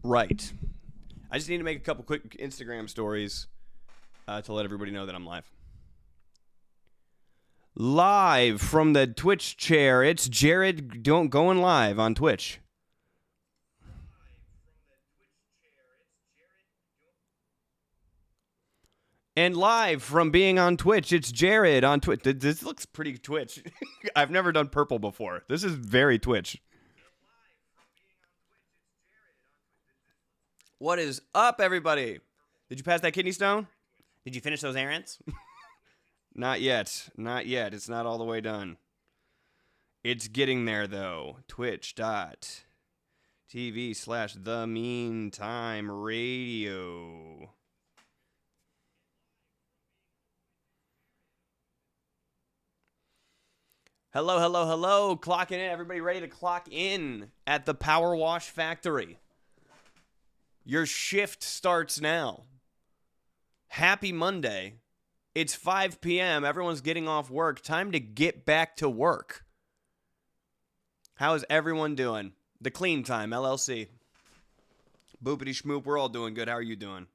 right. I just need to make a couple quick Instagram stories to let everybody know that I'm live. Live from the Twitch chair, it's Jared going live on Twitch. And live from being on Twitch, it's Jared on Twitch. This looks pretty Twitch. I've never done purple before. This is very Twitch. What is up, everybody? Did you pass that kidney stone? Did you finish those errands? Not yet. Not yet. It's not all the way done. It's getting there, though. Twitch.tv/The Meantime Radio. Hello, hello, hello. Clocking in. Everybody ready to clock in at the Power Wash Factory. Your shift starts now. Happy Monday. It's 5 p.m. Everyone's getting off work. Time to get back to work. How is everyone doing? The Clean Time, LLC. Boopity schmoop. We're all doing good. How are you doing?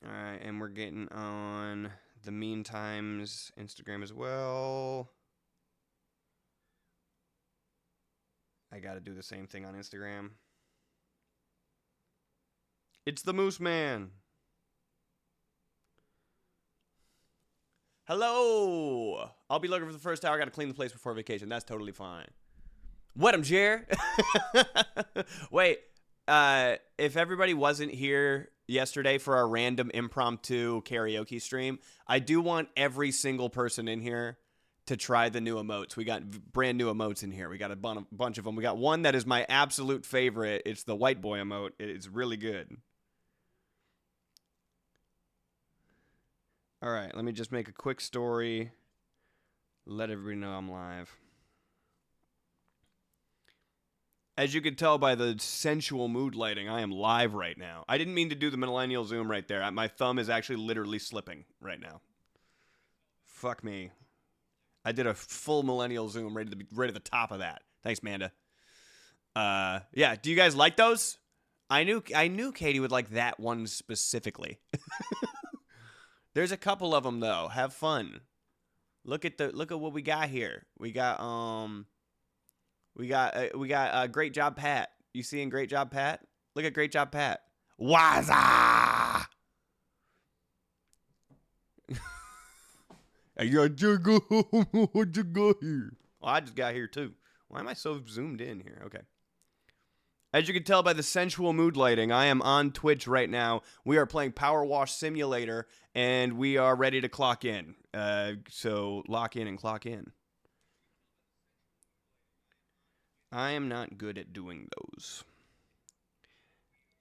All right, and we're getting on the Meantime's Instagram as well. I got to do the same thing on Instagram. It's the Moose Man. Hello. I'll be looking for the first hour. I got to clean the place before vacation. That's totally fine. What, I'm Jer? Wait, if everybody wasn't here yesterday for our random impromptu karaoke stream, I do want every single person in here to try the new emotes. We got brand new emotes in here. We got a bunch of them. We got one that is my absolute favorite. It's the white boy emote. It's really good. All right, let me just make a quick story. Let everybody know I'm live. As you can tell by the sensual mood lighting, I am live right now. I didn't mean to do the millennial zoom right there. My thumb is actually literally slipping right now. Fuck me. I did a full millennial zoom right at the top of that. Thanks, Manda. Yeah, do you guys like those? I knew Katie would like that one specifically. There's a couple of them though. Have fun. Look at what we got here. We got Great Job Pat. You seeing Great Job Pat? Look at Great Job Pat. Waza. What you got here? Well, I just got here too. Why am I so zoomed in here? Okay. As you can tell by the sensual mood lighting, I am on Twitch right now. We are playing Power Wash Simulator, and we are ready to clock in. So lock in and clock in. I am not good at doing those.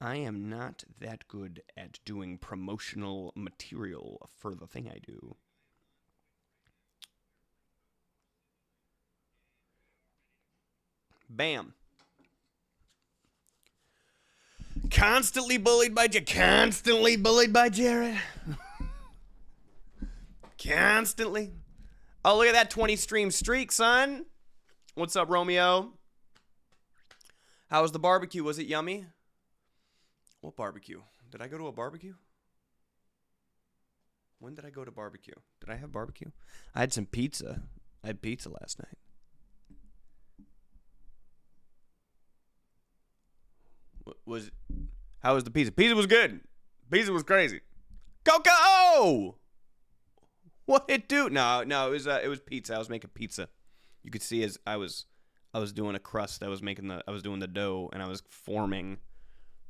I am not that good at doing promotional material for the thing I do. Bam. Constantly bullied by Jared. Constantly. Oh, look at that 20 stream streak, son. What's up, Romeo? How was the barbecue? Was it yummy? What barbecue? Did I go to a barbecue? When did I go to barbecue? Did I have barbecue? I had some pizza. I had pizza last night. How was the pizza? Pizza was good. Pizza was crazy. Coco! What it do? No, it was pizza. I was making pizza. You could see as I was doing a crust. I was doing the dough, and I was forming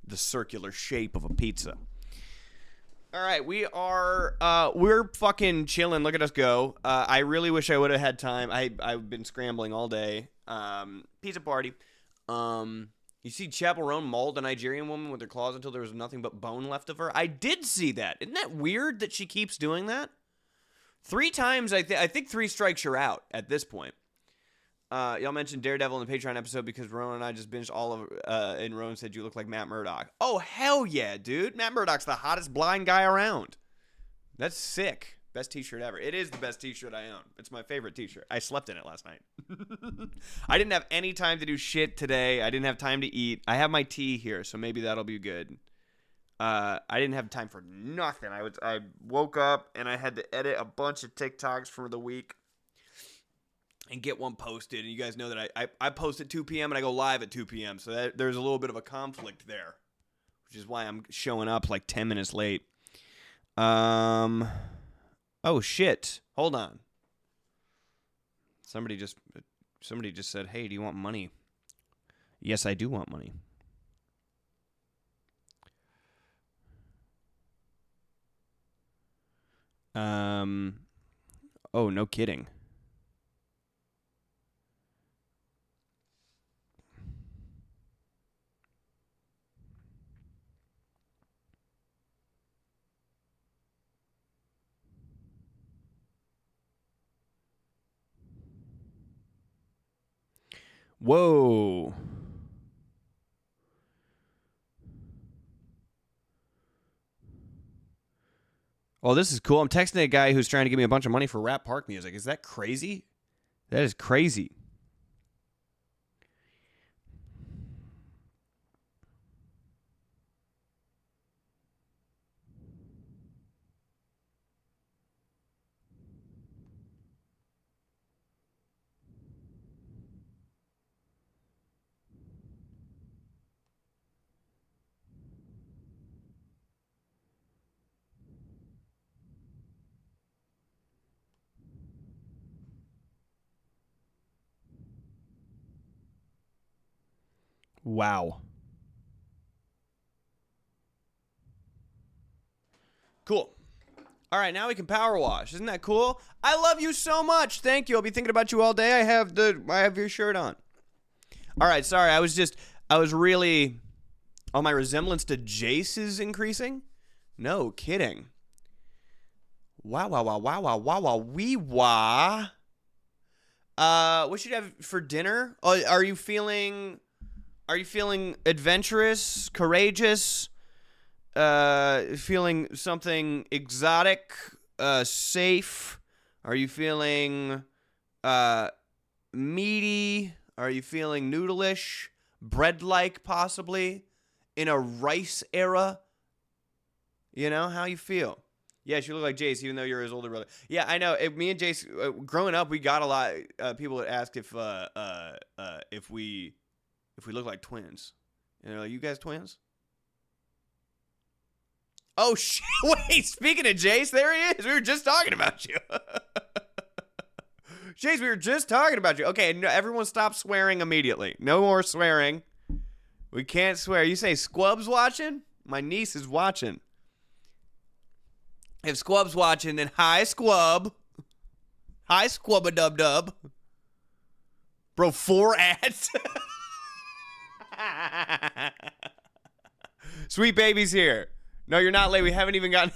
the circular shape of a pizza. All right, we're fucking chilling. Look at us go. I really wish I would have had time. I've been scrambling all day. Pizza party. You see Chapel Roan mauled a Nigerian woman with her claws until there was nothing but bone left of her? I did see that. Isn't that weird that she keeps doing that? 3 times, I think 3 strikes you're out at this point. Y'all mentioned Daredevil in the Patreon episode because Rowan and I just binged all of and Rowan said you look like Matt Murdock. Oh, hell yeah, dude. Matt Murdock's the hottest blind guy around. That's sick. Best t-shirt ever. It is the best t-shirt I own. It's my favorite t-shirt. I slept in it last night. I didn't have any time to do shit today. I didn't have time to eat. I have my tea here, so maybe that'll be good. I didn't have time for nothing. I woke up and I had to edit a bunch of TikToks for the week and get one posted. And you guys know that I post at 2 p.m. and I go live at 2 p.m. So there's a little bit of a conflict there, which is why I'm showing up like 10 minutes late. Oh shit. Hold on. Somebody just said, "Hey, do you want money?" Yes, I do want money. Oh, no kidding. Whoa. Oh, this is cool. I'm texting a guy who's trying to give me a bunch of money for Rap Park music. Is that crazy? That is crazy. Wow. Cool. All right, now we can power wash. Isn't that cool? I love you so much. Thank you. I'll be thinking about you all day. I have your shirt on. All right, sorry. I was really oh, my resemblance to Jace is increasing? No kidding. Wow, wow, wow, wow, wow, wow, wow, wee wah. What should you have for dinner? Are you feeling adventurous, courageous? Feeling something exotic, safe? Are you feeling meaty? Are you feeling noodleish, bread-like possibly, in a rice era? You know, how you feel? Yes, you look like Jace, even though you're his older brother. Yeah, I know. Me and Jace, growing up, we got a lot. People would ask if we look like twins, and they're like, "You guys twins?" Oh shit! Wait, speaking of Jace, there he is. We were just talking about you. Jace, we were just talking about you. Okay, no, everyone stop swearing immediately. No more swearing. We can't swear. You say Squub's watching? My niece is watching. If Squub's watching, then hi, Squub. Hi, Squub-a-dub-dub. Bro, 4 ads. Sweet baby's here. No, you're not late. We haven't even gotten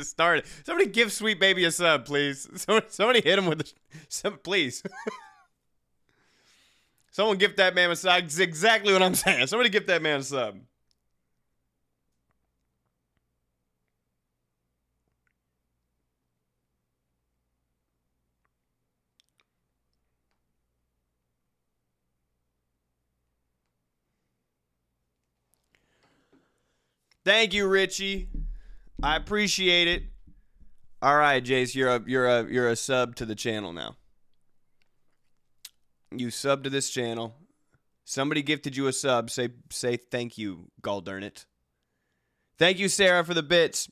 started. Somebody give Sweet Baby a sub, please. Somebody hit him with please. Someone gift that man a sub. That's exactly what I'm saying. Somebody gift that man a sub. Thank you, Richie. I appreciate it. All right, Jace, you're a sub to the channel now. You sub to this channel. Somebody gifted you a sub. Say thank you, gall darn it. Thank you, Sarah, for the bits.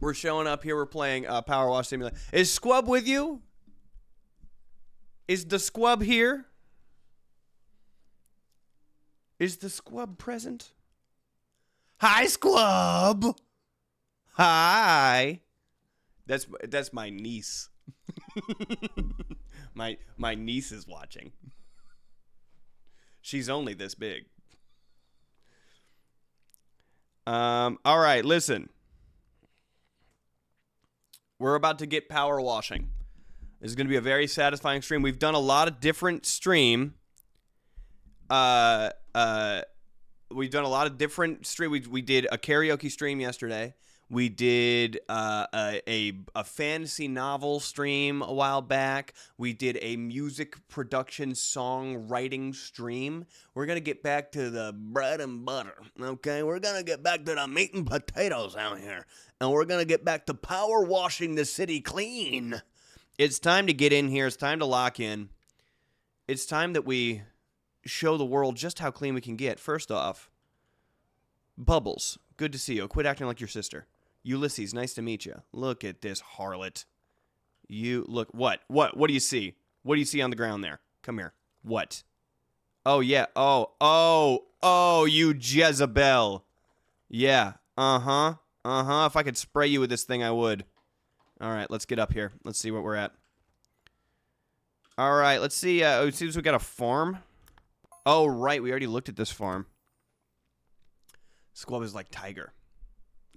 We're showing up here. We're playing Power Wash Simulator. Is Squub with you? Is the Squub here? Is the Squub present? Hi, Squub. Hi. That's my niece. my niece is watching. She's only this big. All right, listen. We're about to get power washing. This is going to be a very satisfying stream. We've done a lot of different stream. We've done a lot of different stream. We did a karaoke stream yesterday. We did a fantasy novel stream a while back. We did a music production song writing stream. We're going to get back to the bread and butter, okay? We're going to get back to the meat and potatoes out here. And we're going to get back to power washing the city clean. It's time to get in here. It's time to lock in. It's time that we show the world just how clean we can get. First off, Bubbles, good to see you. Quit acting like your sister. Ulysses, nice to meet you. Look at this harlot. You look what do you see? What do you see on the ground there? Come here. What? Oh yeah. Oh, you Jezebel. Yeah. Uh-huh. If I could spray you with this thing, I would. All right, let's get up here. Let's see what we're at. All right, let's see. It seems we got a farm. Oh, right. We already looked at this farm. Squub is like tiger.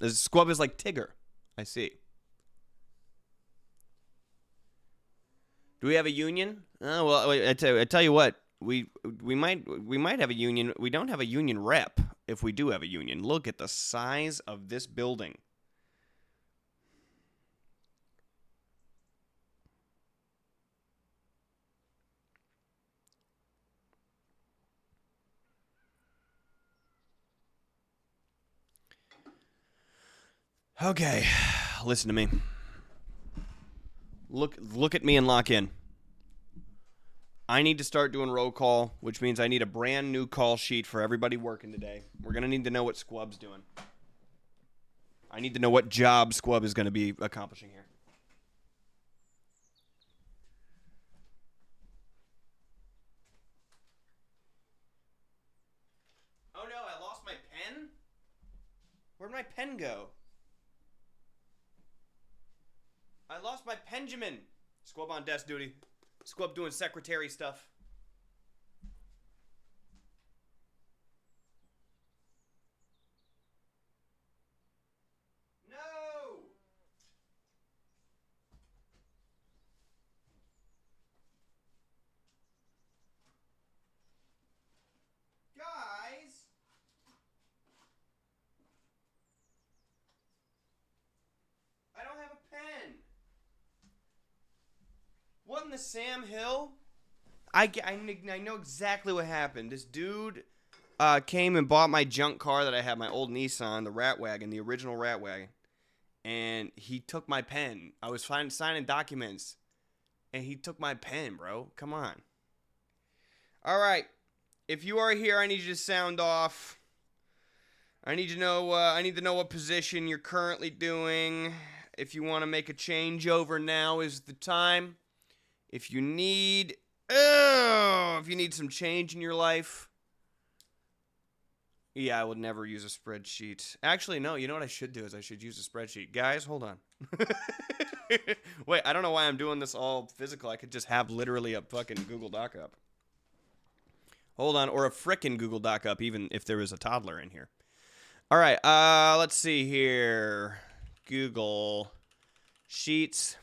Squub is like Tigger. I see. Do we have a union? Well, I tell you what. We might have a union. We don't have a union rep. If we do have a union, look at the size of this building. Okay, listen to me. Look at me and lock in. I need to start doing roll call, which means I need a brand new call sheet for everybody working today. We're going to need to know what Squub's doing. I need to know what job Squub is going to be accomplishing here. Oh no, I lost my pen? Where'd my pen go? I lost my Benjamin. Squub on desk duty. Squub doing secretary stuff. No! Guys! I don't have a pen. What in the Sam Hill? I know exactly what happened. This dude came and bought my junk car that I had, my old Nissan, the Rat Wagon, the original Rat Wagon. And he took my pen. I was signing documents. And he took my pen, bro. Come on. All right. If you are here, I need you to sound off. I need to know what position you're currently doing. If you want to make a changeover, now is the time. If you need some change in your life. Yeah, I would never use a spreadsheet. Actually, no, you know what I should do is I should use a spreadsheet. Guys, hold on. Wait, I don't know why I'm doing this all physical. I could just have literally a fucking Google Doc up. Hold on, or a frickin' Google Doc up, even if there was a toddler in here. All right, let's see here. Google Sheets.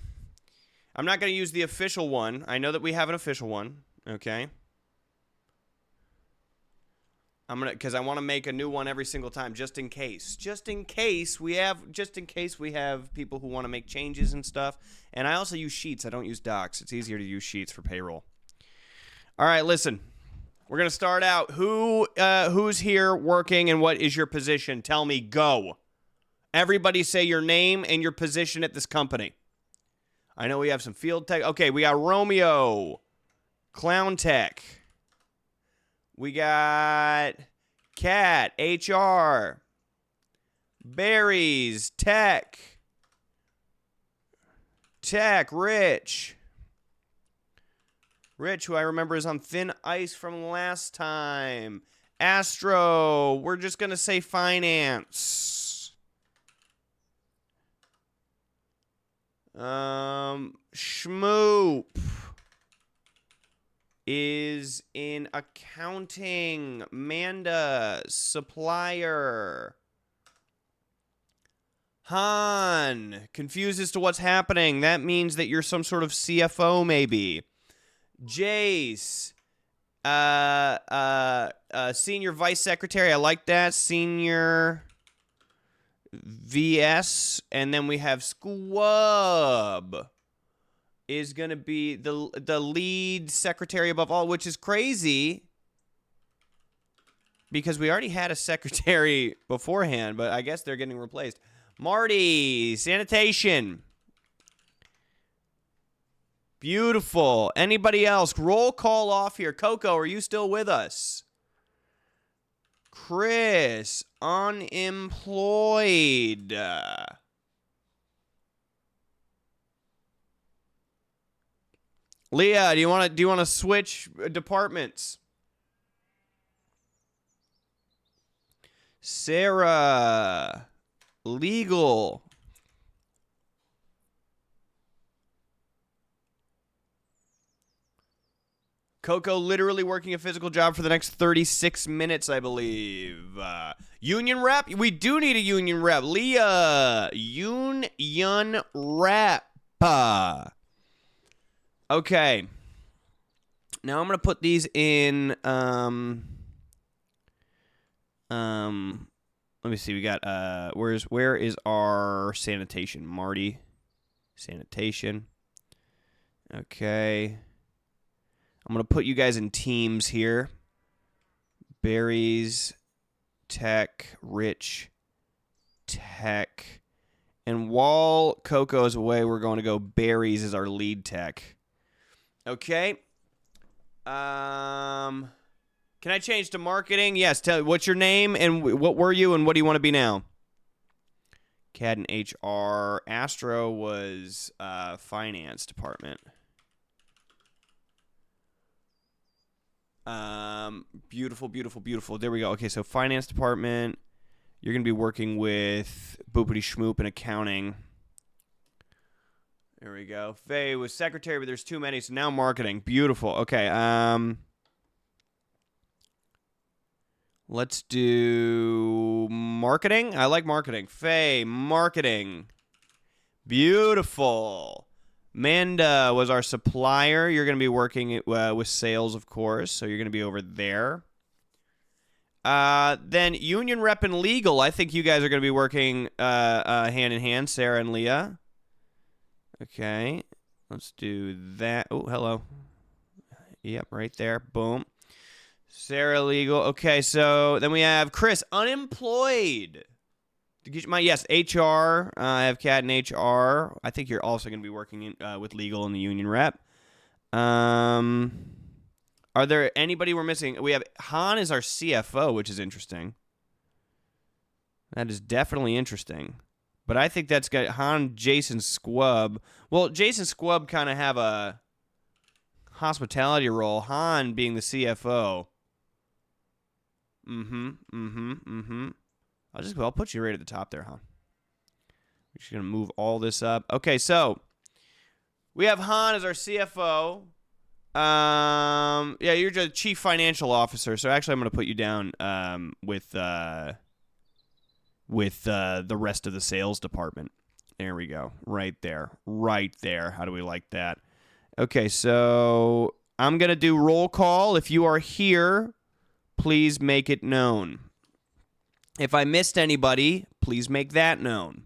I'm not going to use the official one. I know that we have an official one, okay? Because I want to make a new one every single time, just in case. Just in case we have people who want to make changes and stuff. And I also use Sheets. I don't use Docs. It's easier to use Sheets for payroll. All right, listen. We're going to start out. Who's here working and what is your position? Tell me, go. Everybody say your name and your position at this company. I know we have some field tech. Okay, we got Romeo, Clown Tech. We got Cat, HR. Berries, Tech. Rich. Rich, who I remember is on thin ice from last time. Astro, we're just going to say finance. Schmoop is in accounting. Manda, supplier. Han, confused as to what's happening. That means that you're some sort of CFO, maybe. Jace, senior vice secretary. I like that. Senior VS, and then we have Squub is going to be the lead secretary above all, which is crazy because we already had a secretary beforehand, but I guess they're getting replaced. Marty, sanitation. Beautiful. Anybody else? Roll call off here. Coco, are you still with us? Chris, unemployed. Leah, do you want to switch departments? Sarah, legal. Coco literally working a physical job for the next 36 minutes, I believe. Union rep? We do need a union rep. Leah, union rep. Okay. Now I'm going to put these in, let me see. We got, where is our sanitation? Marty, sanitation. Okay. I'm going to put you guys in teams here. Berries, Tech, Rich, Tech. And while Coco is away, we're going to go Berries as our lead tech. Okay. Can I change to marketing? Yes. Tell what's your name and what were you and what do you want to be now? CAD and HR. Astro was finance department. Beautiful, beautiful, beautiful. There we go. Okay, so finance department. You're going to be working with Boopity Schmoop and accounting. There we go. Faye was secretary, but there's too many, so now marketing. Beautiful. Okay, let's do marketing. I like marketing. Faye, marketing. Beautiful. Manda was our supplier. You're going to be working with sales, of course, so you're going to be over there. Then union rep and legal. I think you guys are going to be working hand in hand, Sarah and Leah. Okay, let's do that. Oh, hello. Yep, right there. Boom. Sarah, legal. Okay, so then we have Chris, unemployed. Yes, HR. I have CAD and HR. I think you're also going to be working with legal and the union rep. Are there anybody we're missing? We have Han as our CFO, which is interesting. That is definitely interesting. But I think that's got Han, Jason, Squub. Well, Jason, Squub kind of have a hospitality role. Han being the CFO. I'll put you right at the top there, Han. We're just going to move all this up. Okay, so we have Han as our CFO. Yeah, you're just chief financial officer. So actually, I'm going to put you down with the rest of the sales department. There we go. Right there. Right there. How do we like that? Okay, so I'm going to do roll call. If you are here, please make it known. If I missed anybody, please make that known.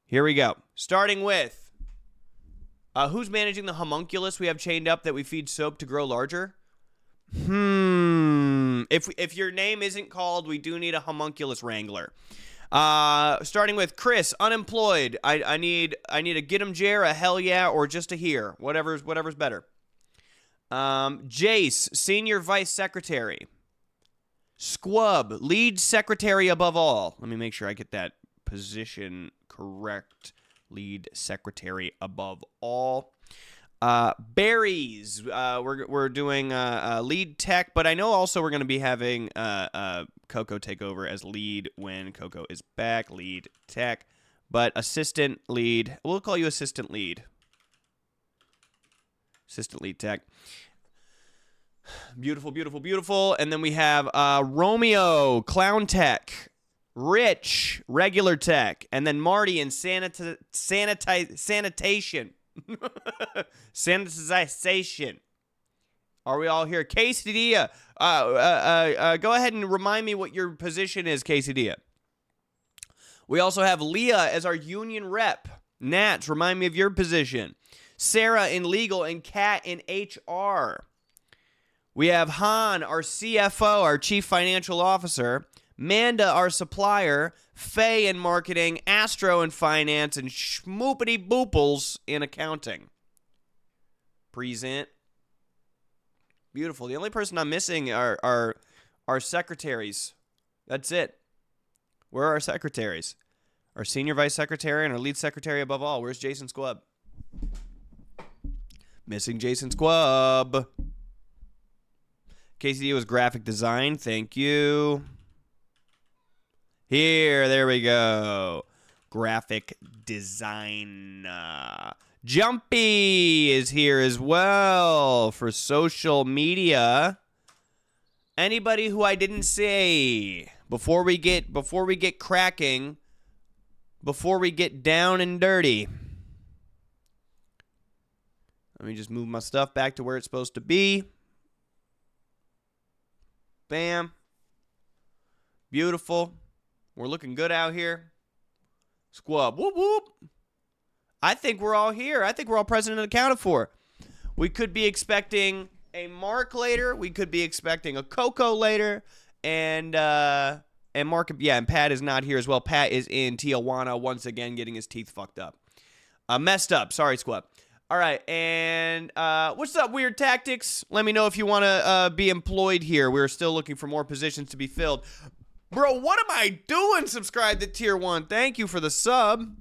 Here we go. Starting with, who's managing the homunculus we have chained up that we feed soap to grow larger? If your name isn't called, we do need a homunculus wrangler. Starting with Chris, unemployed. I need a get 'em Jer, a hell yeah, or just a here. Whatever's better. Jace, senior vice secretary. Squub, lead secretary above all. Let me make sure I get that position correct. Lead secretary above all. Berries, we're doing lead tech, but I know also we're going to be having Coco take over as lead when Coco is back. Lead tech, but assistant lead. We'll call you assistant lead. Assistant lead tech. Beautiful, beautiful, beautiful. And then we have Romeo, clown tech. Rich, regular tech. And then Marty in sanitation. Sanitization. Are we all here? Quesadilla. Go ahead and remind me what your position is, Quesadilla. We also have Leah as our union rep. Nats, remind me of your position. Sarah in legal and Kat in HR. We have Han, our CFO, our chief financial officer. Manda, our supplier. Faye in marketing. Astro in finance. And Schmoopity Booples in accounting. Present. Beautiful. The only person I'm missing are our secretaries. That's it. Where are our secretaries? Our senior vice secretary and our lead secretary above all. Where's Jason Squab? Missing Jason Squab. KCD was graphic design. Thank you. Here, there we go. Graphic design. Jumpy is here as well for social media. Anybody who I didn't say before we get cracking, before we get down and dirty. Let me just move my stuff back to where it's supposed to be. Bam. Beautiful. We're looking good out here. Squab. Whoop, whoop. I think we're all here. I think we're all present and accounted for. We could be expecting a Mark later. We could be expecting a Coco later. And Mark, yeah, and Pat is not here as well. Pat is in Tijuana once again getting his teeth fucked up. Messed up. Sorry, Squab. All right, and what's up, Weird Tactics? Let me know if you want to be employed here. We're still looking for more positions to be filled. Bro, what am I doing? Subscribe to Tier 1. Thank you for the sub.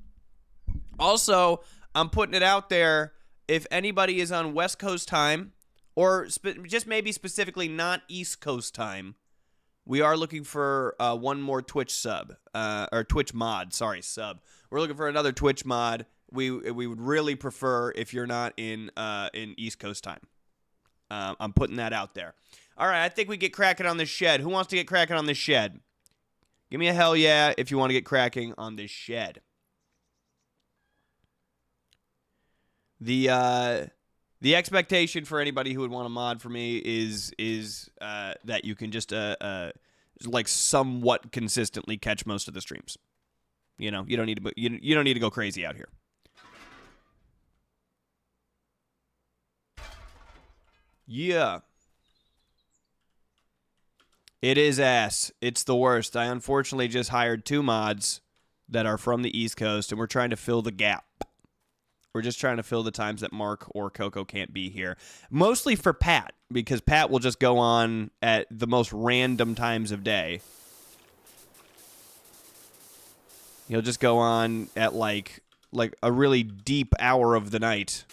Also, I'm putting it out there. If anybody is on West Coast time, or just maybe specifically not East Coast time, we are looking for one more Twitch sub, or Twitch mod. Sorry, sub. We're looking for another Twitch mod. We would really prefer if you're not in East Coast time. I'm putting that out there. All right, I think we get cracking on this shed. Who wants to get cracking on this shed? Give me a hell yeah if you want to get cracking on this shed. The expectation for anybody who would want a mod for me is that you can just like somewhat consistently catch most of the streams. You know, you don't need to go crazy out here. Yeah. It is ass. It's the worst. I unfortunately just hired 2 mods that are from the East Coast, and we're trying to fill the gap. We're just trying to fill the times that Mark or Coco can't be here. Mostly for Pat, because Pat will just go on at the most random times of day. He'll just go on at like a really deep hour of the night.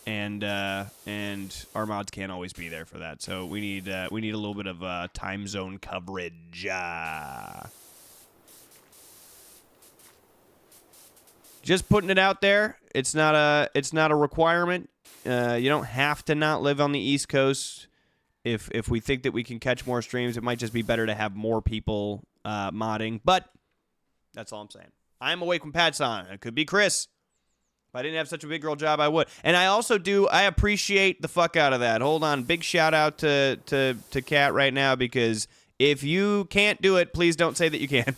And our mods can't always be there for that. So we need a little bit of time zone coverage. Just putting it out there. It's not a requirement. You don't have to not live on the East Coast. If we think that we can catch more streams, it might just be better to have more people modding. But that's all I'm saying. I'm awake when Pat's on. It could be Chris. If I didn't have such a big girl job, I would. And I also do. I appreciate the fuck out of that. Hold on. Big shout out to Kat right now, because if you can't do it, please don't say that you can.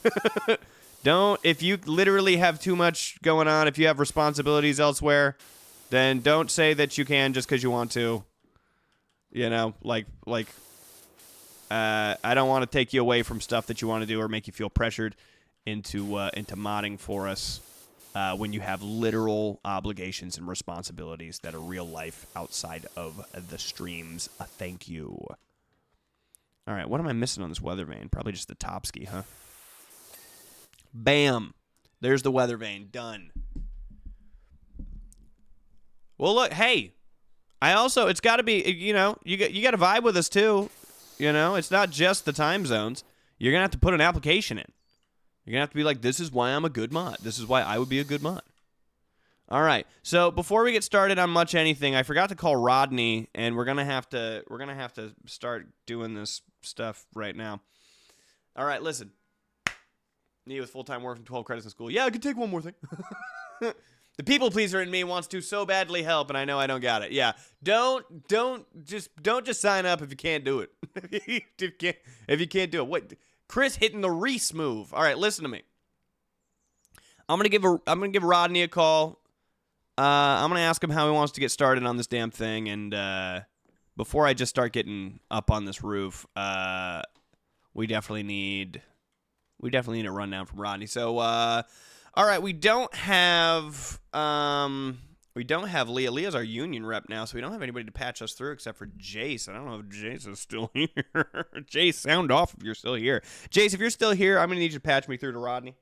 Don't. If you literally have too much going on, if you have responsibilities elsewhere, then don't say that you can just because you want to. You know, I don't want to take you away from stuff that you want to do or make you feel pressured into modding for us. When you have literal obligations and responsibilities that are real life outside of the streams. Thank you. All right, what am I missing on this weather vane? Probably just the top ski, huh? Bam. There's the weather vane. Done. Well, look, hey. It's got to be, you got to vibe with us, too. You know, it's not just the time zones. You're going to have to put an application in. You're going to have to be like, this is why I'm a good mod. This is why I would be a good mod. All right. So before we get started on much anything, I forgot to call Rodney, and we're going to have to start doing this stuff right now. All right, listen. Me with full-time work from 12 credits in school. Yeah, I could take one more thing. The people pleaser in me wants to so badly help, and I know I don't got it. Yeah. Don't just sign up if you can't do it. If you can't do it. What? Chris hitting the Reese move. All right, listen to me. I'm gonna give Rodney a call. I'm gonna ask him how he wants to get started on this damn thing, and before I just start getting up on this roof, we definitely need a rundown from Rodney. So, all right, we don't have Leah. Leah's our union rep now, so we don't have anybody to patch us through except for Jace. I don't know if Jace is still here. Jace, sound off if you're still here. Jace, if you're still here, I'm gonna need you to patch me through to Rodney.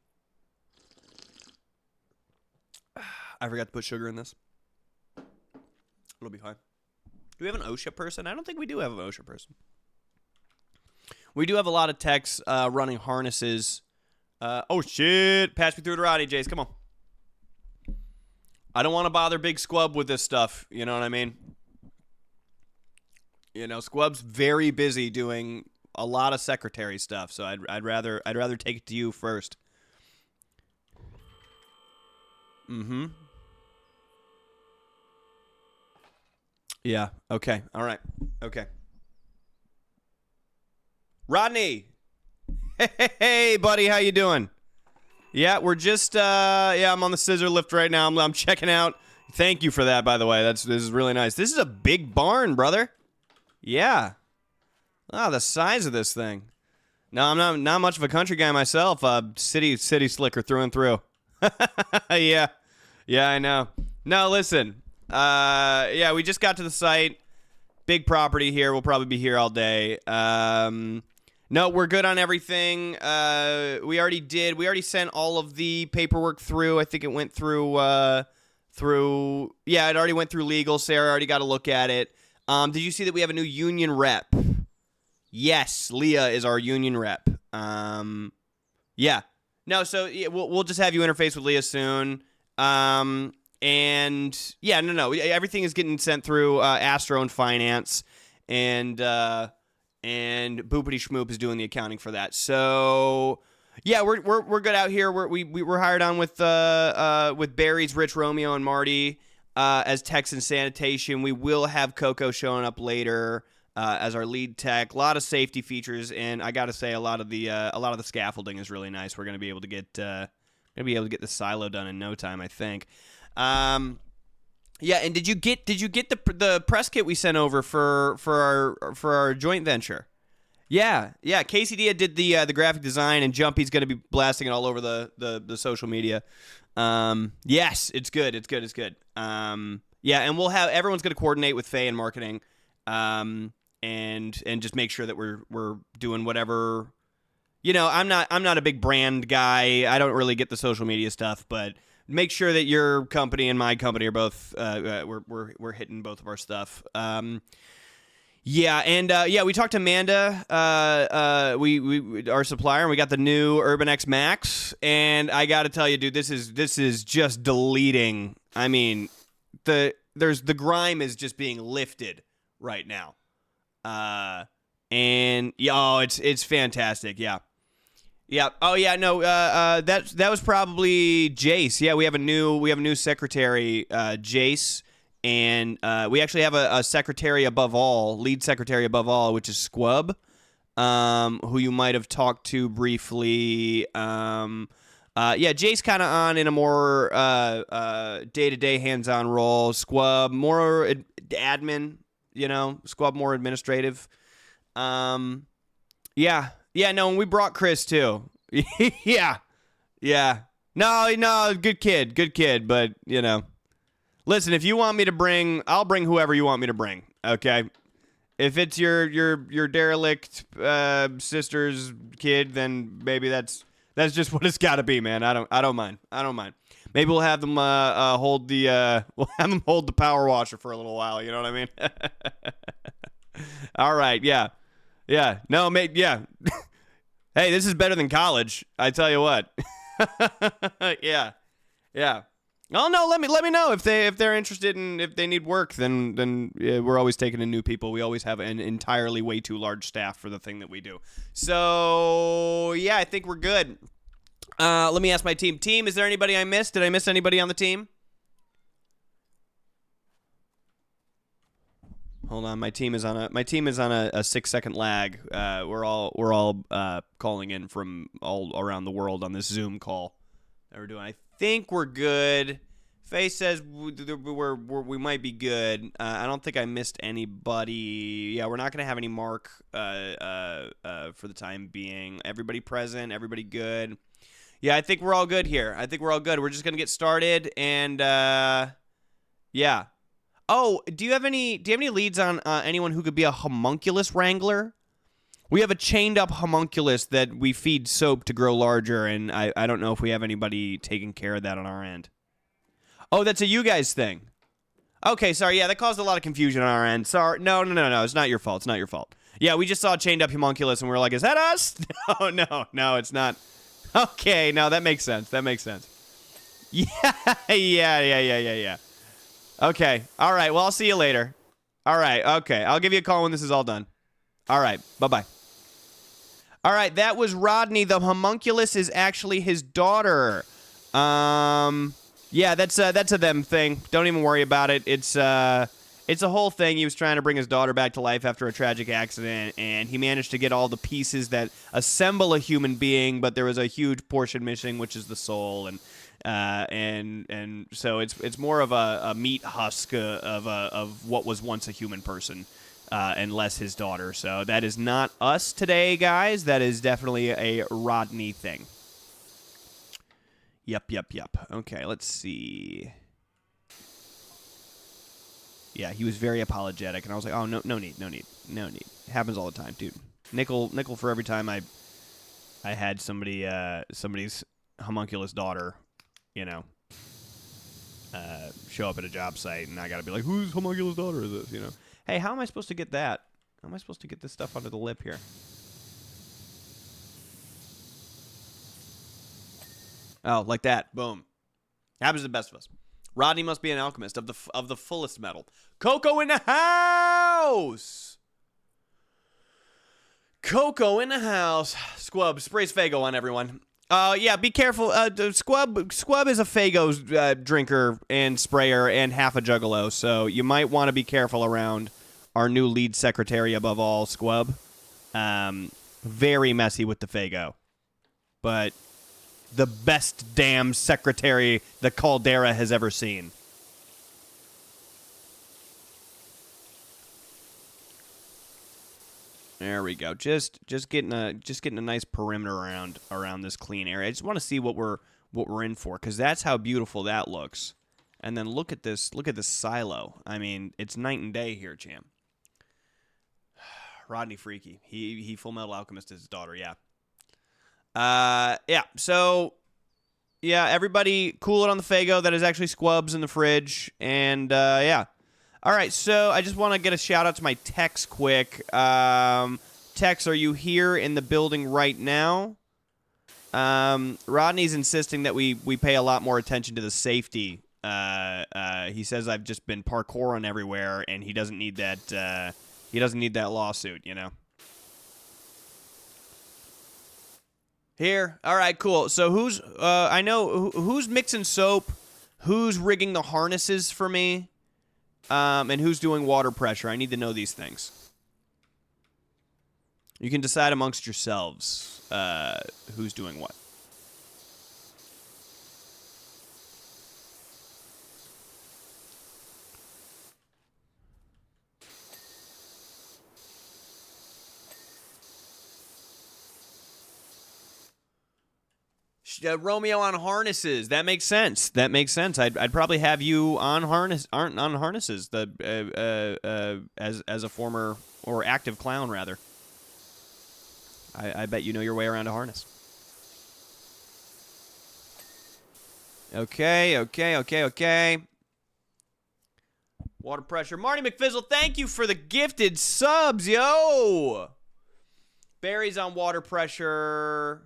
I forgot to put sugar in this. It'll be fine. Do we have an OSHA person? I don't think we do have an OSHA person. We do have a lot of techs running harnesses. Oh, shit. Patch me through to Rodney, Jace. Come on. I don't want to bother Big Squub with this stuff. You know what I mean? You know, Squub's very busy doing a lot of secretary stuff, so I'd rather take it to you first. Mm-hmm. Yeah. Okay. All right. Okay. Rodney. Hey, buddy. How you doing? Yeah, we're just I'm on the scissor lift right now. I'm checking out. Thank you for that, by the way. This is really nice. This is a big barn, brother. Yeah. Oh, the size of this thing. No, I'm not much of a country guy myself. City slicker through and through. Yeah. Yeah, I know. No, listen. Yeah, we just got to the site. Big property here. We'll probably be here all day. No, we're good on everything. We already sent all of the paperwork through. I think it went through, it already went through legal. Sarah already got a look at it. Did you see that we have a new union rep? Yes, Leah is our union rep. Yeah. No, so yeah, we'll just have you interface with Leah soon. And yeah, no, everything is getting sent through Astro and Finance, and Boopity Schmoop is doing the accounting for that. So yeah, we're good out here. We're hired on with Barry's Rich, Romeo, and Marty as techs and sanitation. We will have Coco showing up later as our lead tech. A lot of safety features, and I gotta say, a lot of the scaffolding is really nice. We're gonna be able to get the silo done in no time, I think. Yeah, and did you get the press kit we sent over for our joint venture? Yeah. Casey Dia did the graphic design, and Jumpy's going to be blasting it all over the social media. Yes, it's good. Yeah, and everyone's going to coordinate with Faye and marketing, and just make sure that we're doing whatever. You know, I'm not a big brand guy. I don't really get the social media stuff, but make sure that your company and my company are both we're hitting both of our stuff. Yeah, and we talked to Amanda, we our supplier, and we got the new Urban X Max, and I got to tell you, dude, this is just deleting. I mean, the grime is just being lifted right now. And it's fantastic. Yeah. Yeah. Oh yeah. No. That was probably Jace. Yeah. We have a new secretary, Jace, and we actually have a secretary above all, lead secretary above all, which is Squub, who you might have talked to briefly. Yeah. Jace kind of on in a more day-to-day hands-on role. Squub more admin. You know, Squub more administrative. Yeah. Yeah, no, and we brought Chris, too. Yeah. No, good kid, but, you know. Listen, if you want me to bring, I'll bring whoever you want me to bring, okay? If it's your derelict sister's kid, then maybe that's just what it's got to be, man. I don't mind. Maybe we'll have them hold the power washer for a little while, you know what I mean? All right, yeah. Yeah. No, mate. Yeah. Hey, this is better than college. I tell you what. Yeah. Oh no, let me know if they're interested in, if they need work. Then yeah, we're always taking in new people. We always have an entirely way too large staff for the thing that we do. So yeah, I think we're good. Let me ask my team. Team, is there anybody I missed? Did I miss anybody on the team? Hold on, my team is on a 6-second lag. We're all calling in from all around the world on this Zoom call. that we're doing. I think we're good. Faye says we might be good. I don't think I missed anybody. Yeah, we're not gonna have any Mark for the time being. Everybody present. Everybody good. Yeah, I think we're all good here. I think we're all good. We're just gonna get started, and yeah. Oh, do you have any leads on anyone who could be a homunculus wrangler? We have a chained up homunculus that we feed soap to grow larger, and I don't know if we have anybody taking care of that on our end. Oh, that's a you guys thing. Okay, sorry. Yeah, that caused a lot of confusion on our end. Sorry. No. It's not your fault. It's not your fault. Yeah, we just saw a chained up homunculus, and we were like, is that us? No, it's not. Okay, no, that makes sense. Yeah. Okay. All right. Well, I'll see you later. All right. Okay. I'll give you a call when this is all done. All right. Bye-bye. All right. That was Rodney. The homunculus is actually his daughter. Yeah, that's a them thing. Don't even worry about it. It's a whole thing. He was trying to bring his daughter back to life after a tragic accident, and he managed to get all the pieces that assemble a human being, but there was a huge portion missing, which is the soul, and so it's more of a meat husk of what was once a human person, and less his daughter. So that is not us today, guys. That is definitely a Rodney thing. Yep. Okay, let's see. Yeah, he was very apologetic, and I was like, oh, no need. It happens all the time, dude. Nickel for every time I had somebody's homunculus daughter, show up at a job site, and I gotta be like, whose homunculus daughter is this, Hey, how am I supposed to get that? How am I supposed to get this stuff under the lip here? Oh, like that. Boom. Happens to the best of us. Rodney must be an alchemist of the fullest metal. Coco in the house. Coco in the house. Squub sprays Fago on everyone. Yeah, be careful. Squub is a Fago drinker and sprayer and half a juggalo, so you might want to be careful around our new lead secretary above all, Squub. Very messy with the Fago, but the best damn secretary the Caldera has ever seen. There we go. Just getting a nice perimeter around this clean area. I just want to see what we're in for, because that's how beautiful that looks. And then look at this silo. I mean, it's night and day here, champ. Rodney Freaky. He Full Metal Alchemist is his daughter, yeah. Yeah, so, yeah, everybody cool it on the Fago. That is actually Squubs in the fridge, and, yeah. All right, so I just want to get a shout-out to my Tex quick. Tex, are you here in the building right now? Rodney's insisting that we pay a lot more attention to the safety. He says I've just been parkouring everywhere, and he doesn't need that, lawsuit, Here. All right, cool. So who's mixing soap, who's rigging the harnesses for me, and who's doing water pressure. I need to know these things. You can decide amongst yourselves who's doing what. Romeo on harnesses. That makes sense. I'd probably have you on harnesses. As a former or active clown, rather. I bet you know your way around a harness. Okay. Water pressure. Marty McFizzle, thank you for the gifted subs, yo. Barry's on water pressure.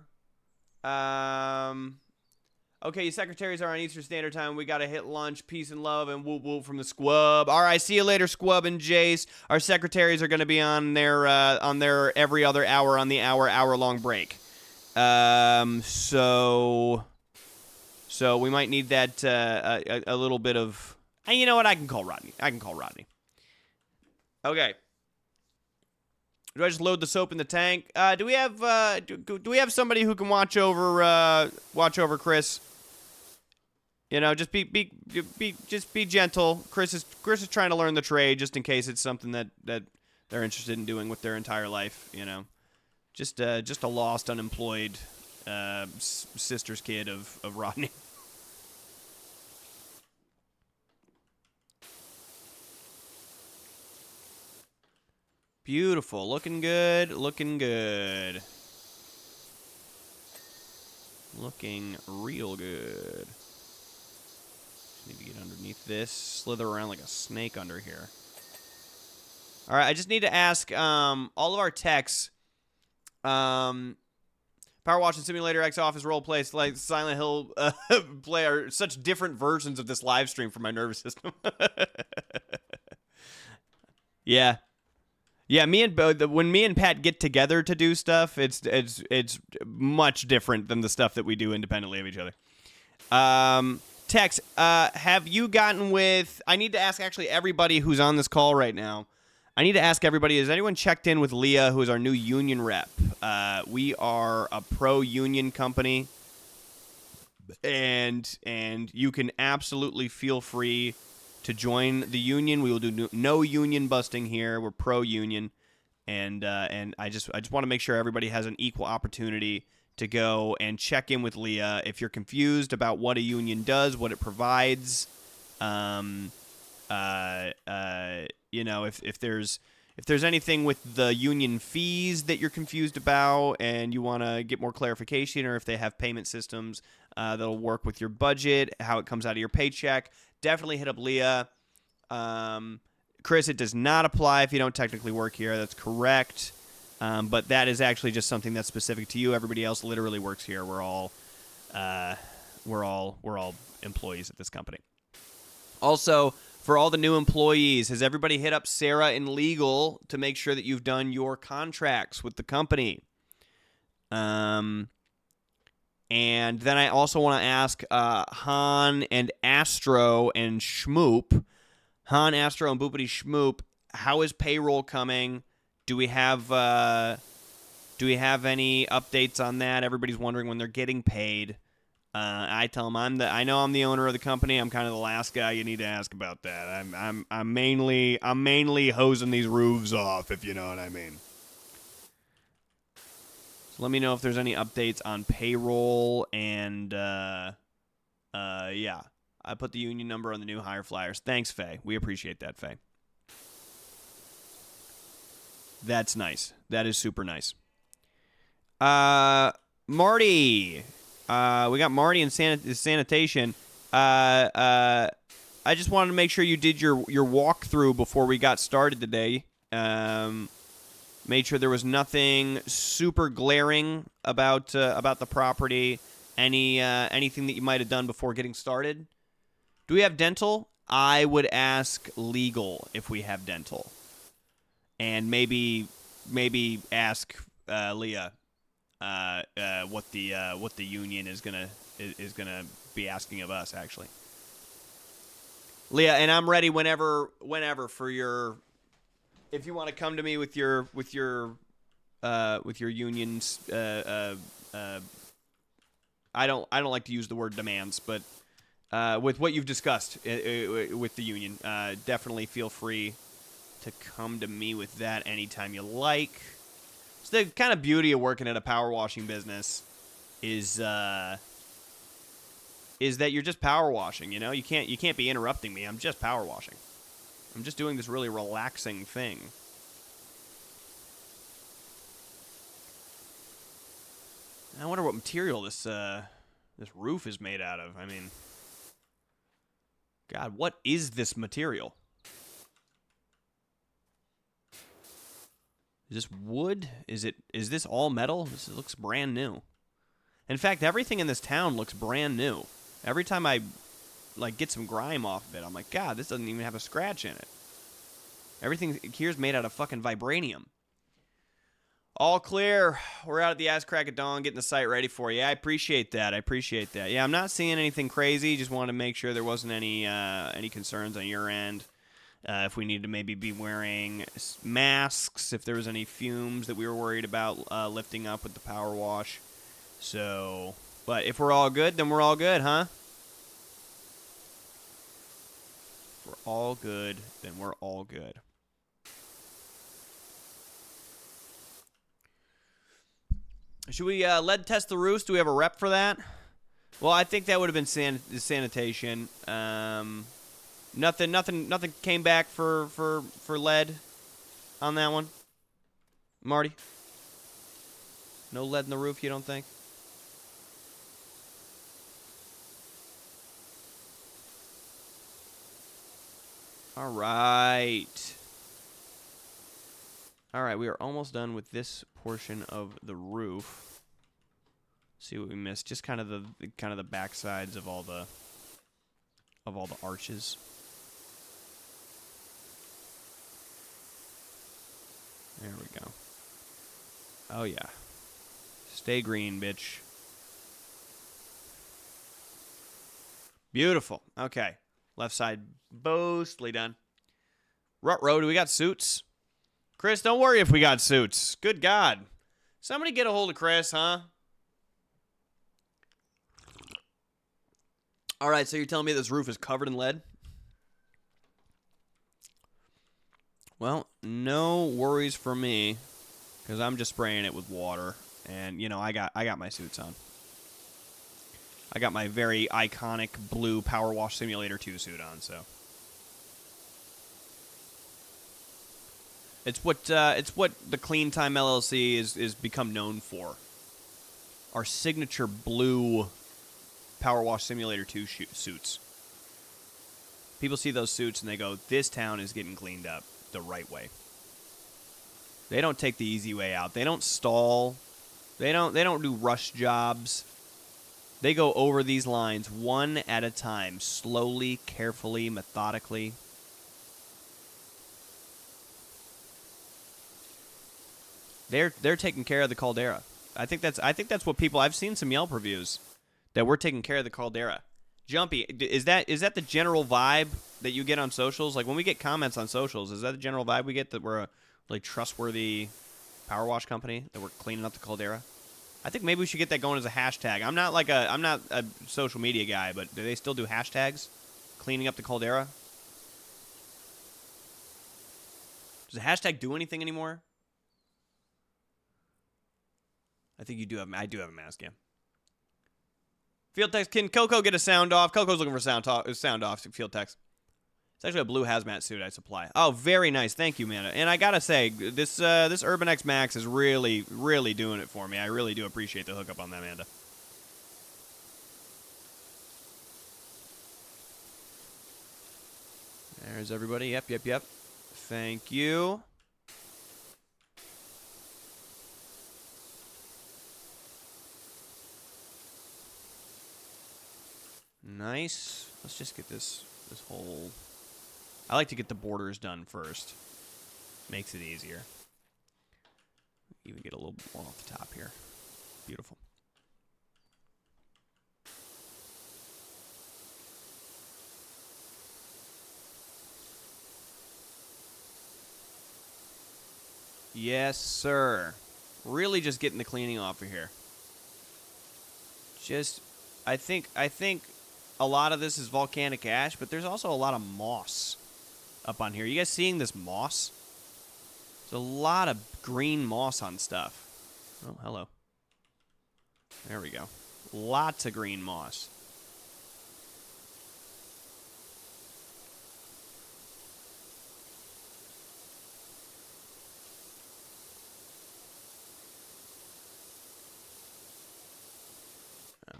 Okay, your secretaries are on Eastern Standard Time. We gotta hit lunch. Peace and love and whoop whoop from the Squub. All right, see you later, Squub and Jace. Our secretaries are gonna be on their every other hour on the hour-long break. So we might need that a little bit of. And you know what? I can call Rodney. Okay. Do I just load the soap in the tank? Do we have somebody who can watch over Chris? You know, just be gentle. Chris is trying to learn the trade just in case it's something that they're interested in doing with their entire life. You know, just a lost, unemployed sister's kid of Rodney. Beautiful, looking good, looking good, looking real good. Need to get underneath this, slither around like a snake under here. All right, I just need to ask all of our techs, Power Watch and Simulator X Office roleplay, like Silent Hill play are such different versions of this live stream for my nervous system. Yeah. Yeah, when me and Pat get together to do stuff, it's much different than the stuff that we do independently of each other. Tex, have you gotten with... I need to ask actually everybody who's on this call right now. I need to ask everybody, has anyone checked in with Leah, who is our new union rep? We are a pro-union company, and you can absolutely feel free to join the union. We will do no union busting here. We're pro-union, and I just want to make sure everybody has an equal opportunity to go and check in with Leah. If you're confused about what a union does, what it provides, you know, if there's anything with the union fees that you're confused about and you want to get more clarification, or if they have payment systems that'll work with your budget, how it comes out of your paycheck, definitely hit up Leah. Chris, it does not apply if you don't technically work here. That's correct. But that is actually just something that's specific to you. Everybody else literally works here. We're all employees at this company. Also, for all the new employees, has everybody hit up Sarah in legal to make sure that you've done your contracts with the company? And then I also want to ask Han and Astro and Schmoop. Han, Astro, and Boopity Schmoop, how is payroll coming? Do we have any updates on that? Everybody's wondering when they're getting paid. I tell them I know I'm the owner of the company. I'm kind of the last guy you need to ask about that. I'm mainly hosing these roofs off, if you know what I mean. So let me know if there's any updates on payroll, and yeah, I put the union number on the new hire flyers. Thanks, Faye. We appreciate that, Faye. That's nice. That is super nice. Marty. We got Marty in sanitation. I just wanted to make sure you did your walkthrough before we got started today. Made sure there was nothing super glaring about the property. Anything that you might have done before getting started. Do we have dental? I would ask legal if we have dental. And maybe ask Leah what the union is gonna be asking of us, actually. Leah, and I'm ready whenever for your, if you want to come to me with your unions. I don't like to use the word demands, but with what you've discussed with the union, definitely feel free to come to me with that anytime you like. So the kind of beauty of working at a power washing business is that you're just power washing. You know, you can't be interrupting me. I'm just power washing. I'm just doing this really relaxing thing. I wonder what material this roof is made out of. I mean, God, what is this material? Is this wood? Is this all metal? This looks brand new. In fact, everything in this town looks brand new. Every time I get some grime off of it, I'm like, God, this doesn't even have a scratch in it. Everything here's made out of fucking vibranium. All clear. We're out at the ass crack of dawn, getting the site ready for you. I appreciate that. Yeah, I'm not seeing anything crazy. Just wanted to make sure there wasn't any concerns on your end. If we need to maybe be wearing masks, if there was any fumes that we were worried about lifting up with the power wash. So, but if we're all good, then we're all good, huh? we're all good, then we're all good. Should we lead test the roofs? Do we have a rep for that? Well, I think that would have been sanitation. Nothing came back for lead on that one. Marty? No lead in the roof, you don't think? All right. All right, we are almost done with this portion of the roof. See what we missed. Just kind of the back sides of all the arches. There we go. Oh yeah. Stay green, bitch. Beautiful. Okay. Left side mostly done. Ruh-roh, do we got suits? Chris, don't worry if we got suits. Good God. Somebody get a hold of Chris, huh? All right, so you're telling me this roof is covered in lead? Well, no worries for me, because I'm just spraying it with water, and you know I got my suits on. I got my very iconic blue Power Wash Simulator 2 suit on, so it's what the Clean Time LLC is become known for. Our signature blue Power Wash Simulator 2 suits. People see those suits and they go, "This town is getting cleaned up the right way." They don't take the easy way out. They don't stall. They don't do rush jobs. They go over these lines one at a time, slowly, carefully, methodically. They're taking care of the caldera. I think that's what people. I've seen some Yelp reviews that we're taking care of the caldera. Jumpy, is that the general vibe that you get on socials? Like when we get comments on socials, is that the general vibe we get, that we're a really trustworthy power wash company, that we're cleaning up the caldera? I think maybe we should get that going as a hashtag. I'm not a social media guy, but do they still do hashtags? Cleaning up the caldera? Does the hashtag do anything anymore? I think you do have. I do have a mask, yeah. Field text. Can Coco get a sound off? Coco's looking for sound off. Field text. It's actually a blue hazmat suit I supply. Oh, very nice. Thank you, man. And I gotta say, this Urban X Max is really, really doing it for me. I really do appreciate the hookup on that, Amanda. There's everybody. Yep. Thank you. Nice. Let's just get this whole... I like to get the borders done first. Makes it easier. Even get a little more off the top here. Beautiful. Yes, sir. Really just getting the cleaning off of here. I think a lot of this is volcanic ash, but there's also a lot of moss up on here. You guys seeing this moss? There's a lot of green moss on stuff. Oh, hello. There we go. Lots of green moss.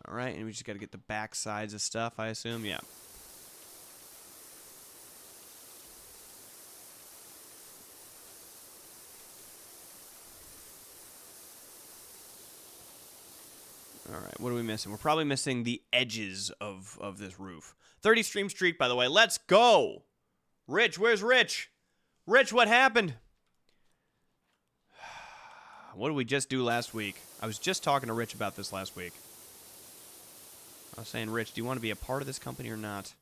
All right, and we just got to get the back sides of stuff, I assume. Yeah. All right, what are we missing? We're probably missing the edges of this roof. 30 stream streak, by the way. Let's go. Rich, where's Rich? Rich, what happened? What did we just do last week? I was just talking to Rich about this last week. I was saying, Rich, do you want to be a part of this company or not?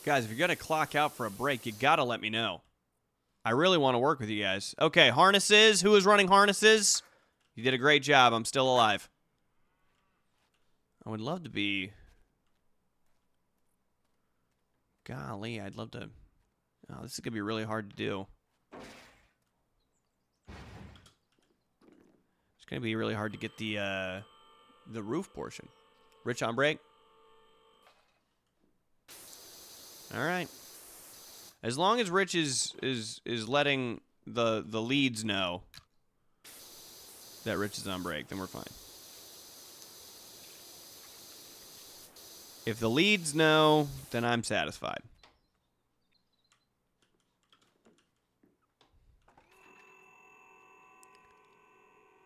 Guys, if you're going to clock out for a break, you got to let me know. I really want to work with you guys. Okay, harnesses. Who is running harnesses? You did a great job. I'm still alive. I would love to be... Golly, I'd love to... Oh, this is going to be really hard to do. It's going to be really hard to get the roof portion. Rich on break. All right. As long as Rich is letting the leads know that Rich is on break, then we're fine. If the leads know, then I'm satisfied.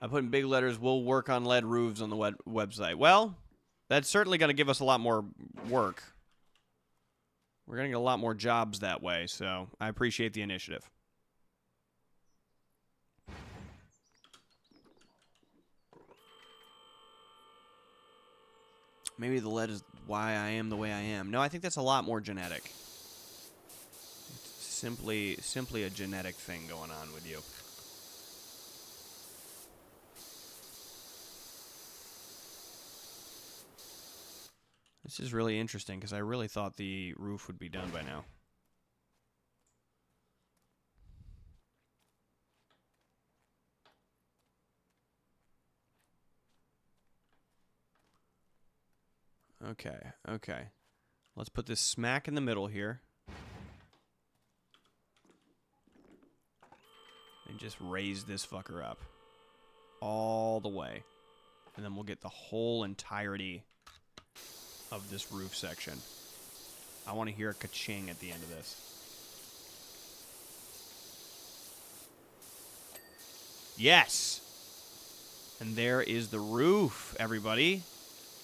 I put in big letters, we'll work on lead roofs on the website. Well, that's certainly going to give us a lot more work. We're going to get a lot more jobs that way, so I appreciate the initiative. Maybe the lead is why I am the way I am. No, I think that's a lot more genetic. It's simply a genetic thing going on with you. This is really interesting because I really thought the roof would be done by now. Okay. Let's put this smack in the middle here. And just raise this fucker up. All the way. And then we'll get the whole entirety of this roof section. I want to hear a ka-ching at the end of this. Yes! And there is the roof, everybody.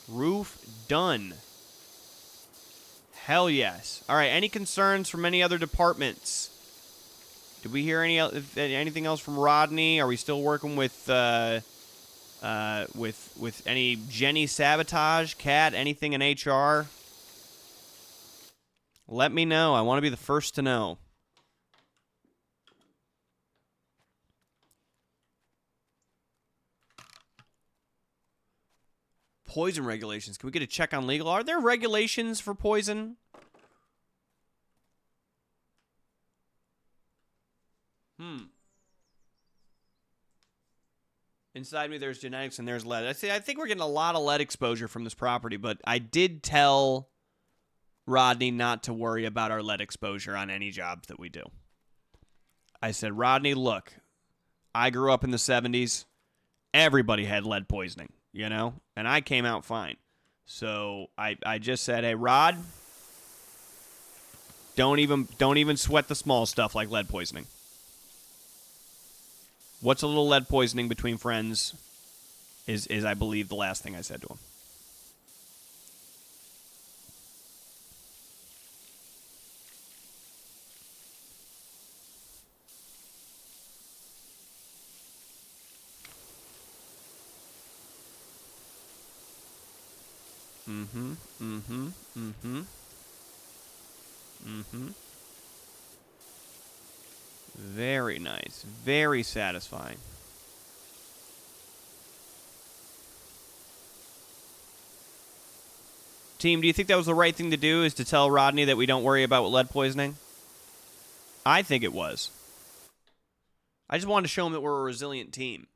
Roof done. Hell yes. All right, any concerns from any other departments? Did we hear anything else from Rodney? Are we still working with any Jenny sabotage, Cat, anything in HR? Let me know. I want to be the first to know. Poison regulations. Can we get a check on legal? Are there regulations for poison? Inside me, there's genetics and there's lead. I think we're getting a lot of lead exposure from this property, but I did tell Rodney not to worry about our lead exposure on any jobs that we do. I said, Rodney, look, I grew up in the 70s. Everybody had lead poisoning, you know, and I came out fine. So I just said, hey, Rod, don't even sweat the small stuff like lead poisoning. What's a little lead poisoning between friends is I believe, the last thing I said to him. Very nice. Very satisfying. Team, do you think that was the right thing to do, is to tell Rodney that we don't worry about lead poisoning? I think it was. I just wanted to show him that we're a resilient team.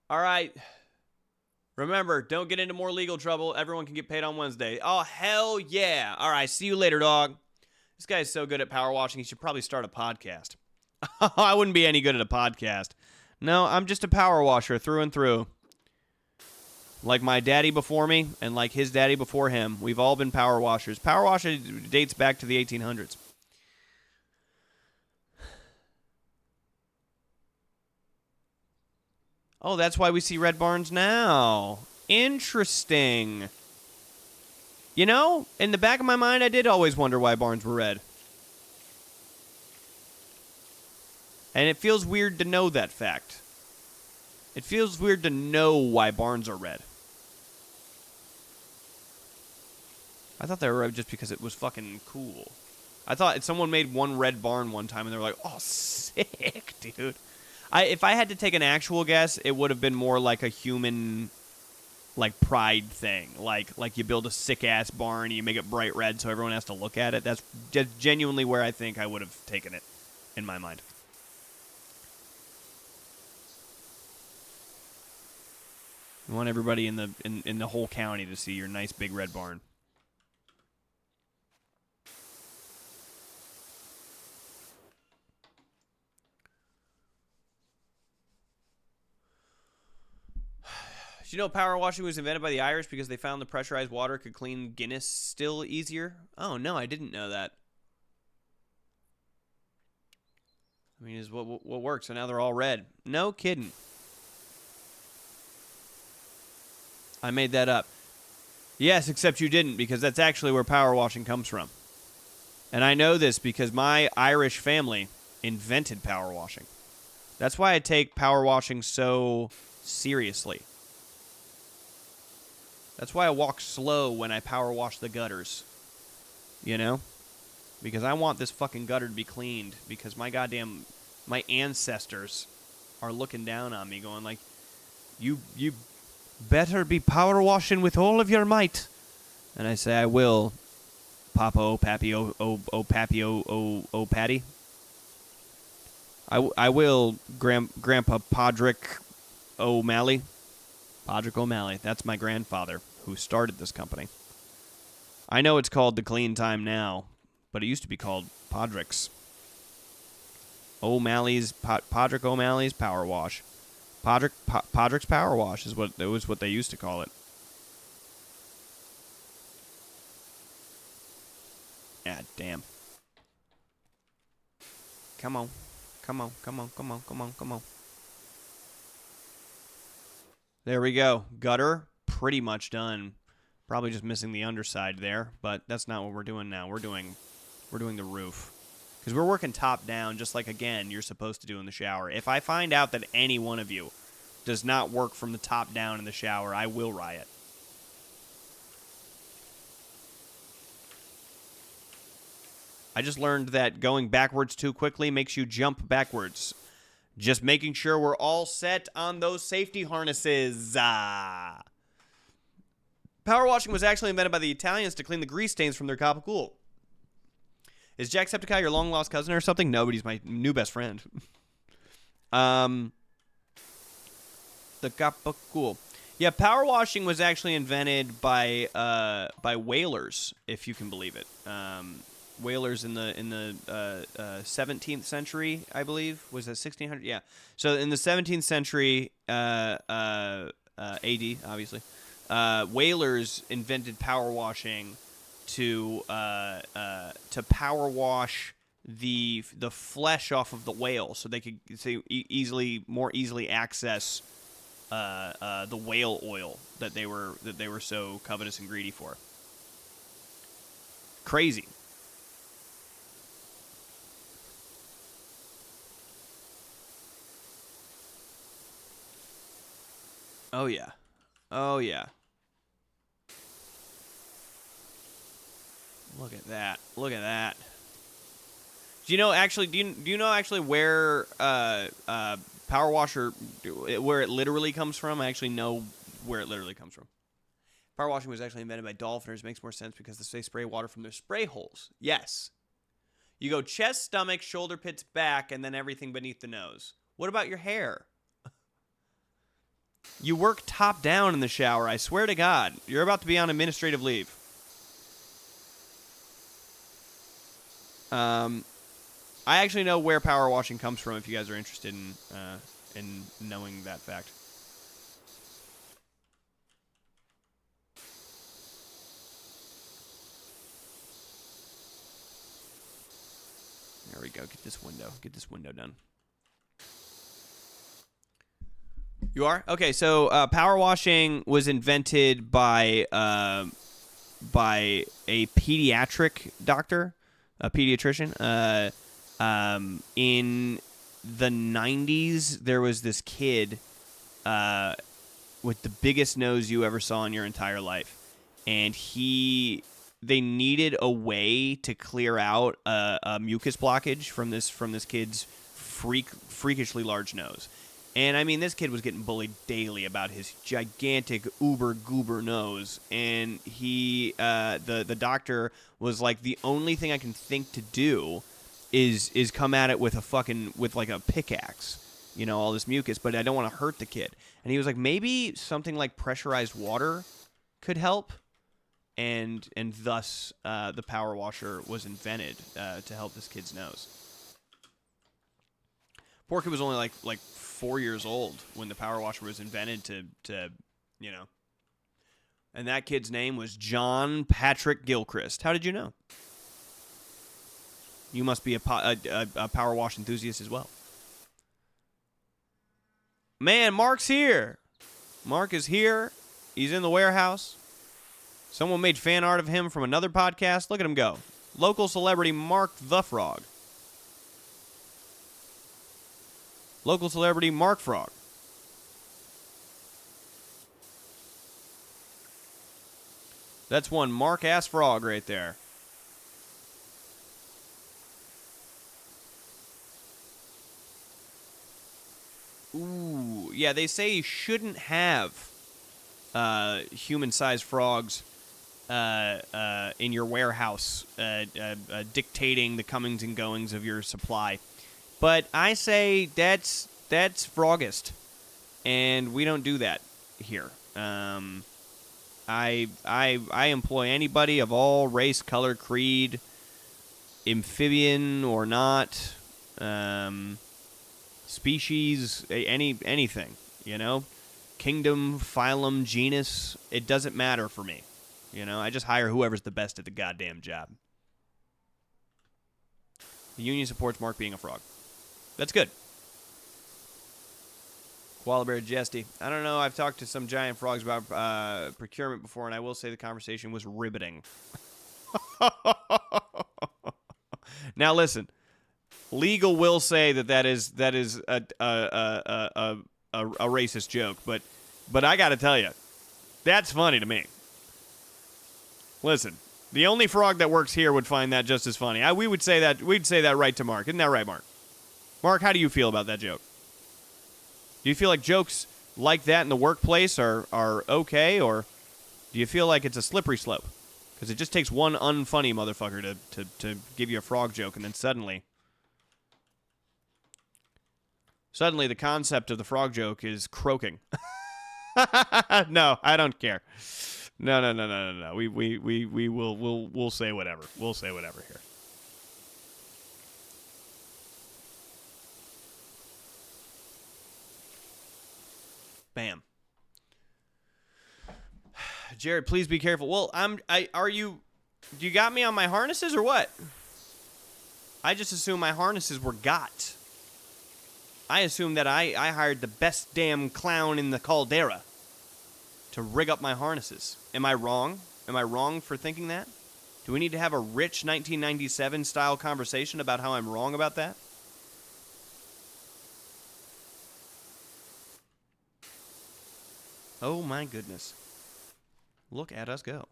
All right. Remember, don't get into more legal trouble. Everyone can get paid on Wednesday. Oh, hell yeah. All right, see you later, dog. This guy is so good at power washing, he should probably start a podcast. I wouldn't be any good at a podcast. No, I'm just a power washer through and through. Like my daddy before me and like his daddy before him. We've all been power washers. Power washer dates back to the 1800s. Oh, that's why we see red barns now. Interesting. You know, in the back of my mind, I did always wonder why barns were red. And it feels weird to know that fact. It feels weird to know why barns are red. I thought they were red just because it was fucking cool. I thought someone made one red barn one time, and they were like, "Oh, sick, dude." If I had to take an actual guess, it would have been more like a human, like, pride thing. Like you build a sick ass barn and you make it bright red so everyone has to look at it. That's just genuinely where I think I would have taken it in my mind. You want everybody in the whole county to see your nice big red barn. Did you know power washing was invented by the Irish because they found the pressurized water could clean Guinness still easier? Oh, no, I didn't know that. I mean, is what works, so now they're all red. No kidding. I made that up. Yes, except you didn't, because that's actually where power washing comes from. And I know this because my Irish family invented power washing. That's why I take power washing so seriously. That's why I walk slow when I power wash the gutters. You know? Because I want this fucking gutter to be cleaned. Because my ancestors are looking down on me going like, you better be power washing with all of your might. And I say, I will, Papa Pappy Pappy Patty. I will, Grandpa Podrick O'Malley. Podrick O'Malley. That's my grandfather who started this company. I know it's called The Clean Time now, but it used to be called Podrick's. Podrick O'Malley's Power Wash. Podrick's Power Wash is what they used to call it. Ah, damn. Come on. There we go. Gutter, pretty much done. Probably just missing the underside there, but that's not what we're doing now. We're doing the roof. Because we're working top down, just like, again, you're supposed to do in the shower. If I find out that any one of you does not work from the top down in the shower, I will riot. I just learned that going backwards too quickly makes you jump backwards. Just making sure we're all set on those safety harnesses. Power washing was actually invented by the Italians to clean the grease stains from their gabagool. Is Jacksepticeye your long-lost cousin or something? No, but he's my new best friend. The gabagool. Yeah, power washing was actually invented by whalers, if you can believe it. Whalers in the 17th century, I believe. Was that 1600? Yeah. So in the 17th century, AD, obviously, whalers invented power washing to power wash the flesh off of the whale, so they could more easily access the whale oil that they were so covetous and greedy for. Crazy. Oh yeah. Oh yeah. Look at that. Look at that. Do you know actually where power washer, where it literally comes from? I actually know where it literally comes from. Power washing was actually invented by dolphiners. Makes more sense because they spray water from their spray holes. Yes. You go chest, stomach, shoulder pits, back, and then everything beneath the nose. What about your hair? You work top down in the shower. I swear to God. You're about to be on administrative leave. I actually know where power washing comes from if you guys are interested in knowing that fact. There we go. Get this window done. You are? Okay, so power washing was invented by a pediatric doctor, a pediatrician. In the 90s, there was this kid with the biggest nose you ever saw in your entire life. And he they needed a way to clear out a mucus blockage from this kid's freakishly large nose. And I mean, this kid was getting bullied daily about his gigantic uber goober nose, and he the doctor was like, the only thing I can think to do is come at it with a pickaxe, you know, all this mucus, but I don't want to hurt the kid. And he was like, maybe something like pressurized water could help, and thus the power washer was invented to help this kid's nose. Poor kid was only like 4 years old when the power washer was invented to you know. And that kid's name was John Patrick Gilchrist. How did you know? You must be a power wash enthusiast as well. Man, Mark's here. Mark is here. He's in the warehouse. Someone made fan art of him from another podcast. Look at him go. Local celebrity Mark the Frog. Local celebrity Mark Frog. That's one Mark-ass frog right there. Ooh, yeah, they say you shouldn't have human-sized frogs in your warehouse dictating the comings and goings of your supply. But I say that's frogist, and we don't do that here. I employ anybody of all race, color, creed, amphibian or not, species, anything, you know, kingdom, phylum, genus. It doesn't matter for me. You know, I just hire whoever's the best at the goddamn job. The union supports Mark being a frog. That's good. Koala Bear Jesty. I don't know. I've talked to some giant frogs about procurement before, and I will say the conversation was riveting. Now listen, legal will say that is a racist joke, but I got to tell you, that's funny to me. Listen, the only frog that works here would find that just as funny. We'd say that right to Mark. Isn't that right, Mark? Mark, how do you feel about that joke? Do you feel like jokes like that in the workplace are okay, or do you feel like it's a slippery slope? Because it just takes one unfunny motherfucker to give you a frog joke, and then suddenly the concept of the frog joke is croaking. No, I don't care. No. We'll say whatever. We'll say whatever here. Bam. Jared, please be careful. Well, do you got me on my harnesses or what? I just assume my harnesses were got. I assume that I hired the best damn clown in the caldera to rig up my harnesses. Am I wrong? Am I wrong for thinking that? Do we need to have a rich 1997 style conversation about how I'm wrong about that? Oh my goodness. Look at us go.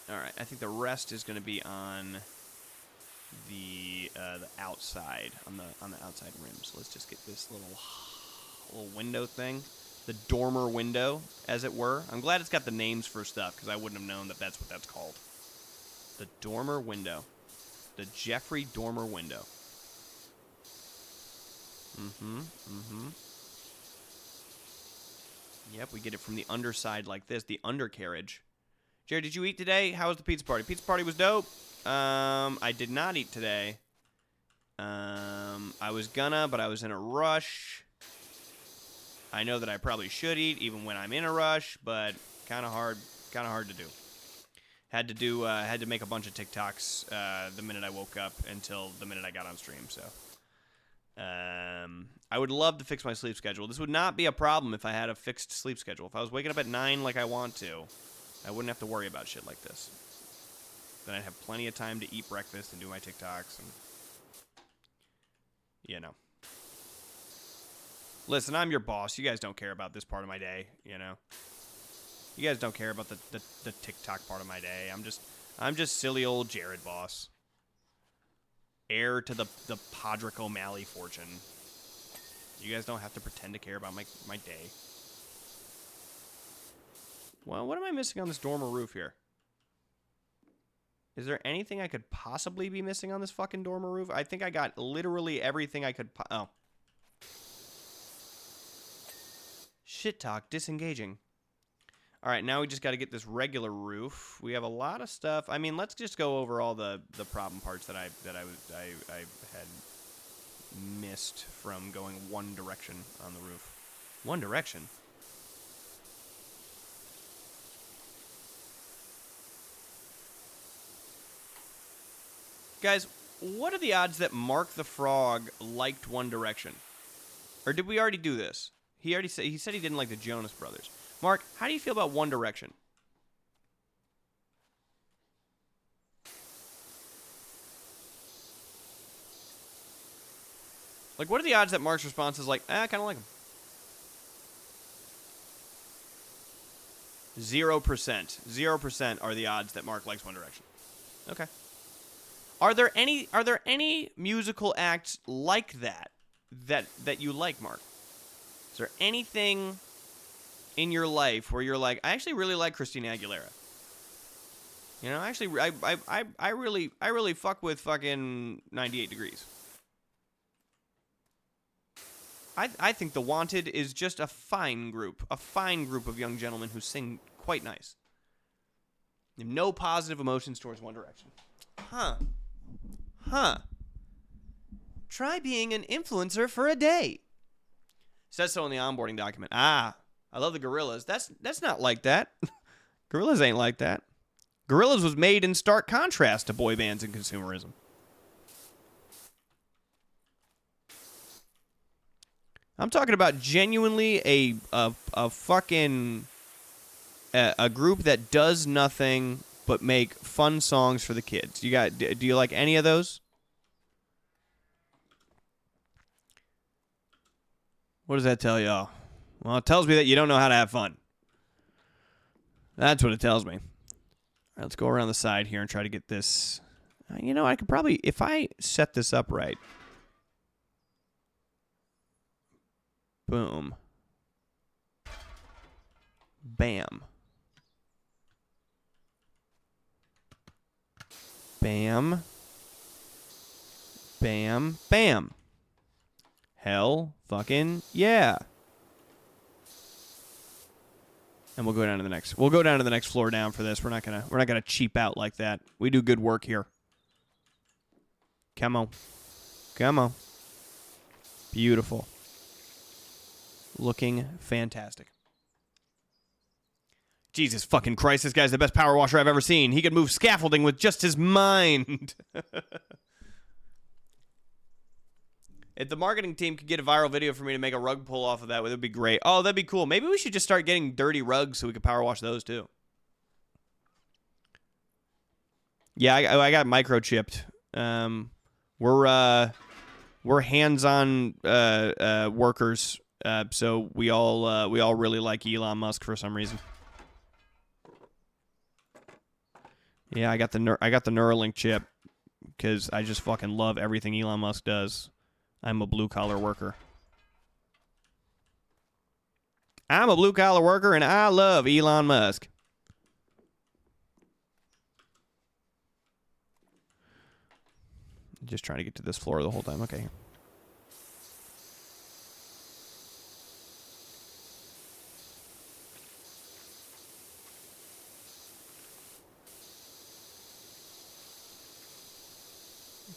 All right, I think the rest is going to be on the outside, on the outside rim. So let's just get this little window thing, the dormer window, as it were. I'm glad it's got the names for stuff because I wouldn't have known that that's what that's called. The dormer window, the Jeffrey Dormer window. Yep, we get it from the underside like this, the undercarriage. Jared, did you eat today? How was the pizza party? Pizza party was dope. I did not eat today. I was gonna, but I was in a rush. I know that I probably should eat even when I'm in a rush, but kind of hard to do. Had to make a bunch of TikToks the minute I woke up until the minute I got on stream. So, I would love to fix my sleep schedule. This would not be a problem if I had a fixed sleep schedule. If I was waking up at 9 like I want to, I wouldn't have to worry about shit like this. Then I'd have plenty of time to eat breakfast and do my TikToks and, you know. Listen, I'm your boss. You guys don't care about this part of my day, you know? You guys don't care about the TikTok part of my day. I'm just silly old Jared boss. Heir to the Podrick O'Malley fortune. You guys don't have to pretend to care about my day. Well, what am I missing on this dormer roof here? Is there anything I could possibly be missing on this fucking dormer roof? I think I got literally everything I could oh. Shit talk, disengaging. Alright, now we just got to get this regular roof. We have a lot of stuff. I mean, let's just go over all the problem parts that I had missed from going one direction on the roof. One direction? Guys, what are the odds that Mark the Frog liked One Direction? Or did we already do this? He said he didn't like the Jonas Brothers. Mark, how do you feel about One Direction? Like, what are the odds that Mark's response is like, I kind of like him? 0%. 0% are the odds that Mark likes One Direction. Okay. Are there any musical acts like that you like, Mark? Is there anything in your life where you're like, I actually really like Christina Aguilera? You know, actually, I really fuck with fucking 98 Degrees. I think The Wanted is just a fine group of young gentlemen who sing quite nice. No positive emotions towards One Direction. Huh. Try being an influencer for a day. Says so in the onboarding document. I love the Gorillaz. That's not like that. Gorillaz ain't like that. Gorillaz was made in stark contrast to boy bands and consumerism. I'm talking about genuinely a fucking a group that does nothing but make fun songs for the kids. Do you like any of those? What does that tell y'all? Well, it tells me that you don't know how to have fun. That's what it tells me. All right, let's go around the side here and try to get this. You know, I could probably, if I set this up right. Boom. Bam. Bam. Bam. Bam. Hell fucking yeah. And we'll go down to the next. We'll go down to the next floor down for this. We're not gonna cheap out like that. We do good work here. Come on. Come on. Beautiful. Looking fantastic. Jesus fucking Christ, this guy's the best power washer I've ever seen. He could move scaffolding with just his mind. If the marketing team could get a viral video for me to make a rug pull off of that, would be great. Oh, that'd be cool. Maybe we should just start getting dirty rugs so we could power wash those too. Yeah, I got microchipped. We're hands-on workers, so we all really like Elon Musk for some reason. Yeah, I got the Neuralink chip because I just fucking love everything Elon Musk does. I'm a blue-collar worker. I'm a blue-collar worker, and I love Elon Musk. Just trying to get to this floor the whole time. Okay.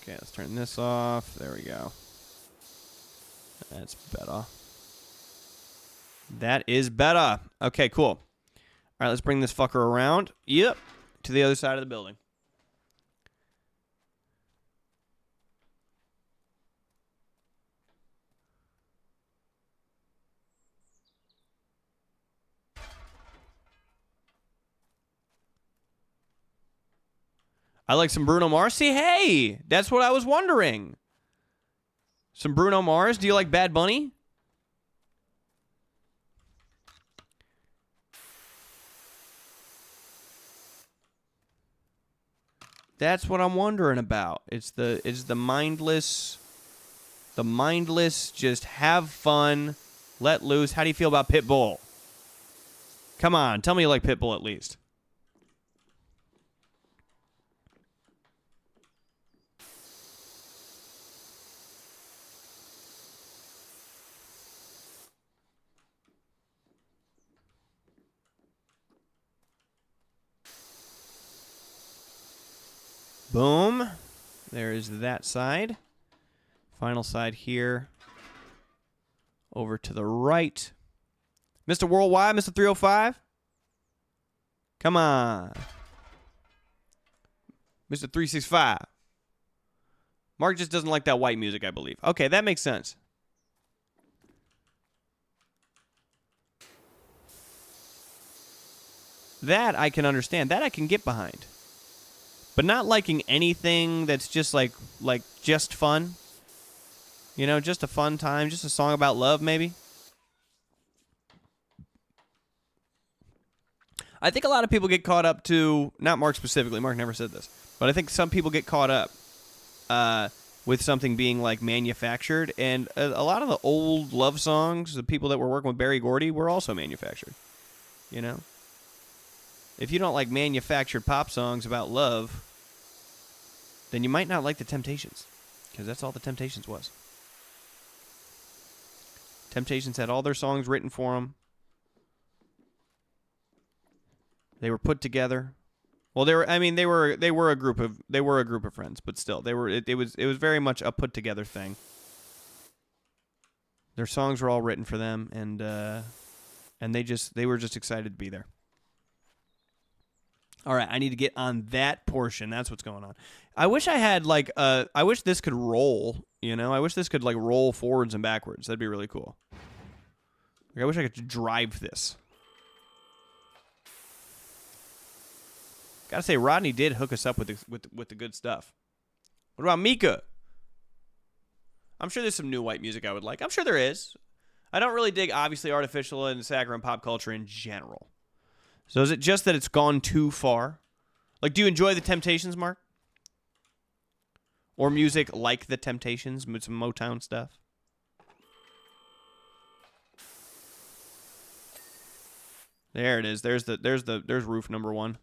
Okay, let's turn this off. There we go. That's better. That is better. Okay, cool. All right, let's bring this fucker around. Yep. To the other side of the building. I like some Bruno Mars. See, hey, that's what I was wondering. Some Bruno Mars. Do you like Bad Bunny? That's what I'm wondering about. It's the mindless, just have fun, let loose. How do you feel about Pitbull? Come on, tell me you like Pitbull at least. Boom. There is that side. Final side here. Over to the right. Mr. Worldwide, Mr. 305. Come on. Mr. 365. Mark just doesn't like that white music, I believe. Okay, that makes sense. That I can understand. That I can get behind. But not liking anything that's just like just fun. You know, just a fun time, just a song about love maybe. I think a lot of people get caught up to, not Mark specifically, Mark never said this, but I think some people get caught up with something being like manufactured, and a lot of the old love songs, the people that were working with Berry Gordy, were also manufactured. You know? If you don't like manufactured pop songs about love, then you might not like the Temptations, because that's all the Temptations was. Temptations had all their songs written for them. They were put together. Well, they were a group of friends, but still, it was very much a put together thing. Their songs were all written for them, and they were just excited to be there. All right, I need to get on that portion. That's what's going on. I wish I had I wish this could roll. You know, I wish this could like roll forwards and backwards. That'd be really cool. Like, I wish I could drive this. Gotta say, Rodney did hook us up with the good stuff. What about Mika? I'm sure there's some new white music I would like. I'm sure there is. I don't really dig, obviously, artificial and saccharine pop culture in general. So is it just that it's gone too far? Like, do you enjoy the Temptations, Mark? Or music like the Temptations, with some Motown stuff? There it is. There's roof number 1.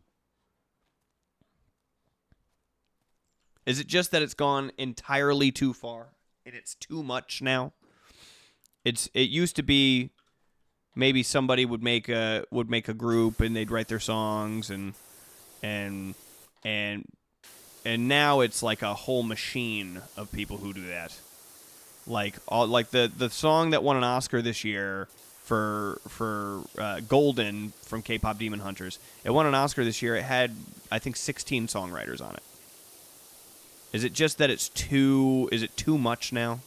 Is it just that it's gone entirely too far and it's too much now? It used to be maybe somebody would make a group and they'd write their songs and now it's like a whole machine of people who do that. Like the song that won an Oscar this year for Golden from K-Pop Demon Hunters. It won an Oscar this year. It had, I think, 16 songwriters on it. Is it just that is it too much now?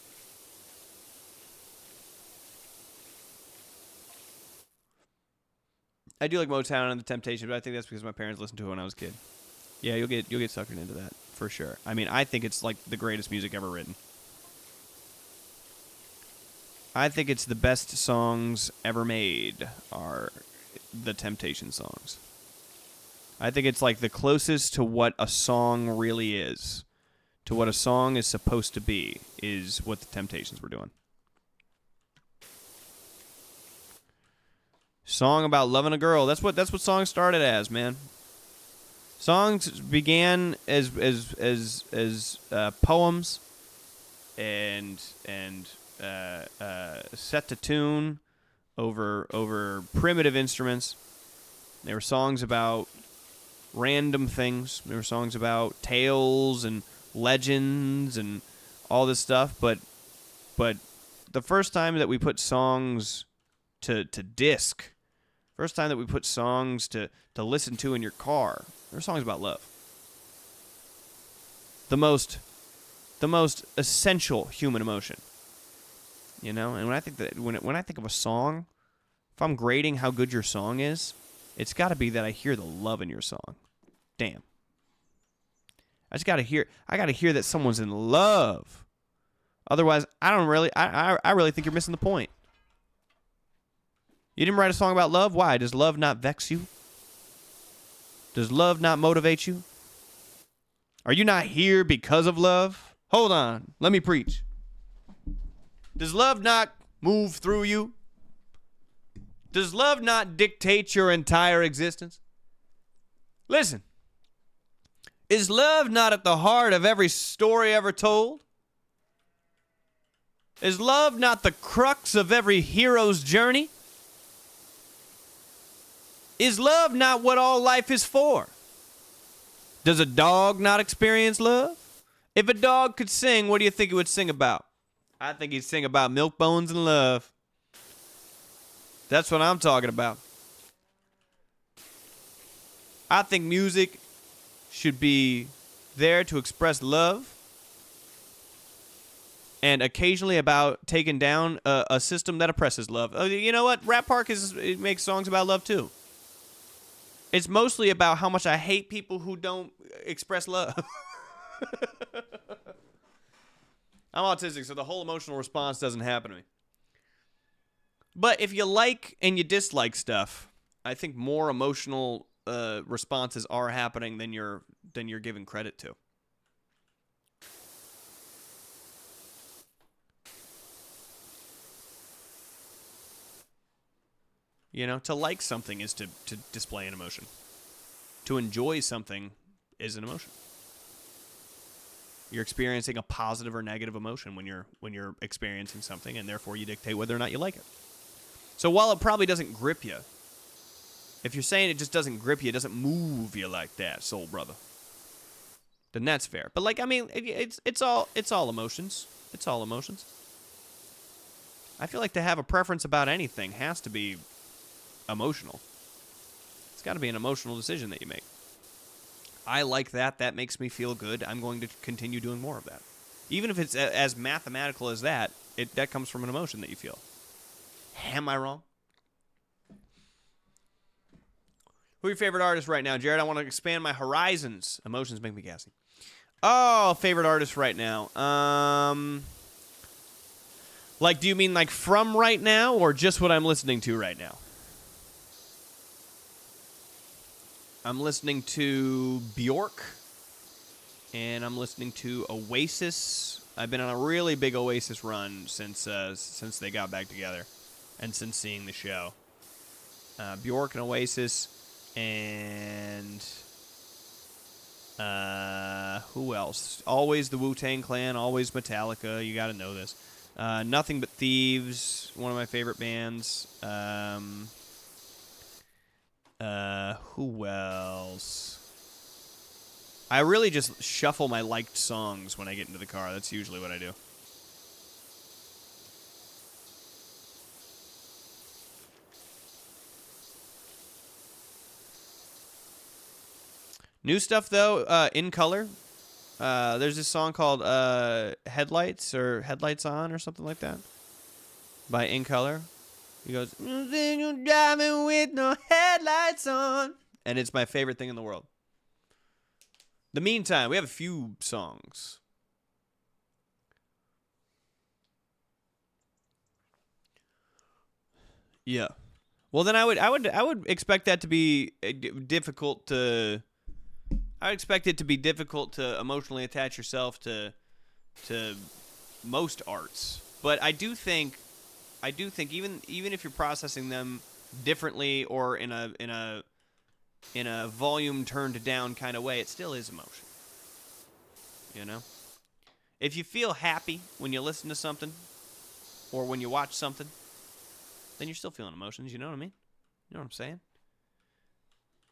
I do like Motown and the Temptations, but I think that's because my parents listened to it when I was a kid. Yeah, you'll get suckered into that for sure. I mean, I think it's like the greatest music ever written. I think it's the best songs ever made are the Temptation songs. I think it's like the closest to what a song really is, to what a song is supposed to be, is what the Temptations were doing. Song about loving a girl. That's what songs started as, man. Songs began as poems and set to tune over primitive instruments. There were songs about random things. There were songs about tales and legends and all this stuff. But the first time that we put songs to disc, first time that we put songs to listen to in your car, there were songs about love. The most essential human emotion. You know, and when I think of a song, if I'm grading how good your song is, it's got to be that I hear the love in your song. Damn. I got to hear that someone's in love. Otherwise, I really think you're missing the point. You didn't write a song about love? Why? Does love not vex you? Does love not motivate you? Are you not here because of love? Hold on. Let me preach. Does love not move through you? Does love not dictate your entire existence? Listen. Is love not at the heart of every story ever told? Is love not the crux of every hero's journey? Is love not what all life is for? Does a dog not experience love? If a dog could sing, what do you think it would sing about? I think he'd sing about milk bones and love. That's what I'm talking about. I think music should be there to express love and occasionally about taking down a system that oppresses love. You know what? Rap Park it makes songs about love too. It's mostly about how much I hate people who don't express love. I'm autistic, so the whole emotional response doesn't happen to me. But if you like and you dislike stuff, I think more emotional responses are happening than you're giving credit to. You know, to like something is to display an emotion. To enjoy something is an emotion. You're experiencing a positive or negative emotion when you're experiencing something, and therefore you dictate whether or not you like it. So while it probably doesn't grip you, if you're saying it just doesn't grip you, it doesn't move you like that, soul brother, then that's fair. But like, I mean, it's all emotions. It's all emotions. I feel like to have a preference about anything has to be emotional. It's got to be an emotional decision that you make. I like that. That makes me feel good. I'm going to continue doing more of that. Even if it's as mathematical as that, that comes from an emotion that you feel. Am I wrong? Who are your favorite artists right now, Jared? I want to expand my horizons. Emotions make me gassy. Oh, favorite artist right now. Like, do you mean like from right now or just what I'm listening to right now? I'm listening to Bjork, and I'm listening to Oasis. I've been on a really big Oasis run since they got back together, and since seeing the show. Bjork and Oasis, and who else? Always the Wu-Tang Clan, always Metallica. You got to know this. Nothing But Thieves, one of my favorite bands. Who else? I really just shuffle my liked songs when I get into the car. That's usually what I do. New stuff, though, In Color. There's this song called Headlights or Headlights On or something like that by In Color. He goes, "Then you're driving with no headlights on." And it's my favorite thing in the world. The Meantime, we have a few songs. Yeah. Well, then I would expect that to be difficult to. I would expect it to be difficult to emotionally attach yourself to most arts. But I do think even if you're processing them differently or in a volume turned down kind of way, it still is emotion. You know? If you feel happy when you listen to something or when you watch something, then you're still feeling emotions, you know what I mean? You know what I'm saying?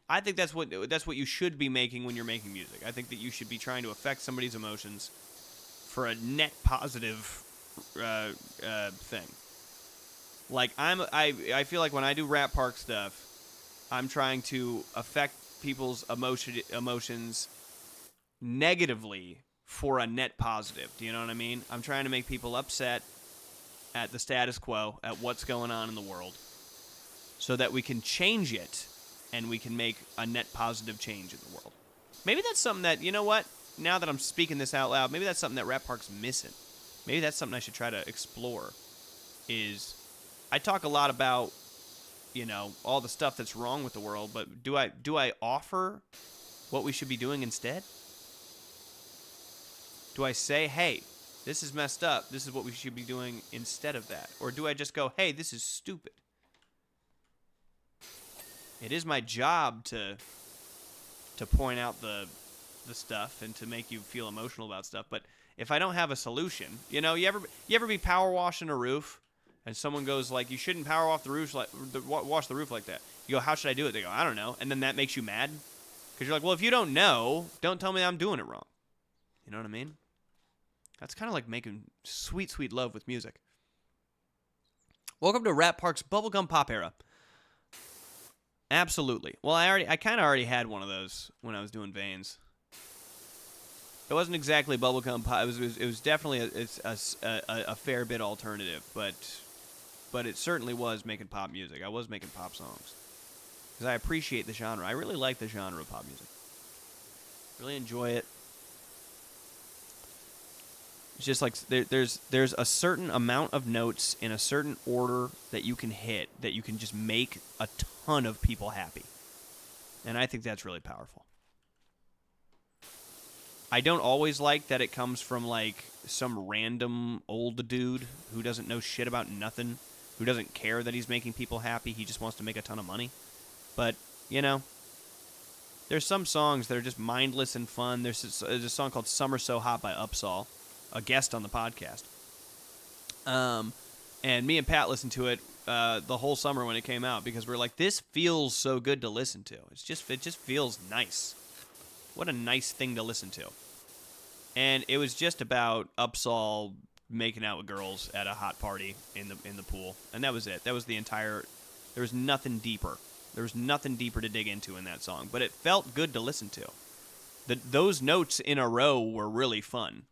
I think that's what you should be making when you're making music. I think that you should be trying to affect somebody's emotions for a net positive thing. Like I feel like when I do Rap Park stuff, I'm trying to affect people's emotions negatively for a net positive. Do you know what I mean? I'm trying to make people upset at the status quo, at what's going on in the world, so that we can change it and we can make a net positive change in the world. Maybe that's something that, you know what? Now that I'm speaking this out loud, maybe that's something that Rap Park's missing. Maybe that's something I should try to explore. Is I talk a lot about, you know, all the stuff that's wrong with the world, but do I offer what we should be doing instead? Do I say, hey, this is messed up. This is what we should be doing instead of that? Or do I just go, hey, this is stupid? It is my job to point out the stuff and to make you feel emotional about stuff. But if I don't have a solution, you ever be power washing a roof and someone goes like, you shouldn't power off the roof wash the roof like that. You go, how should I do it? They go, I don't know. And then that makes you mad because you're like, well, if you don't know, don't tell me I'm doing it wrong. You know what I mean? That's kind of like making sweet, sweet love with music. Welcome to Rat Park's Bubblegum Pop era. Absolutely. Well, I kind of already had one of those when I was doing Veins. It wasn't exactly bubblegum pop. It was definitely a fair bit alternative, but it certainly was making pop music. I was making pop songs because I appreciate the genre. I really like the genre of pop music. Really enjoy it. It's just like there's a certain amount of notes in a certain order that you can hit that you can just make a ton of people happy. And I think that's really powerful. I don't always like that it comes from like some random old dude who doesn't know shit about nothing, who doesn't care that he's making people happy. He just wants to make a ton of money. But, there's some songs that are just mindless and fun. There's a song called Summer So Hot by Upsall, a guest on the podcast. And me and Pat listened to it the whole summer when it came out because we're like, this feels so good to listen to. It just feels nice. What a nice thing to listen to. And it was just about Upsall making out with girls at a hot party in the pool. And that was it. That was the entire... There was nothing deeper. There was nothing deeper to dig into in that song. But it felt good to listen to. Those notes in a row were really fun.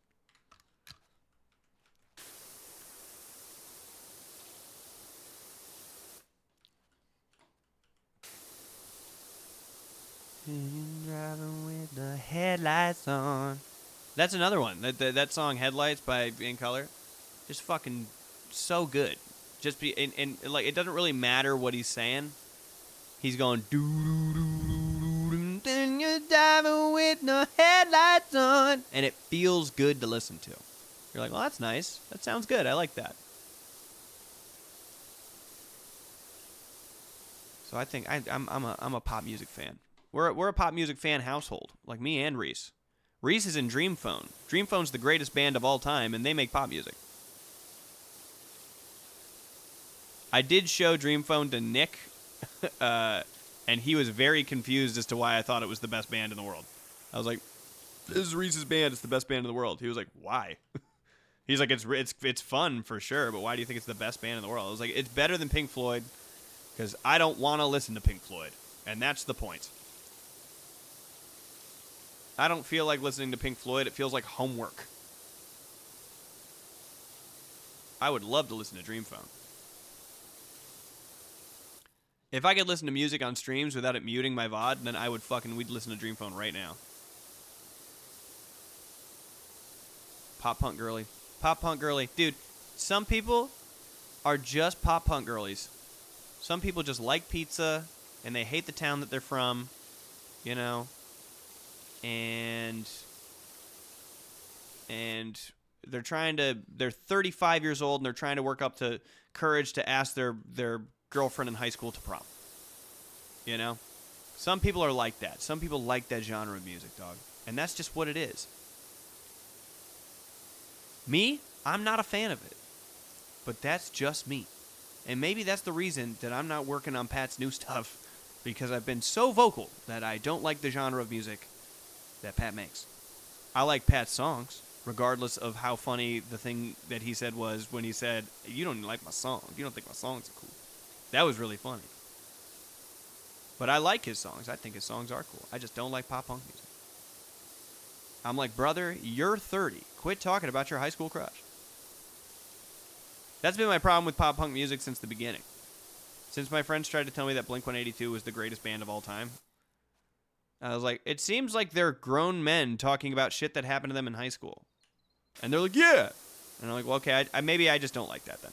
Driving with the headlights on. That's another one. That song "Headlights" by In Color, just fucking so good. Just and like it doesn't really matter what he's saying. He's going doo doo doo doo. Then you're driving with no headlights on, and it feels good to listen to. You're like, well, that's nice. That sounds good. I like that. So I think I'm a pop music fan. We're a pop music fan household, like me and Reese. Reese is in Dream Phone. Dream Phone's the greatest band of all time, and they make pop music. I did show Dream Phone to Nick, and he was very confused as to why I thought it was the best band in the world. I was like, this is Reese's band. It's the best band in the world. He was like, why? He's like, it's fun for sure, but why do you think it's the best band in the world? I was like, it's better than Pink Floyd, because I don't want to listen to Pink Floyd, and that's the point. I don't feel like listening to Pink Floyd. It feels like homework. I would love to listen to Dream Phone. If I could listen to music on streams without it muting my VOD, then we'd listen to Dream Phone right now. Pop punk girly. Pop punk girly. Dude, some people are just pop punk girlies. Some people just like pizza, and they hate the town that they're from, and they're 35 years old, and they're trying to work up to courage to ask their girlfriend in high school to prom. Some people are like that. Some people like that genre of music, dog. And that's just what it is. Me, I'm not a fan of it. But that's just me. And maybe that's the reason that I'm not working on Pat's new stuff, because I've been so vocal that I don't like the genre of music that Pat makes. I like Pat's songs, regardless of how funny the thing that he said was when he said, you don't like my songs. You don't think my songs are cool. That was really funny. But I like his songs. I think his songs are cool. I just don't like pop punk music. I'm like, brother, you're 30. Quit talking about your high school crush. That's been my problem with pop punk music since the beginning. Since my friends tried to tell me that Blink-182 was the greatest band of all time, I was like, it seems like they're grown men talking about shit that happened to them in high school. And they're like, yeah. And I'm like, well, okay, maybe I just don't like that then.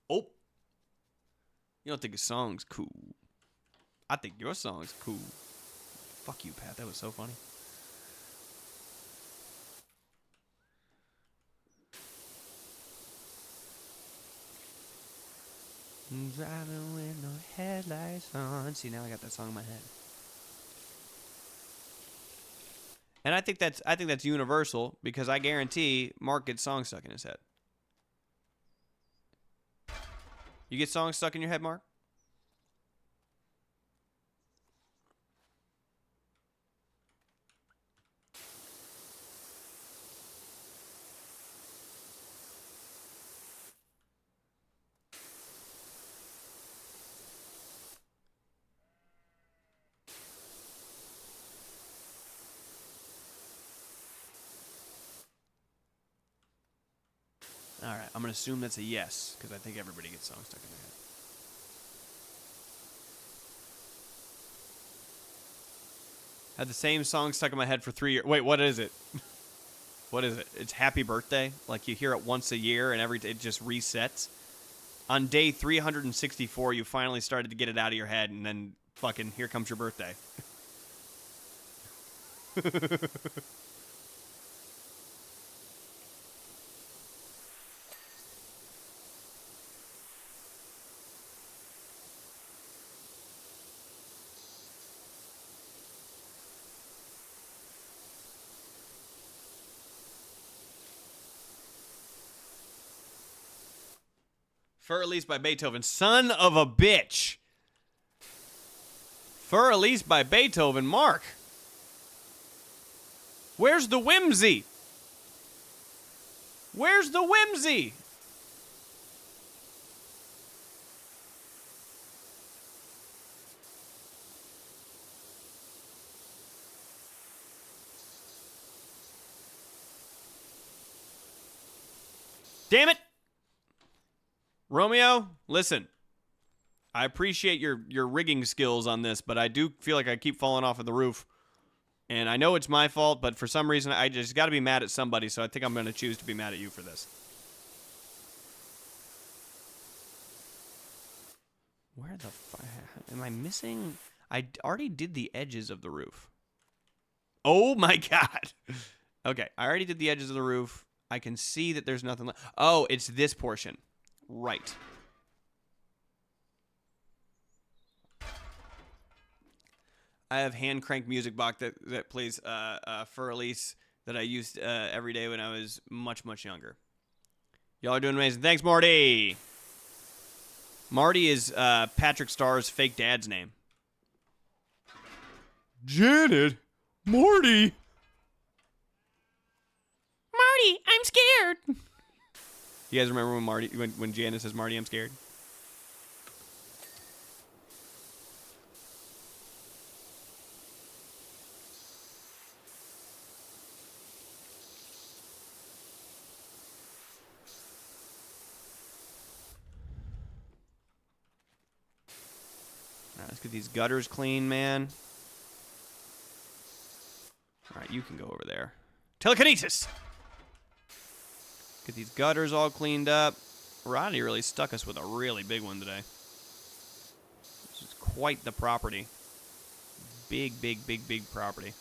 Oh. You don't think his song's cool. I think your song's cool. Fuck you, Pat. That was so funny. I'm driving with no headlights on. See, now I got that song in my head. And I think that's universal because I guarantee Mark gets songs stuck in his head. You get songs stuck in your head, Mark? All right, I'm going to assume that's a yes because I think everybody gets songs stuck in their head. Had the same song stuck in my head for 3 years. Wait, what is it? What is it? It's Happy Birthday. Like you hear it once a year and it just resets. On day 364, you finally started to get it out of your head, and then fucking here comes your birthday. Fur Elise by Beethoven. Son of a bitch. Fur Elise by Beethoven. Mark. Where's the whimsy? Where's the whimsy? Damn it. Romeo, listen. I appreciate your rigging skills on this, but I do feel like I keep falling off of the roof. And I know it's my fault, but for some reason I just got to be mad at somebody, so I think I'm going to choose to be mad at you for this. Where the fuck am I missing? I already did the edges of the roof. Oh my god. Okay, I already did the edges of the roof. I can see that there's nothing left. Oh, it's this portion. Right. I have hand crank music box that plays Fur Elise that I used every day when I was much younger. Y'all are doing amazing. Thanks, Marty. Marty is Patrick Starr's fake dad's name. Janet, Marty. Marty, I'm scared. You guys remember when Janet says, Marty, I'm scared? All right, let's get these gutters clean, man. All right, you can go over there. Telekinesis! Get these gutters all cleaned up. Roddy really stuck us with a really big one today. This is quite the property. Big property.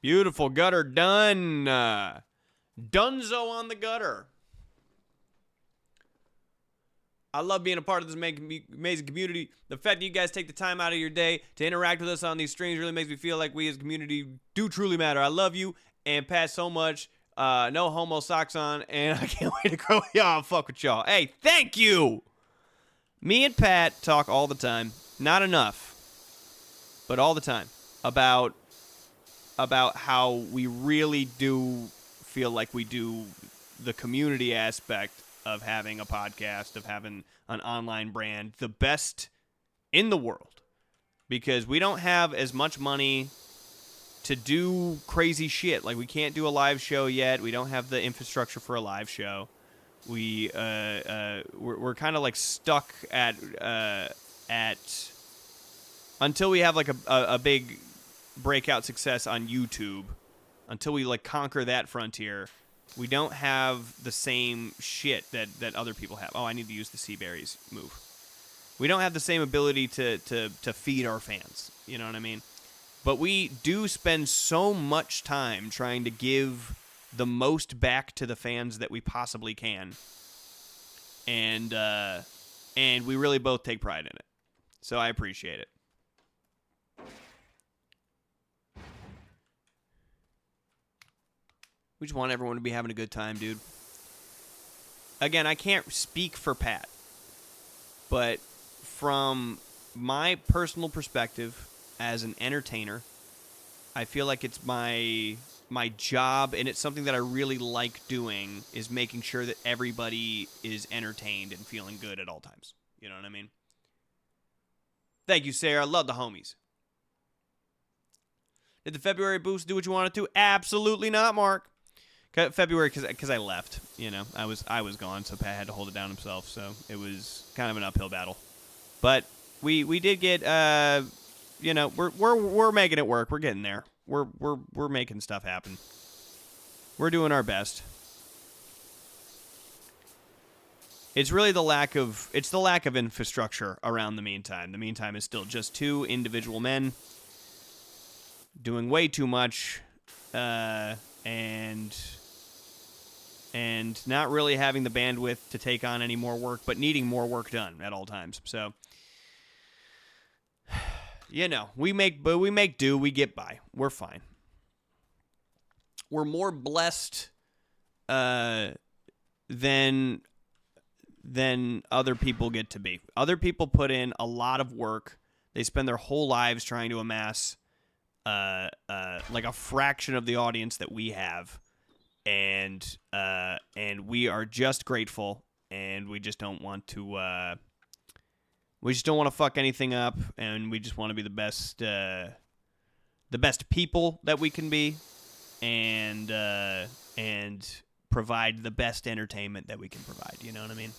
Beautiful gutter done. Dunzo on the gutter. I love being a part of this amazing community. The fact that you guys take the time out of your day to interact with us on these streams really makes me feel like we as a community do truly matter. I love you and Pat so much. No homo socks on, and I can't wait to grow y'all. Fuck with y'all. Hey, thank you. Me and Pat talk all the time. Not enough, but all the time about how we really do feel like we do the community aspect of having a podcast, of having an online brand, the best in the world. Because we don't have as much money do crazy shit. Like, we can't do a live show yet. We don't have the infrastructure for a live show. We're kind of like stuck at until we have like a big breakout success on YouTube. Until we like conquer that frontier, we don't have the same shit that other people have. Oh, I need to use the Seaberries move. We don't have the same ability to feed our fans. You know what I mean? But we do spend so much time trying to give the most back to the fans that we possibly can. And we really both take pride in it. So I appreciate it. We just want everyone to be having a good time, dude. Again, I can't speak for Pat. But from my personal perspective as an entertainer, I feel like it's my job, and it's something that I really like doing, is making sure that everybody is entertained and feeling good at all times. You know what I mean? Thank you, Sarah. I love the homies. Did the February boost do what you wanted to? Absolutely not, Mark. February, because I left. You know, I was gone, so Pat had to hold it down himself. So it was kind of an uphill battle. But we did get you know, we're making it work. We're getting there. We're making stuff happen. We're doing our best. It's really the lack of infrastructure around the Meantime. The Meantime is still just two individual men doing way too much, and not really having the bandwidth to take on any more work, but needing more work done at all times. So, you know, we make do, we get by. We're fine. We're more blessed than other people get to be. Other people put in a lot of work. They spend their whole lives trying to amass like a fraction of the audience that we have. And we are just grateful, and we just don't want to fuck anything up, and we just want to be the best people that we can be, and provide the best entertainment that we can provide. You know what I mean?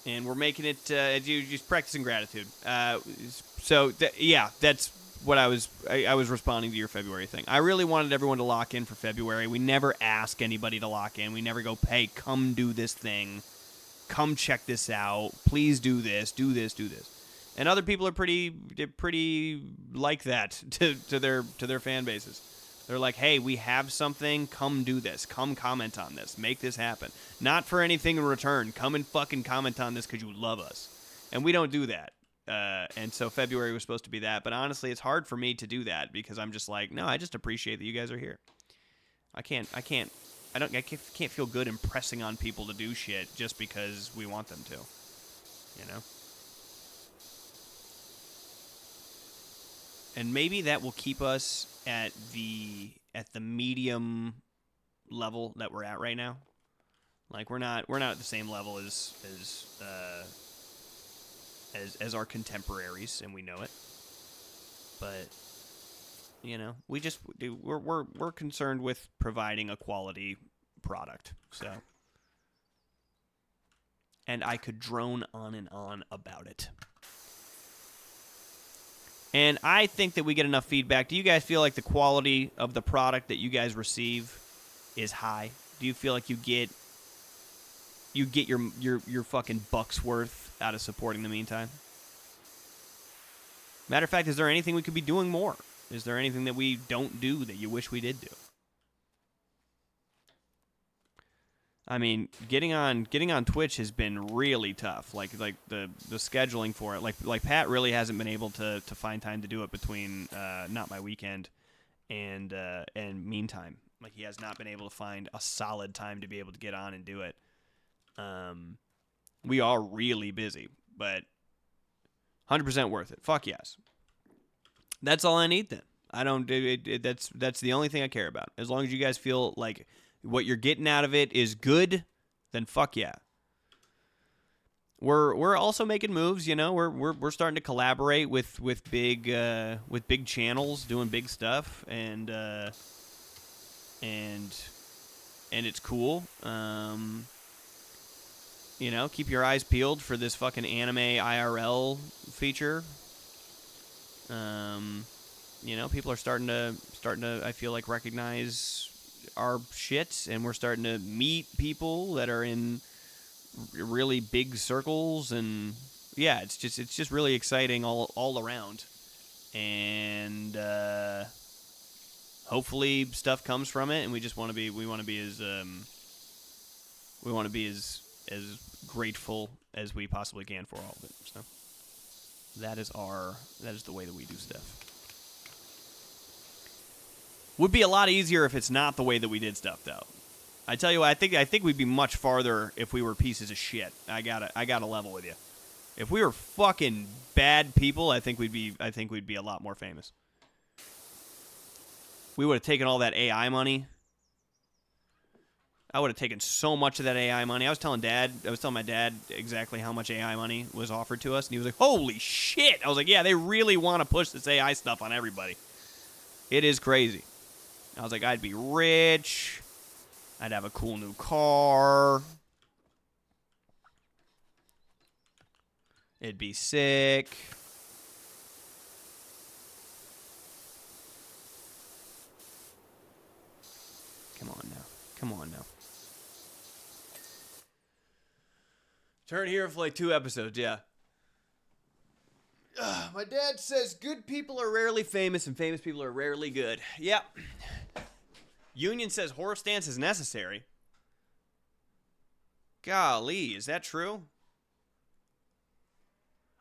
And we're making it. Just practicing gratitude. Yeah, that's what I was responding to your February thing. I really wanted everyone to lock in for February. We never ask anybody to lock in. We never go, hey, come do this thing. Come check this out. Please do this. Do this. Do this. And other people are pretty like that to their fan bases. They're like, hey, we have something. Come do this. Come comment on this. Make this happen. Not for anything in return. Come and fucking comment on this because you love us. And we don't do that. And so February was supposed to be that. But honestly, it's hard for me to do that because I'm just like, no, I just appreciate that you guys are here. I can't feel good impressing on people to do shit just because we want them to. You know? And maybe that will keep us at the medium level that we're at right now. Like we're not at the same level as our contemporaries, and we know it. But you know, we're concerned with providing a quality product. So, and I could drone on and on about it. And I think that we get enough feedback. Do you guys feel like the quality of the product that you guys receive is high? Do you feel like you get your fucking buck's worth out of supporting the Meantime? Matter of fact, is there anything we could be doing more? Is there anything that we don't do that you wish we did do? I mean, getting on Twitch has been really tough. Like the scheduling for it. Like Pat really hasn't been able to find time to do it between not my weekend and Meantime. Like he has not been able to find a solid time to be able to get on and do it. We are really busy, but 100% worth it. Fuck yes. That's all I need then. I don't. That's the only thing I care about. As long as you guys feel like what you're getting out of it is good, then fuck yeah. we're also making moves. You know, we're starting to collaborate with big channels doing big stuff, and it's cool. You know, keep your eyes peeled for this fucking anime IRL feature. You know, people are starting to I feel like recognize our shit, and we're starting to meet people that are in really big circles, and yeah, it's just really exciting all around. And hopefully stuff comes from it, and we want to be as grateful as we possibly can for all of it. So that is the way that we do stuff. Would be a lot easier if it's not the way that we did stuff, though. I tell you what, I think we'd be much farther if we were pieces of shit. I gotta level with you. If we were fucking bad people, I think we'd be a lot more famous. We would have taken all that AI money. I would have taken so much of that AI money. I was telling my dad exactly how much AI money was offered to us, and he was like, "Holy shit!" I was like, "Yeah, they really want to push this AI stuff on everybody. It is crazy." I was like, I'd be rich. I'd have a cool new car. It'd be sick. Come on now. Turn here for like 2 episodes, yeah. My dad says good people are rarely famous and famous people are rarely good. Yep. Union says horse stance is necessary. Golly, is that true?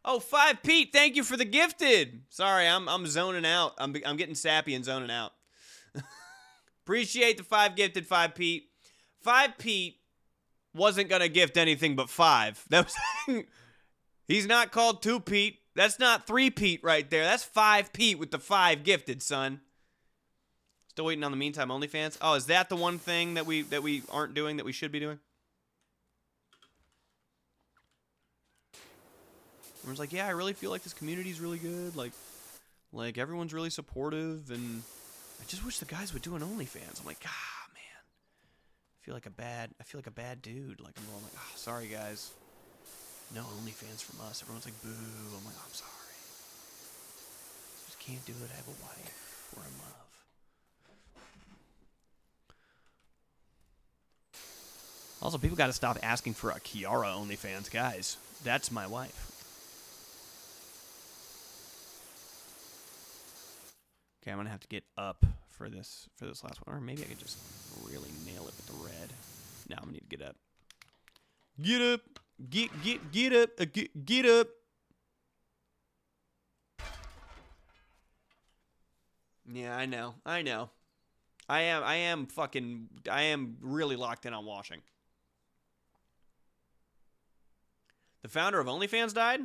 Oh, 5 Pete, thank you for the gifted. Sorry, I'm zoning out. I'm getting sappy and zoning out. Appreciate the 5 gifted, 5 Pete. 5 Pete wasn't gonna gift anything but 5. That was he's not called 2 Pete. That's not 3 Pete right there. That's 5 Pete with the 5 gifted, son. Still waiting on the Meantime OnlyFans. Oh, is that the one thing that we aren't doing that we should be doing? Everyone's like, yeah, I really feel like this community's really good. Like everyone's really supportive, and I just wish the guys would do an OnlyFans. I'm like, man, I feel like a bad dude. Like I'm going like, sorry guys, no OnlyFans from us. Everyone's like, boo. I'm like, I'm sorry, just can't do it. I have a wife we're in love. Also, people got to stop asking for a Kiara OnlyFans, guys. That's my wife. Okay, I'm gonna have to get up for this last one, or maybe I could just really nail it with the red. No, I'm gonna need to get up. Get up, get up, get up. Yeah, I know. I am really locked in on washing. The founder of OnlyFans died?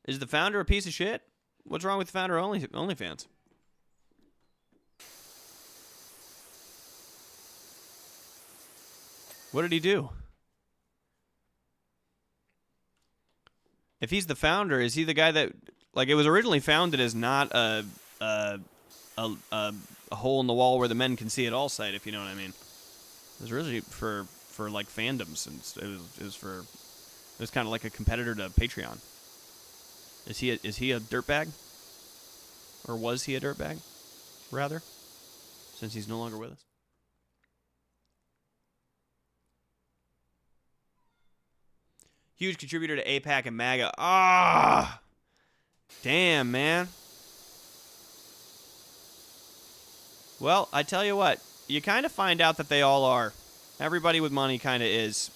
Is the founder a piece of shit? What's wrong with the founder of OnlyFans? What did he do? If he's the founder, is he the guy that, like, it was originally founded as not a hole in the wall where the men can see it all site, if you know what I mean. It was originally for like fandoms, and it was kind of like a competitor to Patreon. Is he a dirtbag? Or was he a dirtbag, rather? Since he's no longer with us. Huge contributor to APAC and MAGA. Damn, man. Well, I tell you what. You kind of find out that they all are. Everybody with money kind of is.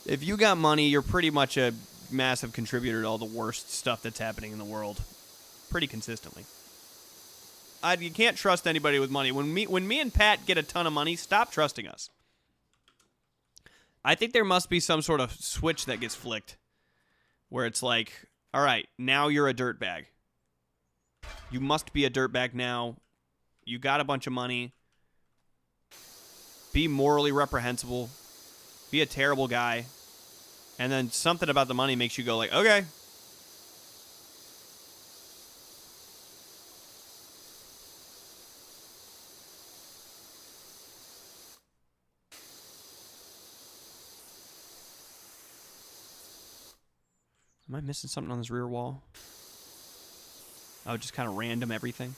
If you got money, you're pretty much a massive contributor to all the worst stuff that's happening in the world. Pretty consistently. You can't trust anybody with money. When me and Pat get a ton of money, stop trusting us. I think there must be some sort of switch that gets flicked. Where it's like, all right, now you're a dirtbag. You must be a dirtbag now. You got a bunch of money. be morally reprehensible, be a terrible guy, and then something about the money makes you go like, okay. Am I missing something on this rear wall? Oh, just kind of random everything.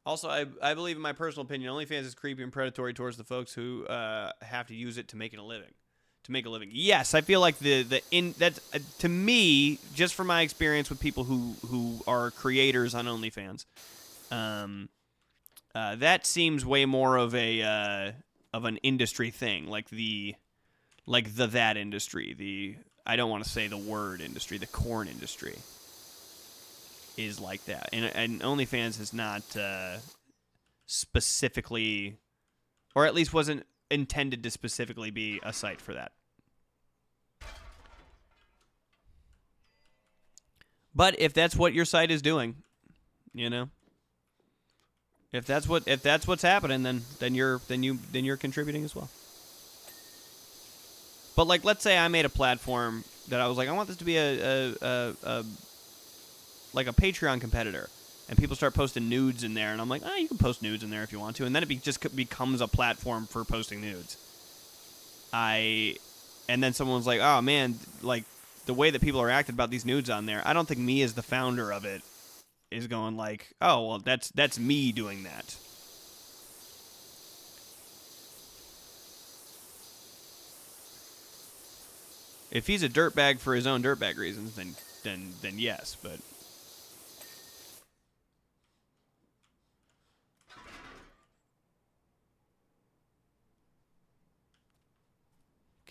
Also, I believe, in my personal opinion, OnlyFans is creepy and predatory towards the folks who have to use it to make a living. Yes, I feel like that's to me, just from my experience with people who are creators on OnlyFans, that seems way more of an industry thing, like that industry. I don't want to say the word industry, the corn industry is like that. And OnlyFans is not specifically, or at least wasn't intended to specifically be a site for that. But if that's what your site is doing, if that's what's happening, then you're contributing as well. But like, let's say I made a platform that I was like, I want this to be like a Patreon competitor, and people start posting nudes in there, and I'm like, you can post nudes in there if you want to, and then it just becomes a platform for posting nudes. And then someone's like, oh man, like the way that people are acting about these nudes on there, I don't think me as the founder of it is going like, oh well, that's me doing that. If he's a dirtbag for his own dirtbag reasons, then yes, but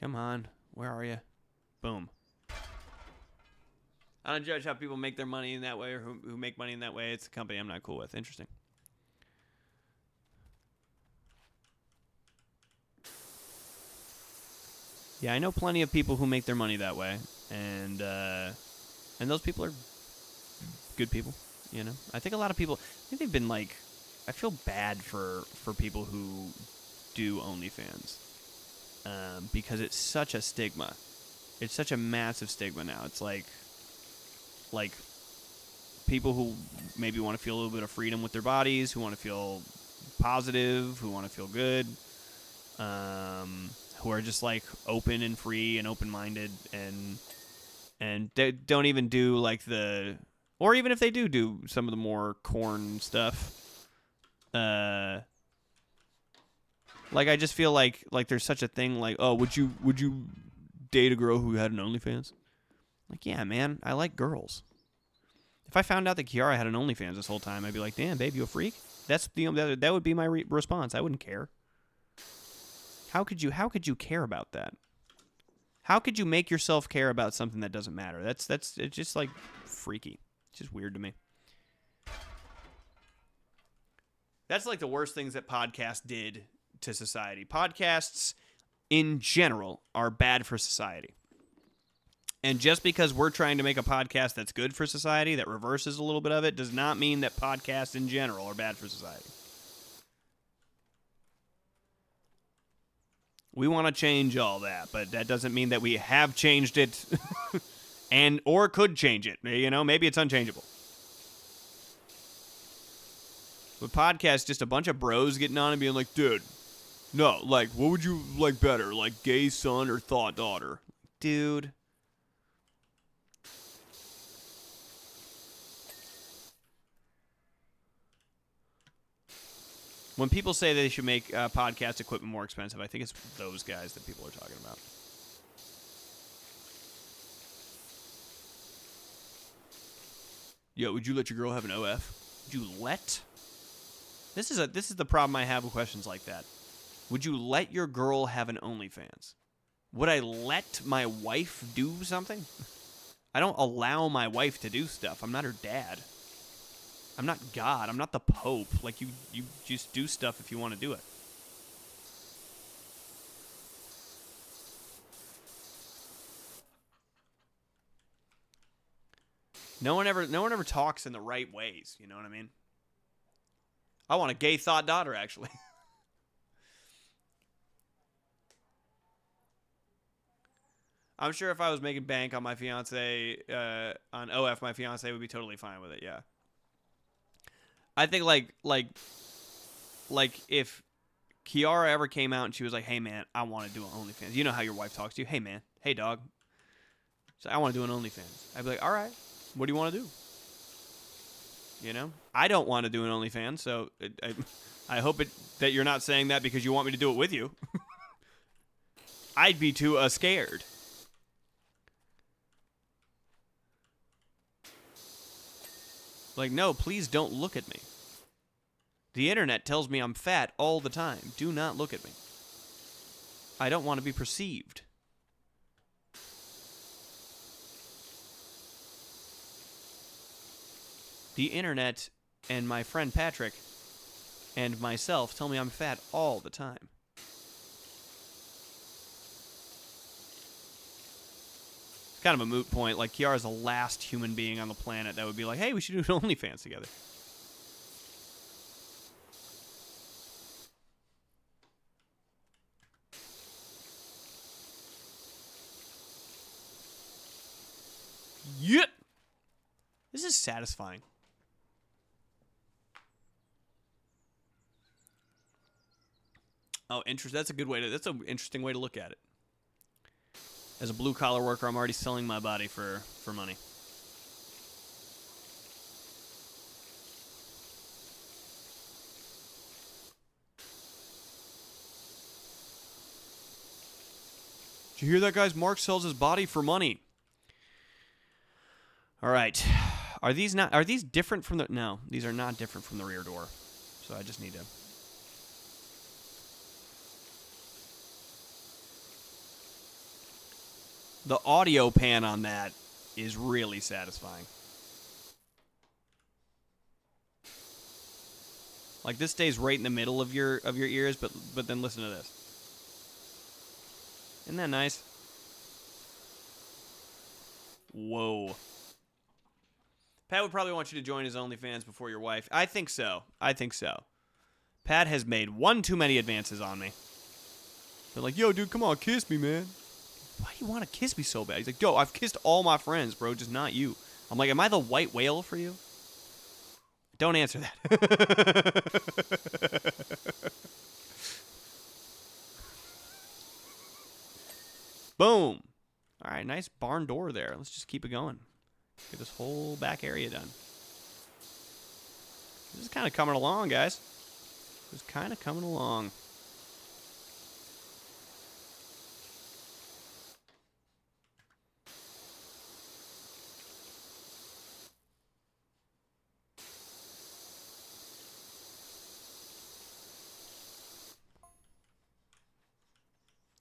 come on, where are you? Boom. I don't judge how people make their money in that way, or who make money in that way. It's a company I'm not cool with. Interesting. Yeah, I know plenty of people who make their money that way, and those people are good people. I think a lot of people, they've been like, I feel bad for people who do OnlyFans, because it's such a stigma. It's such a massive stigma now. It's like people who maybe want to feel a little bit of freedom with their bodies, who want to feel positive, who want to feel good, who are just like open and free and open-minded, and they don't even do like or even if they do some of the more corn stuff, like I just feel like there's such a thing like, oh, would you date a girl who had an OnlyFans? Like, yeah, man, I like girls. If I found out that Kiara had an OnlyFans this whole time, I'd be like, damn, babe, you a freak? That would be my response. I wouldn't care. How could you care about that? How could you make yourself care about something that doesn't matter? It's just like freaky. It's just weird to me. That's like the worst things that podcasts did to society. Podcasts in general are bad for society. And just because we're trying to make a podcast that's good for society, that reverses a little bit of it, does not mean that podcasts in general are bad for society. We want to change all that, but that doesn't mean that we have changed it or could change it. Maybe it's unchangeable. With podcasts, just a bunch of bros getting on and being like, dude, no, like, what would you like better? Like, gay son or thought daughter? Dude. When people say they should make podcast equipment more expensive, I think it's those guys that people are talking about. Yo, would you let your girl have an OF? Would you let? This is the problem I have with questions like that. Would you let your girl have an OnlyFans? Would I let my wife do something? I don't allow my wife to do stuff. I'm not her dad. I'm not God. I'm not the Pope. Like, you just do stuff if you want to do it. No one ever talks in the right ways. You know what I mean? I want a gay thought daughter, actually. I'm sure if I was making bank on my fiance, on OF, my fiance would be totally fine with it. Yeah. I think like if Kiara ever came out and she was like, "Hey man, I want to do an OnlyFans." You know how your wife talks to you. "Hey man, hey dog, so I want to do an OnlyFans." I'd be like, "All right, what do you want to do?" You know, I don't want to do an OnlyFans, so I hope that you're not saying that because you want me to do it with you. I'd be too scared. Like, no, please don't look at me. The internet tells me I'm fat all the time. Do not look at me. I don't want to be perceived. The internet and my friend Patrick and myself tell me I'm fat all the time. It's kind of a moot point. Like, Kiara's the last human being on the planet that would be like, "Hey, we should do an OnlyFans together." Yep. This is satisfying. Oh, that's a good way to. That's an interesting way to look at it. As a blue-collar worker, I'm already selling my body for money. Did you hear that, guys? Mark sells his body for money. All right. Are these different from the... No, these are not different from the rear door. So I just need to... The audio pan on that is really satisfying. Like, this stays right in the middle of your ears, but then listen to this. Isn't that nice? Whoa. Pat would probably want you to join his OnlyFans before your wife. I think so. Pat has made one too many advances on me. They're like, "Yo, dude, come on, kiss me, man." Why do you want to kiss me so bad? He's like, "Yo, I've kissed all my friends, bro, just not you." I'm like, "Am I the white whale for you?" Don't answer that. Boom. All right, nice barn door there. Let's just keep it going. Get this whole back area done. This is kind of coming along, guys. This is kind of coming along.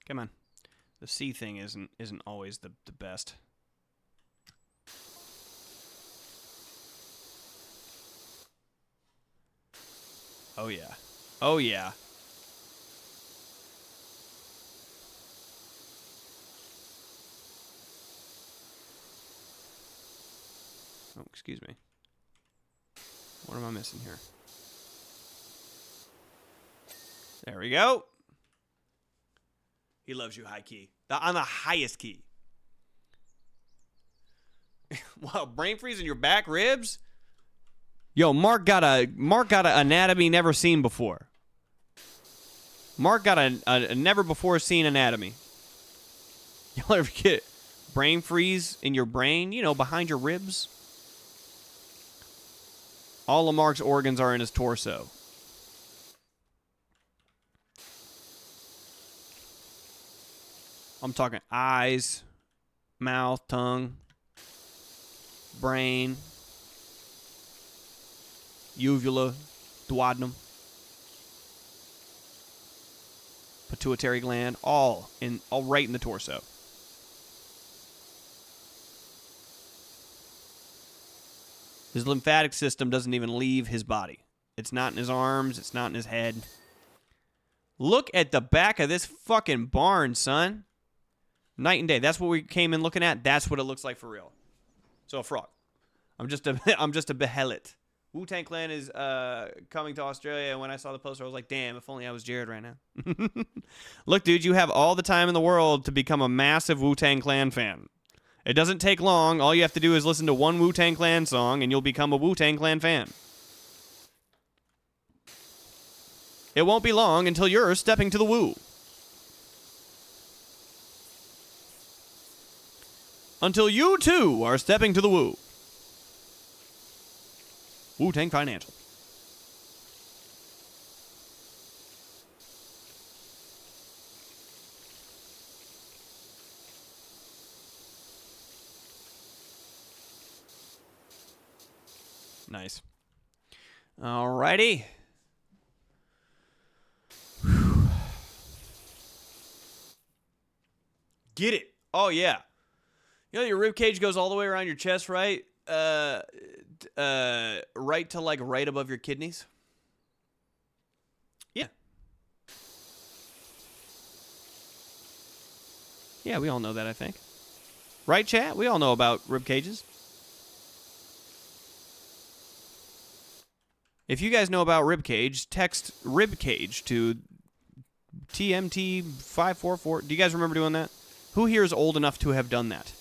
Come on. The C thing isn't always the best. Oh yeah. Oh yeah. Oh, excuse me. What am I missing here? There we go. He loves you high key. On the highest key. Wow, brain freeze in your back ribs? Yo, Mark got a anatomy never seen before. Mark got a never before seen anatomy. Y'all ever get brain freeze in your brain? You know, behind your ribs? All of Mark's organs are in his torso. I'm talking eyes, mouth, tongue, brain, uvula, duodenum, pituitary gland, all right in the torso. His lymphatic system doesn't even leave his body. It's not in his arms. It's not in his head. Look at the back of this fucking barn, son. Night and day. That's what we came in looking at. That's what it looks like for real. So a frog. I'm just a behelit. Wu-Tang Clan is coming to Australia, and when I saw the poster, I was like, damn, if only I was Jared right now. Look, dude, you have all the time in the world to become a massive Wu-Tang Clan fan. It doesn't take long. All you have to do is listen to one Wu-Tang Clan song, and you'll become a Wu-Tang Clan fan. It won't be long until you're stepping to the Wu. Until you, too, are stepping to the Wu. Wu-Tang Financial. Nice. Alrighty. Get it. Oh, yeah. You know your rib cage goes all the way around your chest, right? Right to like right above your kidneys. Yeah. Yeah, we all know that, I think. Right, chat? We all know about rib cages. If you guys know about rib cage, text rib cage to TMT544. Do you guys remember doing that? Who here is old enough to have done that?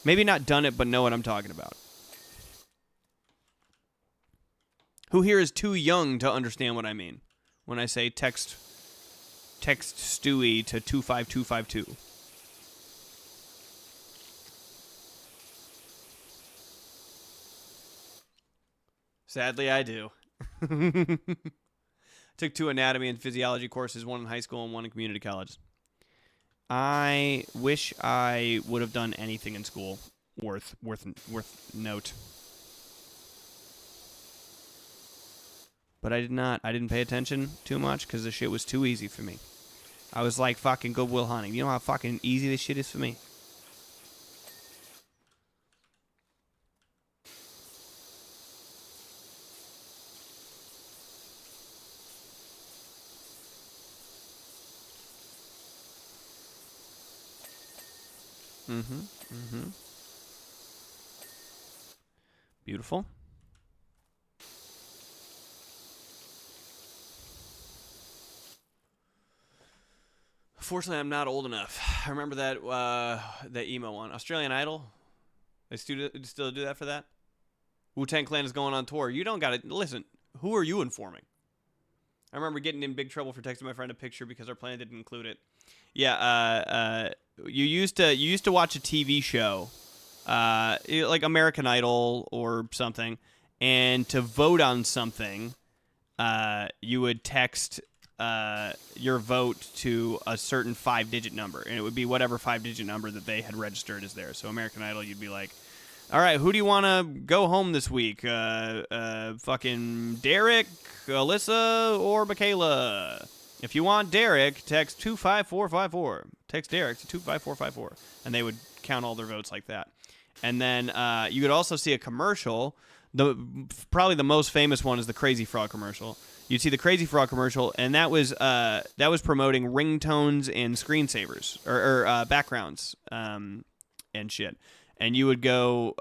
Maybe not done it, but know what I'm talking about. Who here is too young to understand what I mean when I say text Stewie to 25252? Sadly, I do. Took 2 anatomy and physiology courses, 1 in high school and 1 in community college. I wish I would have done anything in school worth note. But I did not. I didn't pay attention too much because the shit was too easy for me. I was like fucking Good Will Hunting. You know how fucking easy this shit is for me? Beautiful. Fortunately, I'm not old enough. I remember that emo one. Australian Idol? They still do that for that? Wu-Tang Clan is going on tour. You don't got to... Listen, who are you informing? I remember getting in big trouble for texting my friend a picture because our plan didn't include it. Yeah, you used to watch a TV show, like American Idol or something, and to vote on something, you would text your vote to a certain 5-digit number, and it would be whatever 5-digit number that they had registered as theirs. So American Idol, you'd be like, all right, who do you want to go home this week? Fucking Derek, Alyssa, or Michaela? If you want Derek, text 25454. Text Derek to 25454. And they would count all their votes like that. And then you could also see a commercial. Probably the most famous one is the Crazy Frog commercial. You'd see the Crazy Frog commercial, and that was promoting ringtones and screensavers, or backgrounds and shit. And you would go,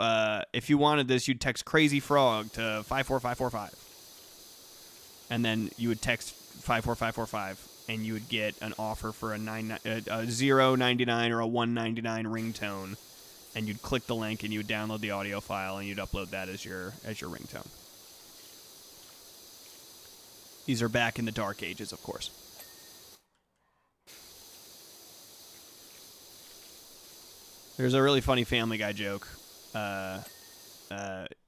if you wanted this, you'd text Crazy Frog to 54545. And then you would text 54545, and you would get an offer for a $0.99 or a $1.99 ringtone. And you'd click the link, and you would download the audio file, and you'd upload that as your ringtone. These are back in the dark ages, of course. There's a really funny Family Guy joke that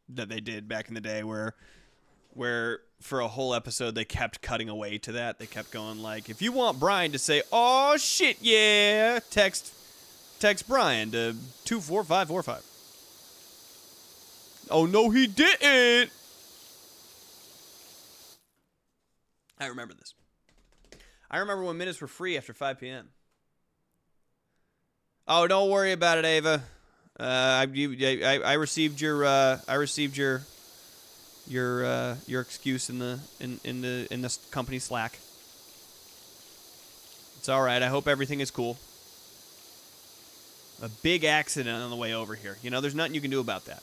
they did back in the day where for a whole episode they kept cutting away to that. They kept going like, if you want Brian to say, "Oh shit, yeah," text Brian to 24545. Oh no, he didn't. I remember this. I remember when minutes were free after 5 p.m. Oh, don't worry about it, Ava. I received your excuse in the company Slack. It's all right. I hope everything is cool. A big accident on the way over here. You know, there's nothing you can do about that.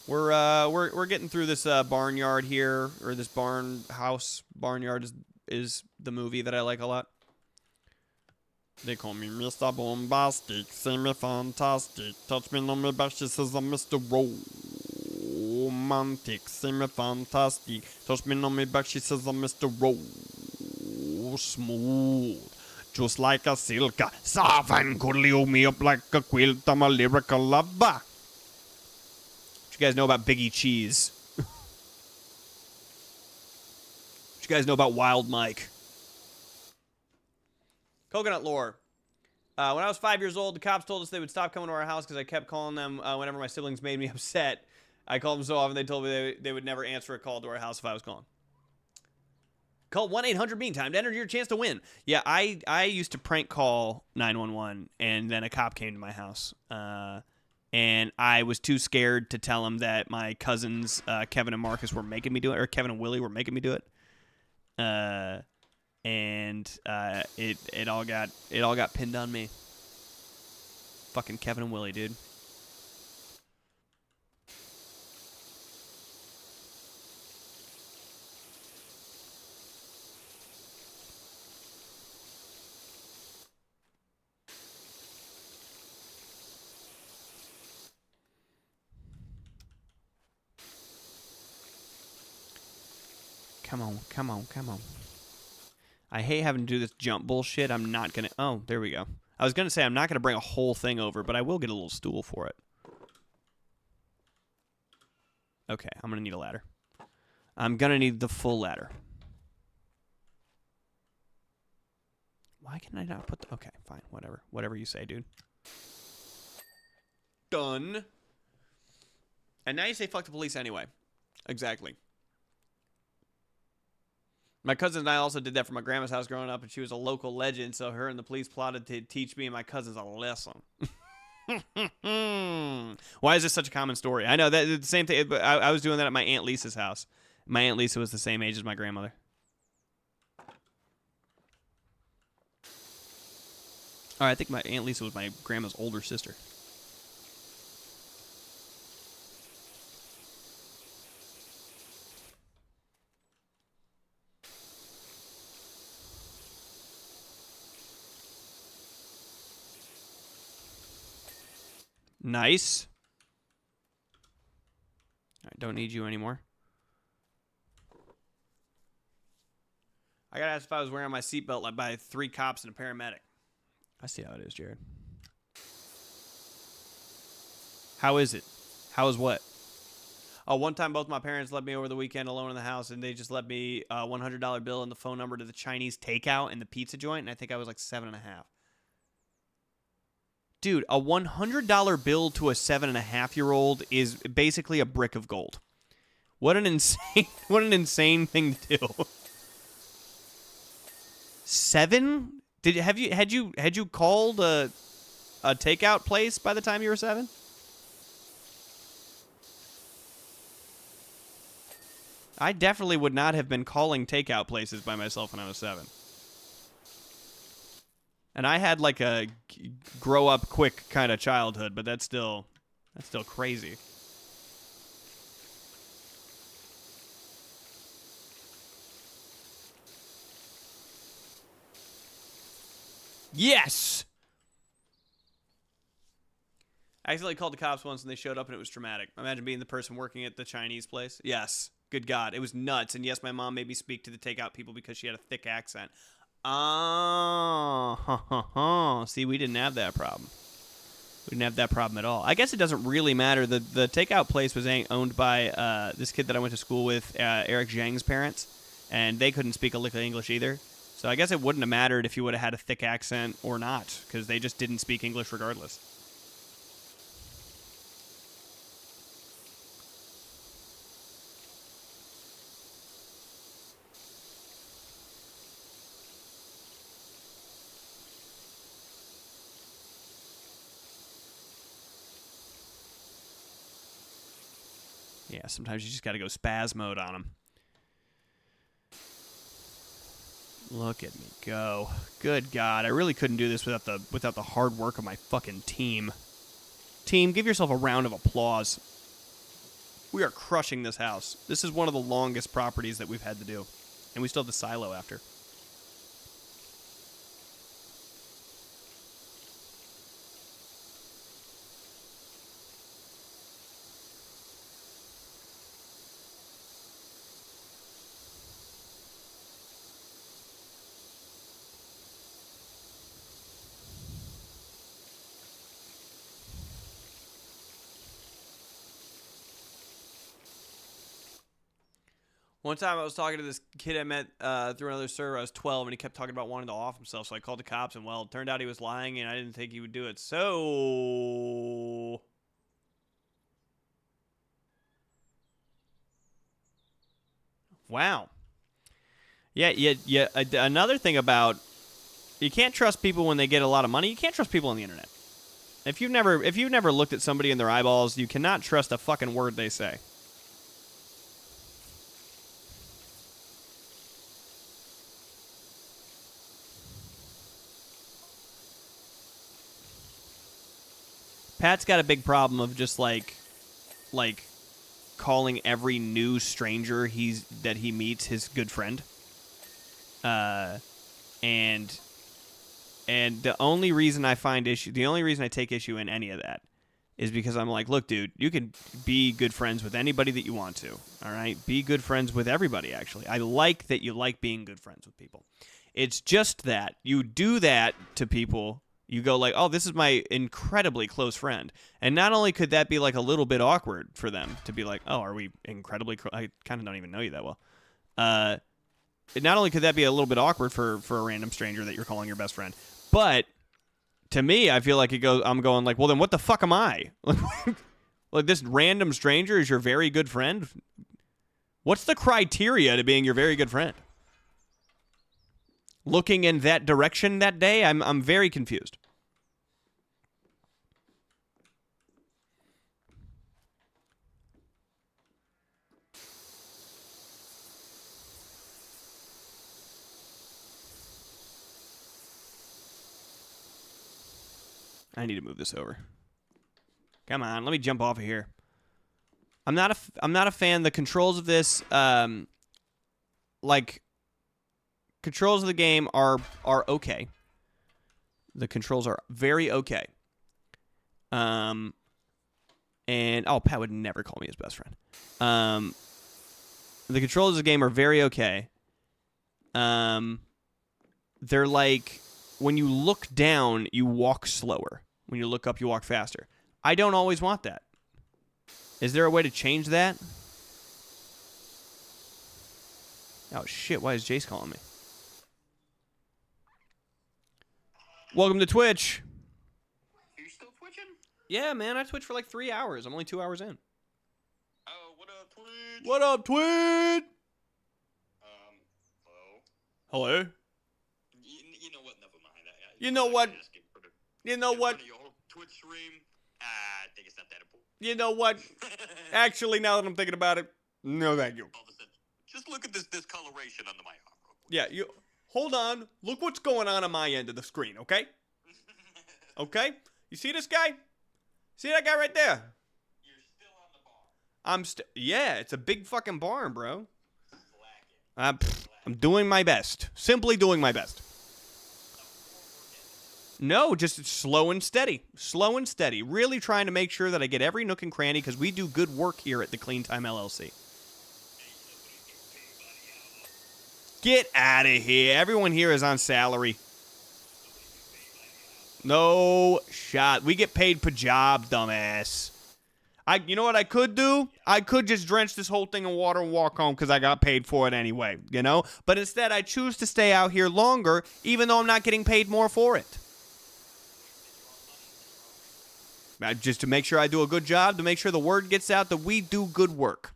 We're getting through this barnyard here, or this barnyard is the movie that I like a lot. They call me Mr. Bombastic, say me fantastic, touch me on my back, she says I'm Mr. Romantic, say me fantastic, touch me on my back, she says I'm Mr. Smooth, just like a silk, soft and cuddly, hold me up like a quilt, I'm a lyrical lover. What you guys know about Biggie Cheese? What you guys know about Wild Mike? Coconut lore. When I was 5 years old, the cops told us they would stop coming to our house because I kept calling them whenever my siblings made me upset. I called them so often they told me they would never answer a call to our house if I was gone. Call 1-800-MEAN-TIME to enter your chance to win. Yeah, I used to prank call 911, and then a cop came to my house. And I was too scared to tell him that my cousins, Kevin and Marcus, were making me do it, or Kevin and Willie were making me do it. And it all got pinned on me. Fucking Kevin and Willie, dude. Come on, come on, come on. I hate having to do this jump bullshit. I'm not going to... Oh, there we go. I was going to say I'm not going to bring a whole thing over, but I will get a little stool for it. Okay, I'm going to need a ladder. I'm going to need the full ladder. Why can I not put the... Okay, fine, whatever. Whatever you say, dude. Done. And now you say fuck the police anyway. Exactly. My cousin and I also did that for my grandma's house growing up, and she was a local legend, so her and the police plotted to teach me and my cousins a lesson. Why is this such a common story? I know that the same thing, but I was doing that at my Aunt Lisa's house. My Aunt Lisa was the same age as my grandmother. All right, I think my Aunt Lisa was my grandma's older sister. Nice. I don't need you anymore. I got asked if I was wearing my seatbelt like by 3 cops and a paramedic. I see how it is, Jared. How is it? How is what? Oh, one time both my parents let me over the weekend alone in the house, and they just let me a $100 bill and the phone number to the Chinese takeout and the pizza joint, and I think I was like 7.5. Dude, a $100 bill to a 7.5-year-old is basically a brick of gold. What an insane thing to do. 7? Had you called a takeout place by the time you were 7? I definitely would not have been calling takeout places by myself when I was 7. And I had like a grow up quick kind of childhood, but that's still crazy. Yes! I accidentally called the cops once and they showed up and it was traumatic. Imagine being the person working at the Chinese place. Yes. Good God. It was nuts. And yes, my mom made me speak to the takeout people because she had a thick accent. Oh, see, we didn't have that problem. We didn't have that problem at all. I guess it doesn't really matter. The takeout place was owned by this kid that I went to school with, Eric Zhang's parents, and they couldn't speak a lick of English either. So I guess it wouldn't have mattered if you would have had a thick accent or not, because they just didn't speak English regardless. Yeah, sometimes you just got to go spaz mode on them. Look at me go. Good God, I really couldn't do this without the hard work of my fucking team. Team, give yourself a round of applause. We are crushing this house. This is one of the longest properties that we've had to do. And we still have the silo after. One time I was talking to this kid I met through another server. I was 12, and he kept talking about wanting to off himself, so I called the cops, and, well, it turned out he was lying, and I didn't think he would do it. So... Wow. Yeah, another thing about... You can't trust people when they get a lot of money. You can't trust people on the internet. If you've never looked at somebody in their eyeballs, you cannot trust a fucking word they say. Pat's got a big problem of just like calling every new stranger that he meets his good friend. And the only reason I take issue in any of that is because I'm like, look, dude, you can be good friends with anybody that you want to. All right, be good friends with everybody. Actually, I like that you like being good friends with people. It's just that you do that to people. You go like, oh, this is my incredibly close friend. And not only could that be like a little bit awkward for them to be like, oh, are we incredibly I kind of don't even know you that well. Not only could that be a little bit awkward for a random stranger that you're calling your best friend, but to me, I feel like I'm going like, well, then what the fuck am I? Like this random stranger is your very good friend? What's the criteria to being your very good friend? Looking in that direction that day, I'm very confused. I need to move this over. Come on, let me jump off of here. I'm not a fan. The controls of this, controls of the game are okay. The controls are very okay. And Pat would never call me his best friend. The controls of the game are very okay. They're like, when you look down, you walk slower. When you look up, you walk faster. I don't always want that. Is there a way to change that? Oh, shit. Why is Jace calling me? Welcome to Twitch. Are you still twitching? Yeah, man. I twitched for like 3 hours. I'm only 2 hours in. Oh, what up, Twitch? What up, Twitch? Hello? Hello? You know what? Never mind. You know what? You know what? Your Twitch stream? I think it's not that important. You know what? Actually, now that I'm thinking about it, no thank you. All of a sudden, just look at this discoloration under my arm real quick. Yeah, you hold on. Look what's going on my end of the screen, okay? Okay? You see this guy? See that guy right there? You're still on the bar. Yeah, it's a big fucking barn, bro. I'm doing my best. Simply doing my best. No, just slow and steady. Slow and steady. Really trying to make sure that I get every nook and cranny because we do good work here at the Clean Time LLC. Get out of here. Everyone here is on salary. No shot. We get paid per job, dumbass. You know what I could do? I could just drench this whole thing in water and walk home because I got paid for it anyway, you know? But instead, I choose to stay out here longer even though I'm not getting paid more for it. Just to make sure I do a good job, to make sure the word gets out that we do good work.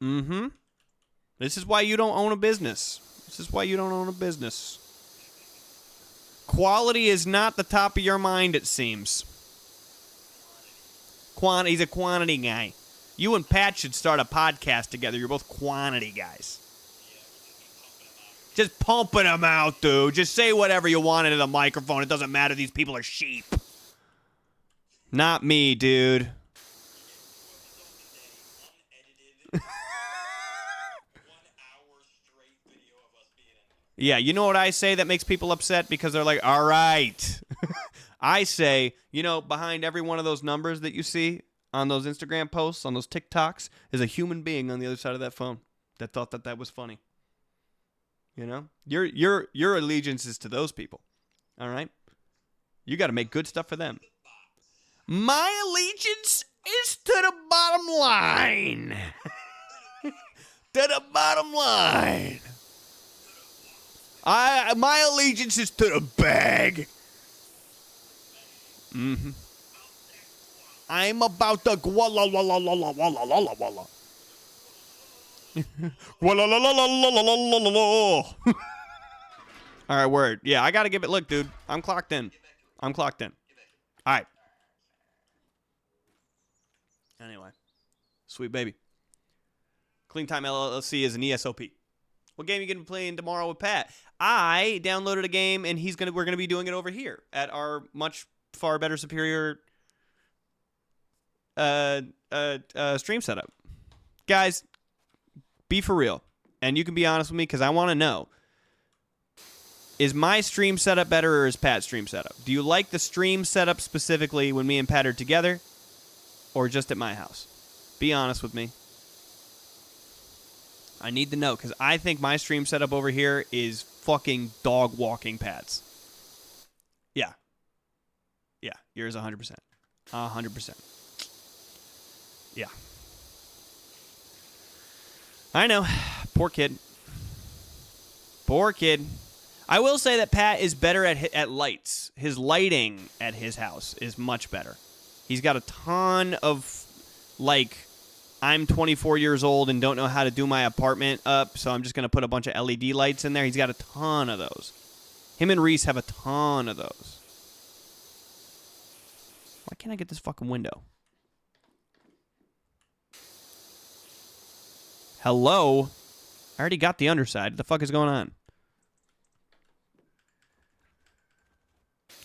Mm-hmm. This is why you don't own a business. This is why you don't own a business. Quality is not the top of your mind, it seems. He's a quantity guy. You and Pat should start a podcast together. You're both quantity guys. Just pumping them out, dude. Just say whatever you want into the microphone. It doesn't matter. These people are sheep. Not me, dude. Yeah, you know what I say that makes people upset because they're like, all right. I say, behind every one of those numbers that you see on those Instagram posts, on those TikToks, is a human being on the other side of that phone that thought that was funny. Your allegiance is to those people. All right? You got to make good stuff for them. My allegiance is to the bottom line. To the bottom line. My allegiance is to the bag. Mm-hmm. I'm about to walla walla walla walla walla walla. Walla la la la la la la la la. All right, word. Yeah, I gotta give it. Look, dude, I'm clocked in. All right. Anyway, sweet baby. Clean Time LLC is an ESOP. What game are you gonna be playing tomorrow with Pat? I downloaded a game, and we're gonna be doing it over here at our much far better, superior stream setup. Guys, be for real, and you can be honest with me because I want to know: is my stream setup better or is Pat's stream setup? Do you like the stream setup specifically when me and Pat are together, or just at my house? Be honest with me. I need to know because I think my stream setup over here is fucking dog walking Pat's. Yeah. Yeah, yours 100%. 100%. Yeah. I know. Poor kid. Poor kid. I will say that Pat is better at lights. His lighting at his house is much better. He's got a ton of, I'm 24 years old and don't know how to do my apartment up, so I'm just going to put a bunch of LED lights in there. He's got a ton of those. Him and Reese have a ton of those. Why can't I get this fucking window? Hello? I already got the underside. What the fuck is going on?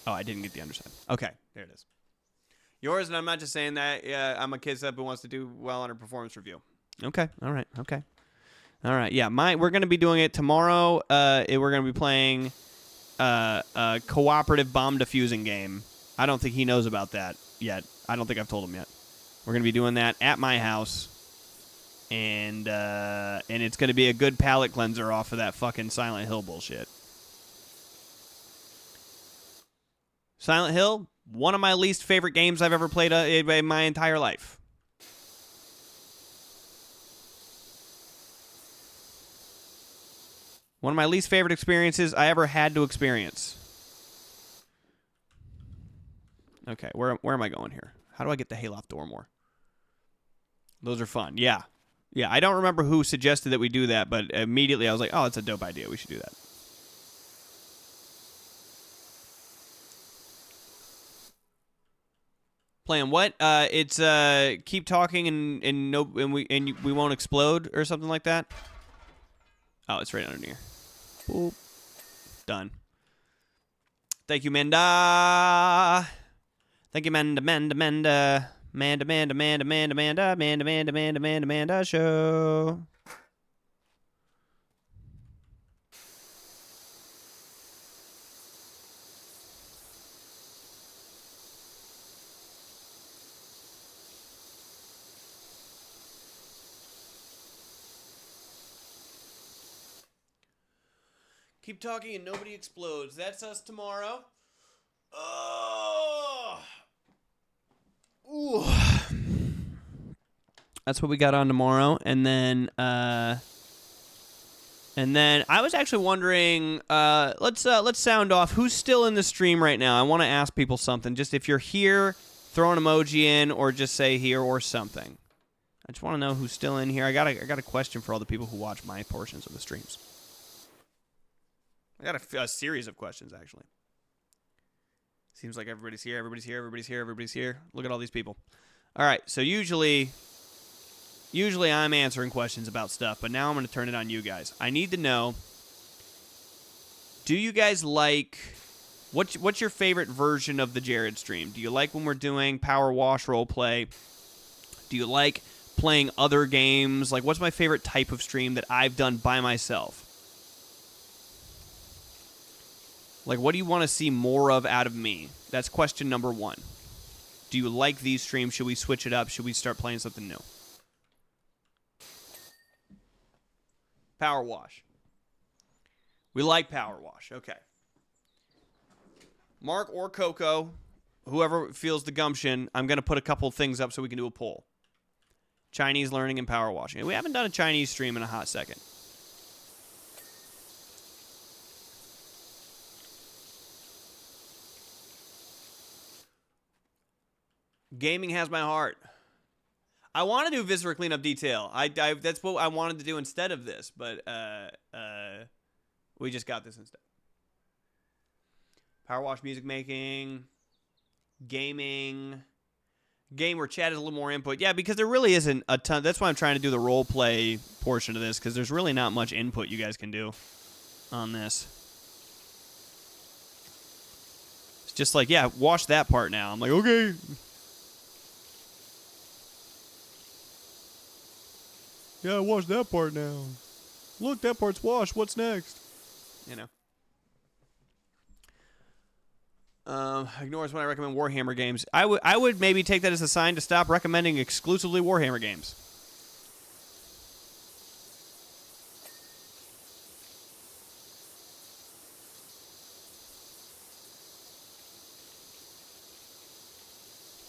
Oh, I didn't get the underside. Okay, there it is. Yours, and I'm not just saying that. Yeah, I'm a kid sub who wants to do well on a performance review. Okay, all right, okay. All right, yeah, we're going to be doing it tomorrow. We're going to be playing a cooperative bomb defusing game. I don't think he knows about that yet. I don't think I've told him yet. We're going to be doing that at my house. And it's going to be a good palate cleanser off of that fucking Silent Hill bullshit. Silent Hill, one of my least favorite games I've ever played in my entire life. One of my least favorite experiences I ever had to experience. Okay, where am I going here? How do I get the hayloft door more? Those are fun. Yeah. Yeah, I don't remember who suggested that we do that, but immediately I was like, oh, that's a dope idea. We should do that. Playing what? It's keep talking and we won't explode or something like that. Oh, it's right under here. Boop. Done. Thank you, Manda. Thank you, Manda. Manda show. Keep talking and nobody explodes. That's us tomorrow. Oh. Ooh. That's what we got on tomorrow, and then I was actually wondering. Let's sound off. Who's still in the stream right now? I want to ask people something. Just if you're here, throw an emoji in, or just say here or something. I just want to know who's still in here. I got a question for all the people who watch my portions of the streams. I got a series of questions actually. Seems like everybody's here. Look at all these people. All right, so usually I'm answering questions about stuff, but now I'm going to turn it on you guys. I need to know, do you guys like, what's your favorite version of the Jared stream? Do you like when we're doing Power Wash roleplay? Do you like playing other games? Like, what's my favorite type of stream that I've done by myself? Like, what do you want to see more of out of me? That's question number 1. Do you like these streams? Should we switch it up? Should we start playing something new? Power wash. We like power wash. Okay. Mark or Coco, whoever feels the gumption, I'm going to put a couple things up so we can do a poll. Chinese learning and power washing. We haven't done a Chinese stream in a hot second. Gaming has my heart. I want to do Viscera cleanup detail. That's what I wanted to do instead of this, but we just got this instead. Power wash, music making, gaming, game where chat is a little more input. Yeah, because there really isn't a ton. That's why I'm trying to do the role play portion of this, because there's really not much input you guys can do on this. It's just like, yeah, wash that part now. I'm like, okay. Yeah, wash that part now. Look, that part's washed. What's next? You know. Ignores when I recommend Warhammer games. I would maybe take that as a sign to stop recommending exclusively Warhammer games.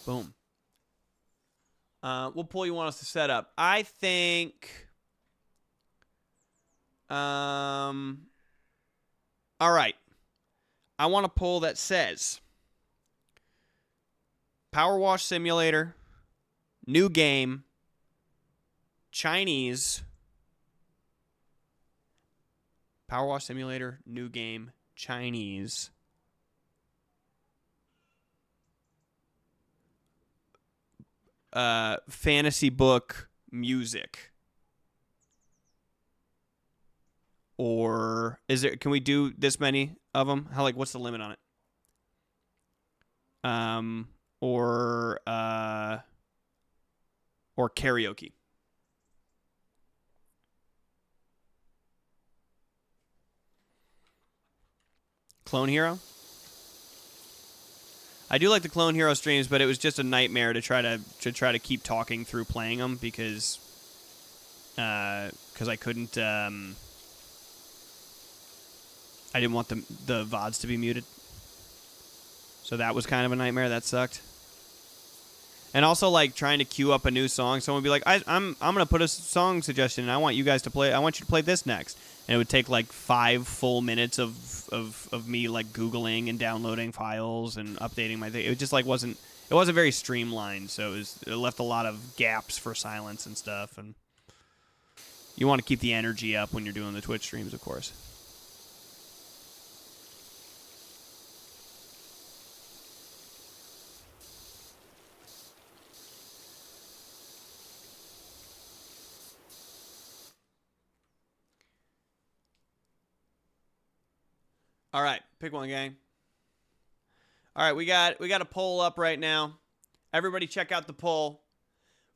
Boom. What poll you want us to set up? I think. All right. I want a poll that says Power Wash Simulator, new game, Chinese. Power Wash Simulator, new game, Chinese. Fantasy book, music. Or is there? Can we do this many of them? How, like, what's the limit on it? Or karaoke. Clone Hero. I do like the Clone Hero streams, but it was just a nightmare to try to keep talking through playing them because I couldn't. I didn't want the VODs to be muted. So that was kind of a nightmare. That sucked. And also, like, trying to queue up a new song. Someone would be like, I'm going to put a song suggestion, and I want you guys to play. I want you to play this next. And it would take, like, 5 full minutes of me, like, Googling and downloading files and updating my thing. It just, like, wasn't very streamlined. So it left a lot of gaps for silence and stuff. And you want to keep the energy up when you're doing the Twitch streams, of course. All right, pick one, gang. All right, we got a poll up right now. Everybody check out the poll.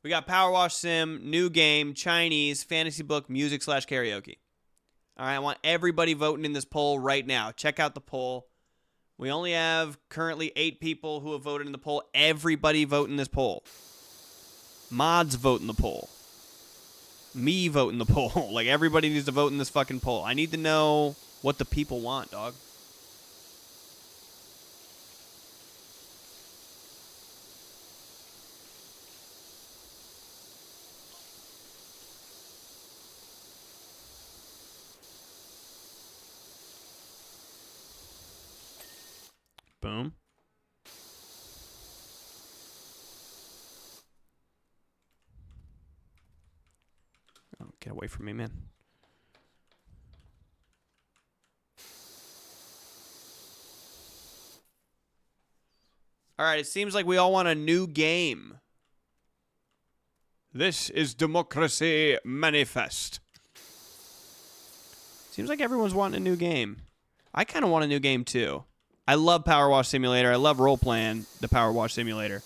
We got Power Wash Sim, new game, Chinese, fantasy book, music / karaoke. All right, I want everybody voting in this poll right now. Check out the poll. We only have currently 8 people who have voted in the poll. Everybody vote in this poll. Mods vote in the poll. Me vote in the poll. Like, everybody needs to vote in this fucking poll. I need to know what the people want, dog. Boom. Oh, get away from me, man. All right, it seems like we all want a new game. This is Democracy Manifest. Seems like everyone's wanting a new game. I kind of want a new game, too. I love Power Wash Simulator. I love role-playing the Power Wash Simulator.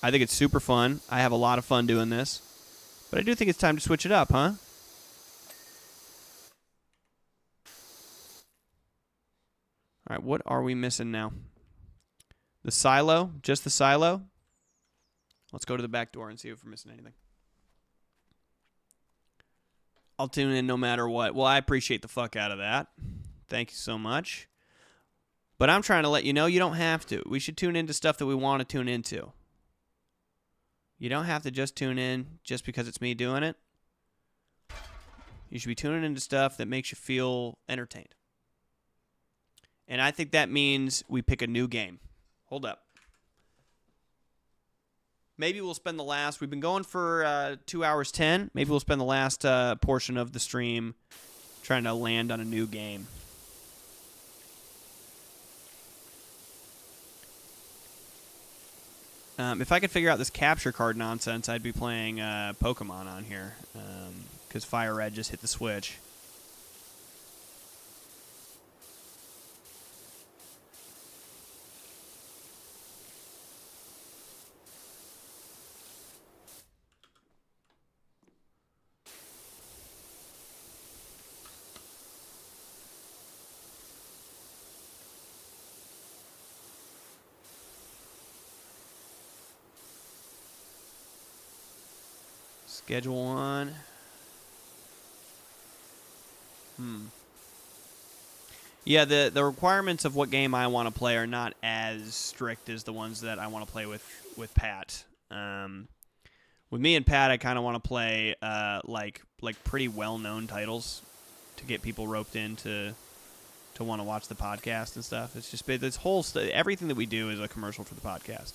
I think it's super fun. I have a lot of fun doing this. But I do think it's time to switch it up, huh? All right, what are we missing now? The silo? Just the silo? Let's go to the back door and see if we're missing anything. I'll tune in no matter what. Well, I appreciate the fuck out of that. Thank you so much. But I'm trying to let you know you don't have to. We should tune into stuff that we want to tune into. You don't have to just tune in just because it's me doing it. You should be tuning into stuff that makes you feel entertained. And I think that means we pick a new game. Hold up. Maybe we'll spend the last... We've been going for 2 hours 10. Maybe we'll spend the last portion of the stream trying to land on a new game. If I could figure out this capture card nonsense, I'd be playing Pokemon on here. Because Fire Red just hit the switch. Schedule 1. Yeah, the requirements of what game I want to play are not as strict as the ones that I want to play with Pat. With me and Pat, I kind of want to play like pretty well-known titles to get people roped in to want to watch the podcast and stuff. It's just this whole everything that we do is a commercial for the podcast.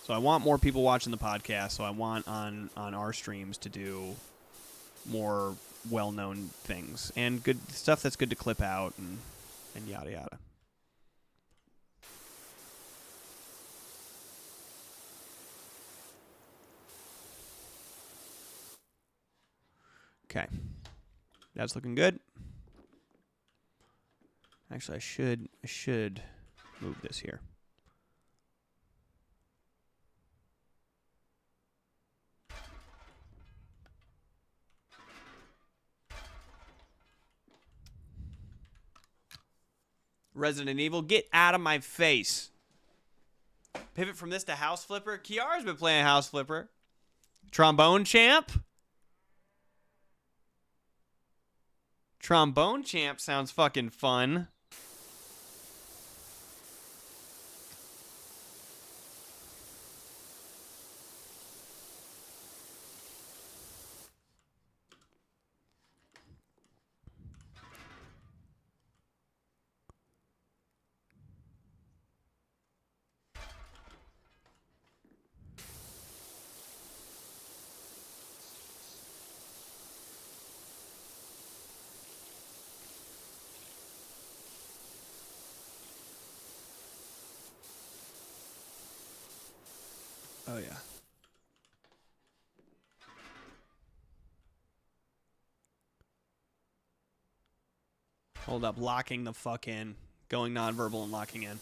So I want more people watching the podcast, so I want on our streams to do more well-known things and good stuff that's good to clip out and yada yada. Okay. That's looking good. Actually, I should move this here. Resident Evil, get out of my face. Pivot from this to House Flipper. Kiara's been playing House Flipper. Trombone Champ. Trombone Champ sounds fucking fun. Oh, yeah. Hold up. Locking the fuck in. Going nonverbal and locking in.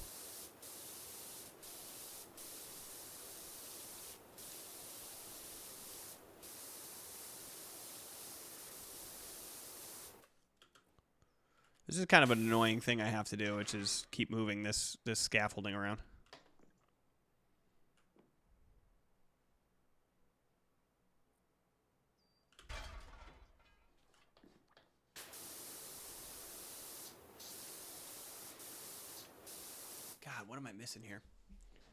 This is kind of an annoying thing I have to do, which is keep moving this scaffolding around. God, what am I missing here?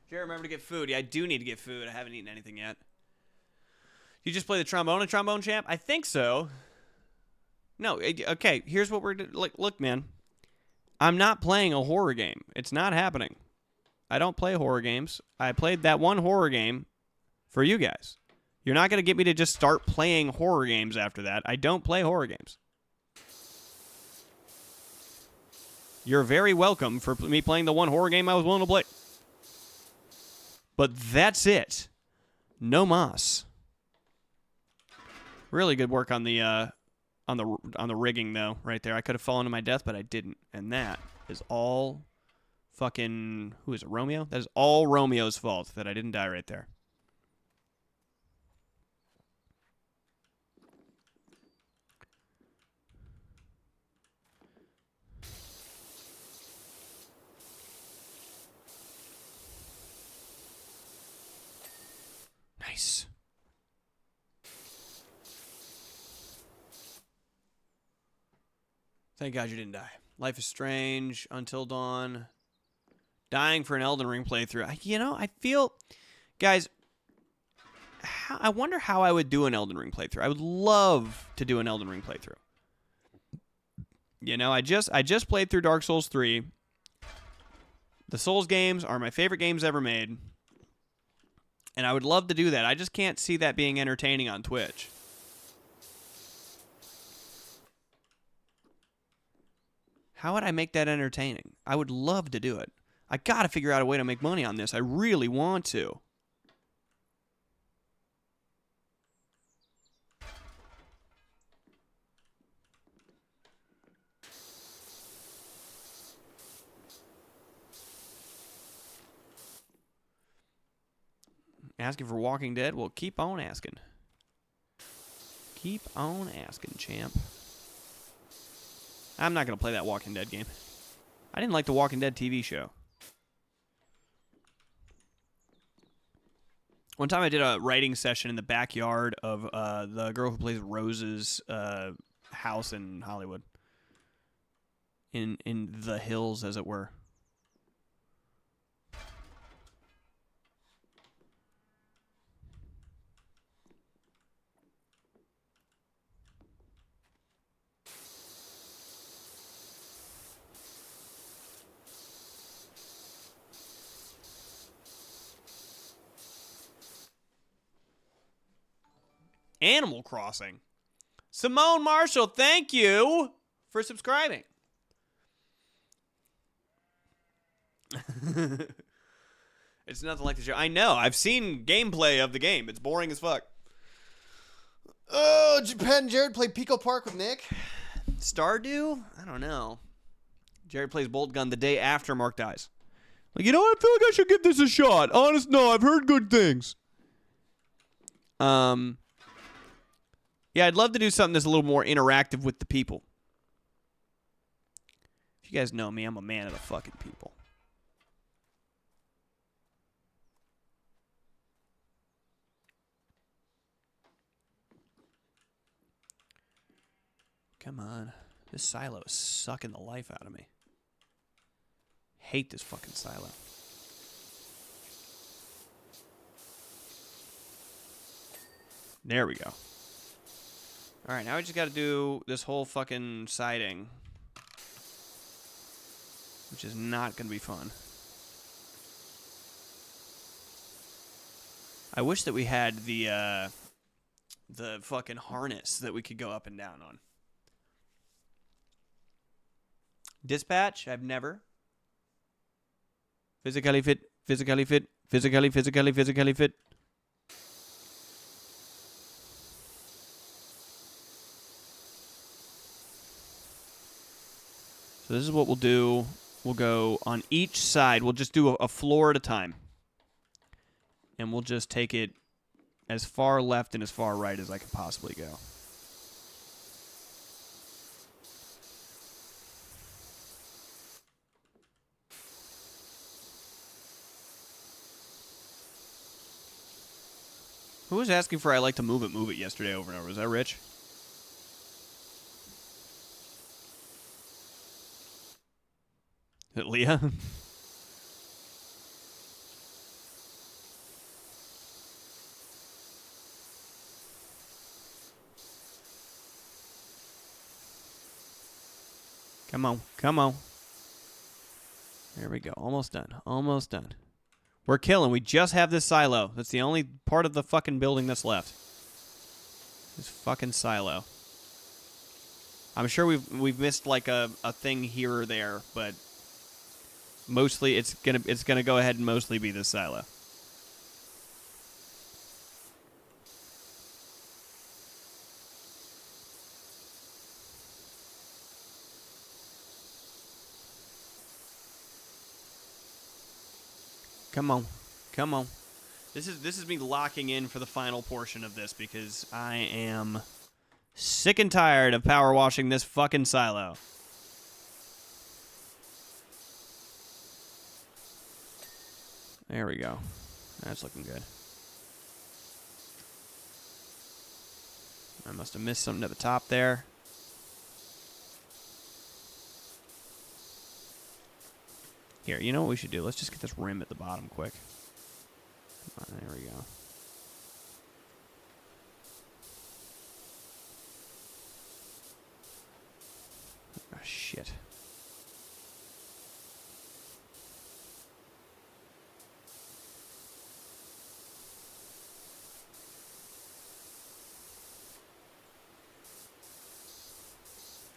Jerry, remember to get food. Yeah, I do need to get food. I haven't eaten anything yet. You just play the trombone and Trombone Champ? I think so. No, okay, here's what we're like. Look, man. I'm not playing a horror game. It's not happening. I don't play horror games. I played that one horror game for you guys. You're not going to get me to just start playing horror games after that. I don't play horror games. You're very welcome for me playing the one horror game I was willing to play. But that's it. No mas. Really good work on the rigging though, right there. I could have fallen to my death, but I didn't. And that is all fucking, who is it, Romeo? That is all Romeo's fault that I didn't die right there. Nice. Thank God you didn't die. Life is Strange, Until Dawn. Dying for an Elden Ring playthrough. I feel... Guys, I wonder how I would do an Elden Ring playthrough. I would love to do an Elden Ring playthrough. I just played through Dark Souls 3. The Souls games are my favorite games ever made. And I would love to do that. I just can't see that being entertaining on Twitch. How would I make that entertaining? I would love to do it. I gotta figure out a way to make money on this. I really want to. Asking for Walking Dead? Well, keep on asking. Keep on asking, champ. I'm not going to play that Walking Dead game. I didn't like the Walking Dead TV show. One time I did a writing session in the backyard of the girl who plays Rose's house in Hollywood. In the hills, as it were. Animal Crossing. Simone Marshall, thank you for subscribing. It's nothing like the show. I know. I've seen gameplay of the game. It's boring as fuck. Oh, Pat and Jared play Pico Park with Nick. Stardew? I don't know. Jared plays Bolt Gun the day after Mark dies. I feel like I should give this a shot. Honest, no, I've heard good things. Yeah, I'd love to do something that's a little more interactive with the people. If you guys know me, I'm a man of the fucking people. Come on. This silo is sucking the life out of me. Hate this fucking silo. There we go. Alright, now we just gotta do this whole fucking siding. Which is not gonna be fun. I wish that we had the fucking harness that we could go up and down on. Dispatch? I've never. Physically fit, physically fit, physically fit. So this is what we'll do. We'll go on each side. We'll just do a floor at a time. And we'll just take it as far left and as far right as I can possibly go. Who was asking for I like to move it yesterday over and over? Was that Rich? Is it Leah? Come on, come on. There we go. Almost done. Almost done. We're killing. We just have this silo. That's the only part of the fucking building that's left. This fucking silo. I'm sure we've missed like a thing here or there, but mostly it's gonna go ahead and mostly be this silo. Come on. Come on. This is me locking in for the final portion of this because I am sick and tired of power washing this fucking silo. There we go. That's looking good. I must have missed something at the top there. Here, you know what we should do? Let's just get this rim at the bottom quick. There we go. Oh, shit.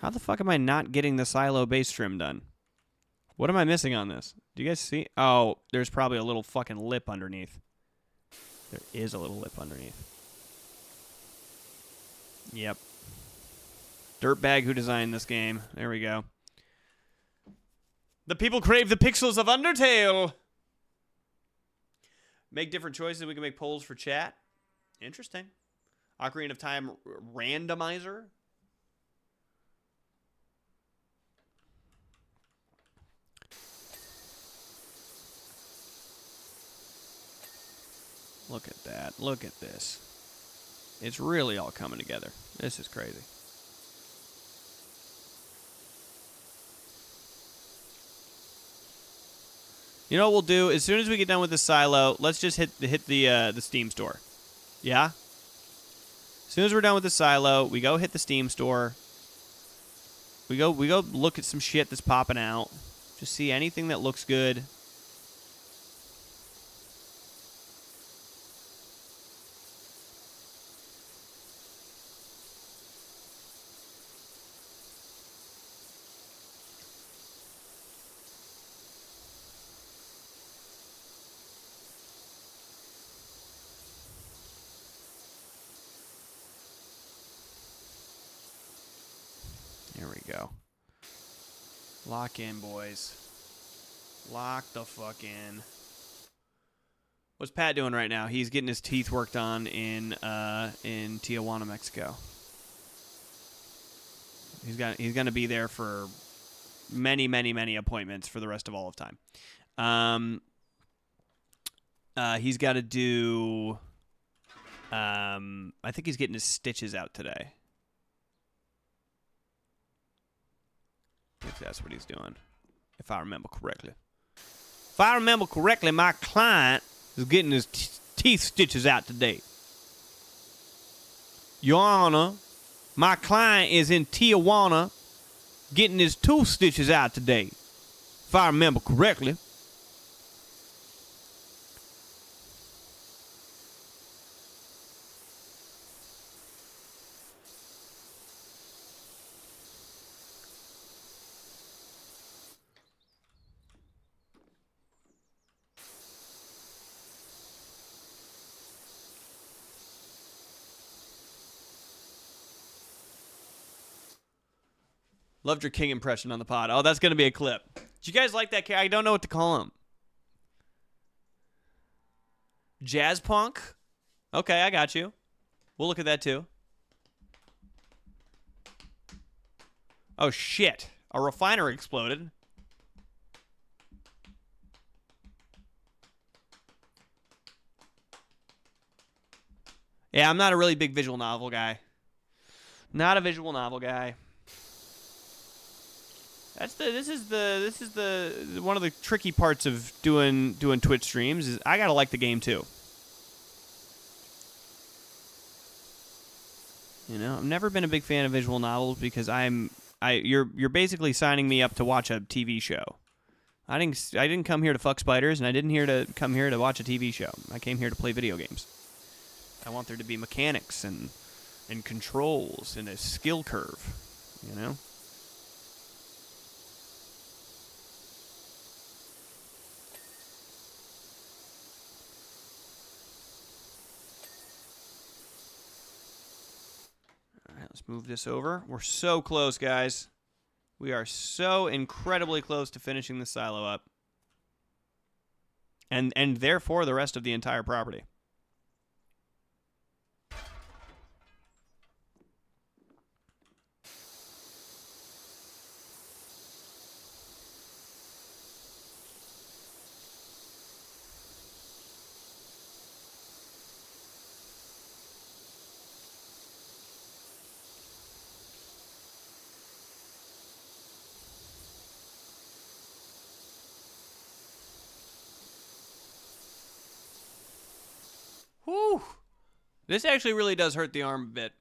How the fuck am I not getting the silo base trim done? What am I missing on this? Do you guys see? Oh, there's probably a little fucking lip underneath. There is a little lip underneath. Yep. Dirtbag who designed this game. There we go. The people crave the pixels of Undertale. Make different choices. We can make polls for chat. Interesting. Ocarina of Time randomizer. Look at that. Look at this. It's really all coming together. This is crazy. You know what we'll do? As soon as we get done with the silo, let's just hit the Steam store. Yeah? As soon as we're done with the silo, we go hit the Steam store. We go look at some shit that's popping out. Just see anything that looks good. There we go. Lock in, boys. Lock the fuck in. What's Pat doing right now? He's getting his teeth worked on in Tijuana, Mexico. He's gonna be there for many appointments for the rest of all of time. He's got to do. I think he's getting his stitches out today. If that's what he's doing, if I remember correctly. If I remember correctly, my client is getting his teeth stitches out today. Your Honor, my client is in Tijuana getting his tooth stitches out today. If I remember correctly. Loved your King impression on the pod. Oh, that's going to be a clip. Did you guys like that? I don't know what to call him. Jazz punk? Okay, I got you. We'll look at that too. Oh, shit. A refiner exploded. Yeah, I'm not a really big visual novel guy. Not a visual novel guy. This is the one of the tricky parts of doing Twitch streams is I gotta like the game too. You know, I've never been a big fan of visual novels because you're basically signing me up to watch a TV show. I didn't come here to fuck spiders, and I didn't come here to watch a TV show. I came here to play video games. I want there to be mechanics and controls and a skill curve, you know? Let's move this over. We're so close, guys. We are so incredibly close to finishing the silo up. And therefore the rest of the entire property. This actually really does hurt the arm a bit.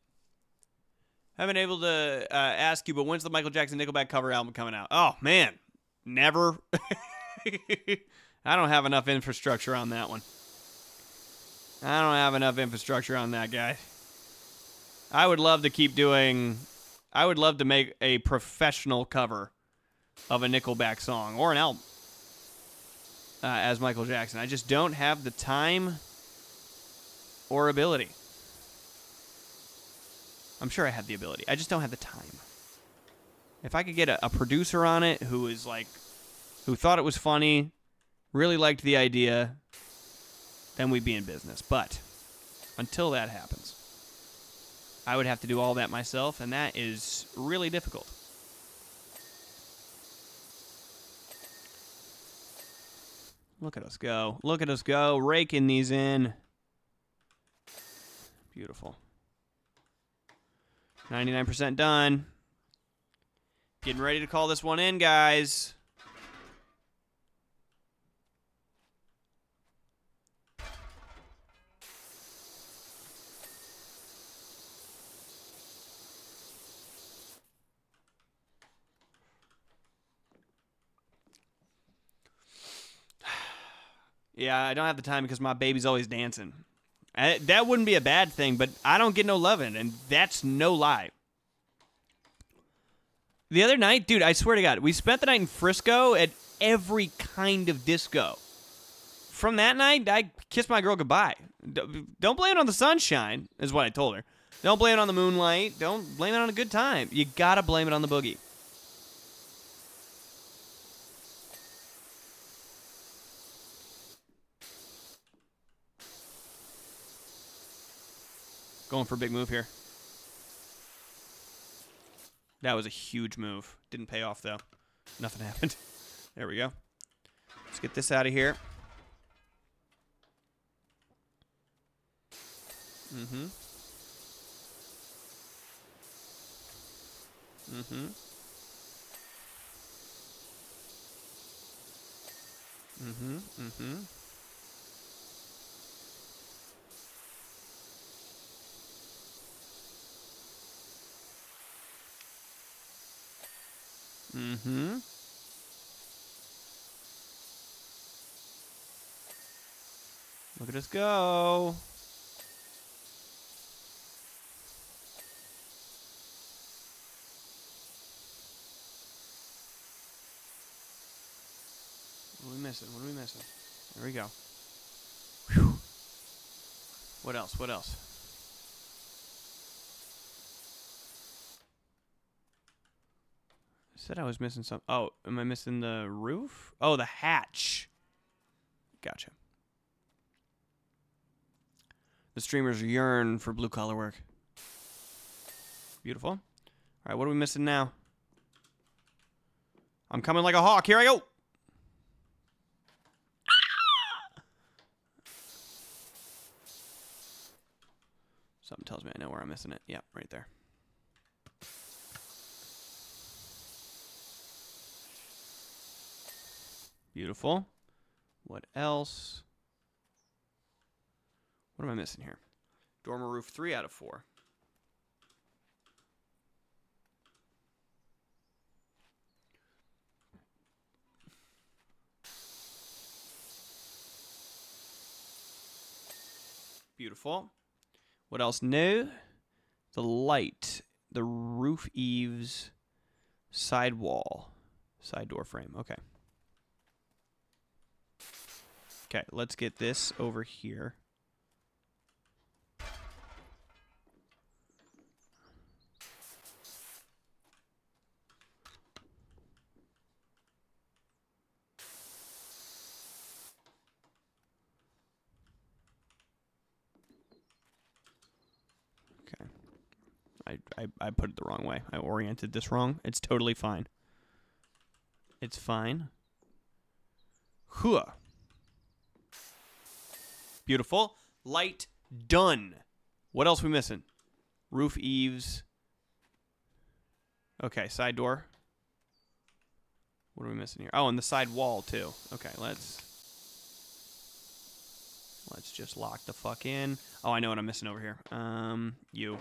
Haven't been able to ask you, but when's the Michael Jackson Nickelback cover album coming out? Oh, man. Never. I don't have enough infrastructure on that one. I don't have enough infrastructure on that, guy. I would love to keep doing... I would love to make a professional cover of a Nickelback song or an album as Michael Jackson. I just don't have the time or ability. I'm sure I have the ability. I just don't have the time. If I could get a producer on it who is like, who thought it was funny, really liked the idea, then we'd be in business. But until that happens, I would have to do all that myself, and that is really difficult. Look at us go. Look at us go. Raking these in. Beautiful. 99% done. Getting ready to call this one in, guys. Yeah, I don't have the time because my baby's always dancing. That wouldn't be a bad thing, but I don't get no loving, and that's no lie. The other night, dude, I swear to God, we spent the night in Frisco at every kind of disco. From that night, I kissed my girl goodbye. Don't blame it on the sunshine, is what I told her. Don't blame it on the moonlight. Don't blame it on a good time. You gotta blame it on the boogie. Going for a big move here. That was a huge move. Didn't pay off, though. Nothing happened. There we go. Let's get this out of here. Mm-hmm. Mm-hmm. Mm-hmm. Mm-hmm. Mm-hmm. Look at us go. What are we missing? What are we missing? There we go. Whew. What else? What else? Said I was missing some. Oh, am I missing the roof? Oh, the hatch. Gotcha. The streamers yearn for blue collar work. Beautiful. All right, what are we missing now? I'm coming like a hawk. Here I go. Something tells me I know where I'm missing it. Yep, right there. Beautiful. What else? What am I missing here? Dormer roof 3 out of 4. Beautiful. What else new? The light, the roof eaves, side wall, side door frame. Okay. Okay, let's get this over here. I put it the wrong way. I oriented this wrong. It's totally fine. It's fine. Hua. Beautiful. Light done. What else are we missing? Roof eaves. Okay, side door. What are we missing here? Oh, and the side wall too. Okay, let's Let's just lock the fuck in. Oh, I know what I'm missing over here. You.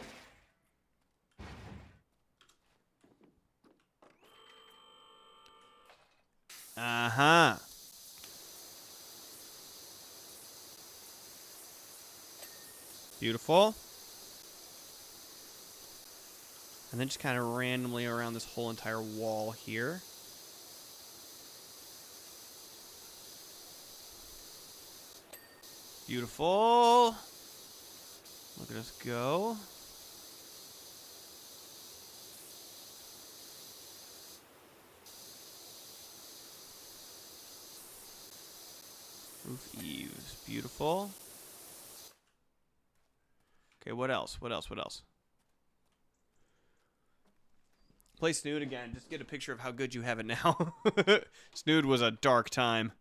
Uh-huh. Beautiful. And then just kind of randomly around this whole entire wall here. Beautiful. Look at us go. Roof eaves. Beautiful. Okay, what else? What else? What else? Play Snood again. Just get a picture of how good you have it now. Snood was a dark time.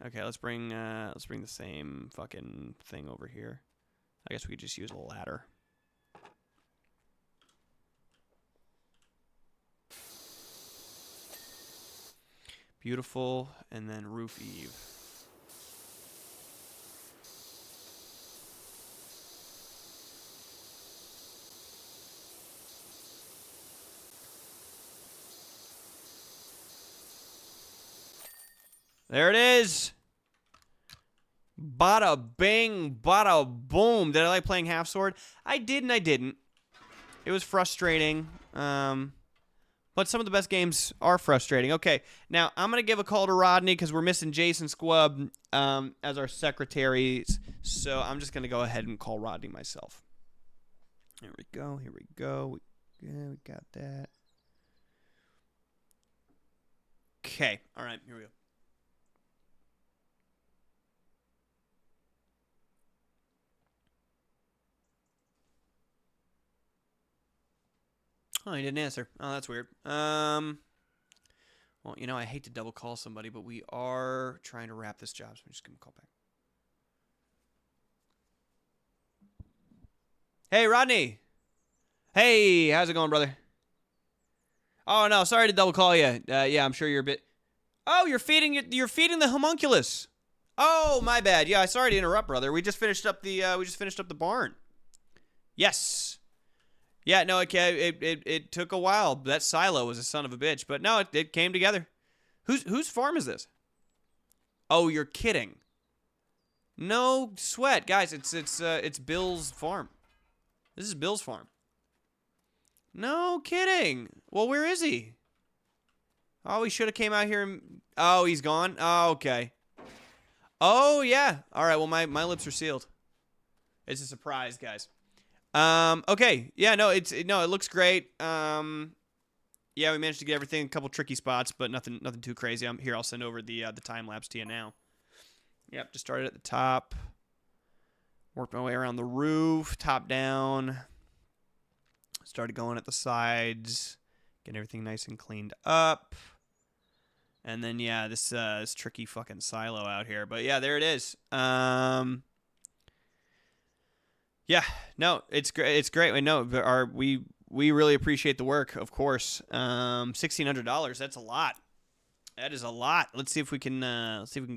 Okay, let's bring the same fucking thing over here. I guess we could just use a ladder. Beautiful, and then roof eave. There it is. Bada bing, bada boom. Did I like playing Half Sword? I did and I didn't. It was frustrating. But some of the best games are frustrating. Okay, now I'm going to give a call to Rodney because we're missing Jason Squub as our secretaries. So I'm just going to go ahead and call Rodney myself. Here we go. Here we go. Yeah, we got that. Okay. All right. Here we go. Oh, he didn't answer. Oh, that's weird. Well, you know, I hate to double call somebody, but we are trying to wrap this job, so I'm just going to call back. Hey, Rodney. Hey, how's it going, brother? Oh, no, sorry to double call you. Yeah, I'm sure you're a bit... Oh, you're feeding the homunculus. Oh, my bad. Yeah, sorry to interrupt, brother. We just finished up the barn. Yes. Yeah, no, it took a while. That silo was a son of a bitch, but no, it came together. Whose farm is this? Oh, you're kidding. No sweat, guys. It's Bill's farm. This is Bill's farm. No kidding. Well, where is he? Oh, he should have came out here and... Oh, he's gone? Oh, okay. Oh, yeah. All right, well, my lips are sealed. It's a surprise, guys. Okay. Yeah, no, it looks great. Yeah, we managed to get everything, a couple tricky spots, but nothing too crazy. I'll send over the time lapse to you now. Yep, just started at the top. Worked my way around the roof, top down. Started going at the sides, getting everything nice and cleaned up. And then yeah, this tricky fucking silo out here. But yeah, there it is. Yeah, no, it's great. It's great. I know we really appreciate the work, of course. $1,600. That's a lot. That is a lot. Let's see if we can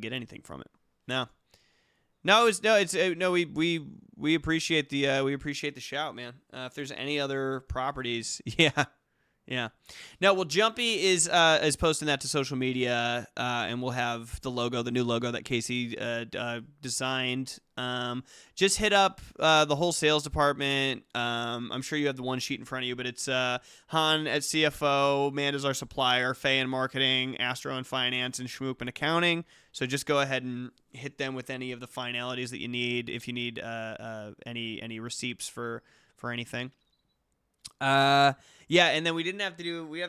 get anything from it. No, we appreciate the shout, man. If there's any other properties, yeah. Yeah. No, well, Jumpy is posting that to social media, and we'll have the new logo that Casey designed. Just hit up the whole sales department. I'm sure you have the one sheet in front of you, but it's Han at CFO, Amanda's our supplier, Faye in marketing, Astro in finance, and Schmoop in accounting. So just go ahead and hit them with any of the finalities that you need. If you need any receipts for anything. Yeah, and then we have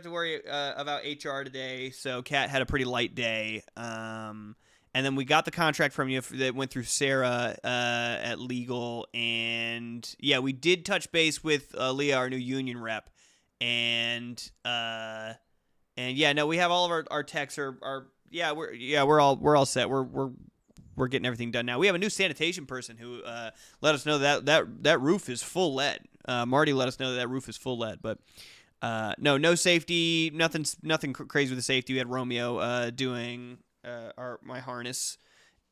to worry about HR today. So Kat had a pretty light day. And then we got the contract from you that went through Sarah at legal, and yeah, we did touch base with Leah, our new union rep, and yeah, no, we have all of our techs we're all set. We're getting everything done now. We have a new sanitation person who let us know that roof is full lead. Marty let us know that roof is full lead, but no safety, nothing crazy with the safety. We had Romeo doing my harness,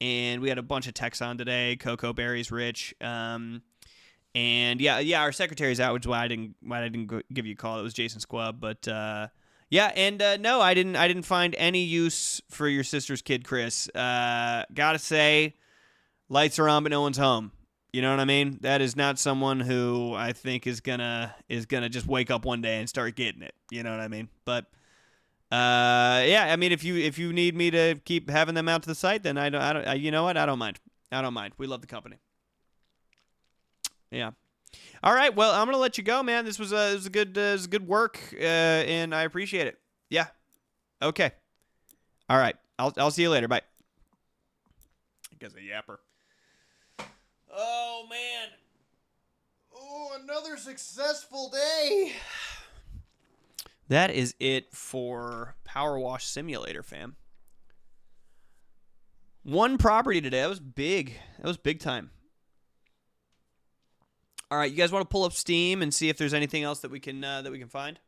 and we had a bunch of texts on today. Coco Berry's rich. And yeah, our secretary's out, which is why I didn't give you a call. It was Jason Squab, but yeah, and no, I didn't find any use for your sister's kid, Chris. Gotta say, lights are on, but no one's home. You know what I mean? That is not someone who I think is gonna just wake up one day and start getting it. You know what I mean? But yeah, I mean, if you need me to keep having them out to the site, then I don't. You know what? I don't mind. We love the company. Yeah. All right. Well, I'm gonna let you go, man. This was good work, and I appreciate it. Yeah. Okay. All right. I'll see you later. Bye. I guess a yapper. Oh man. Oh, another successful day. That is it for Power Wash Simulator, fam. One property today. That was big. That was big time. All right, you guys want to pull up Steam and see if there's anything else that we can find?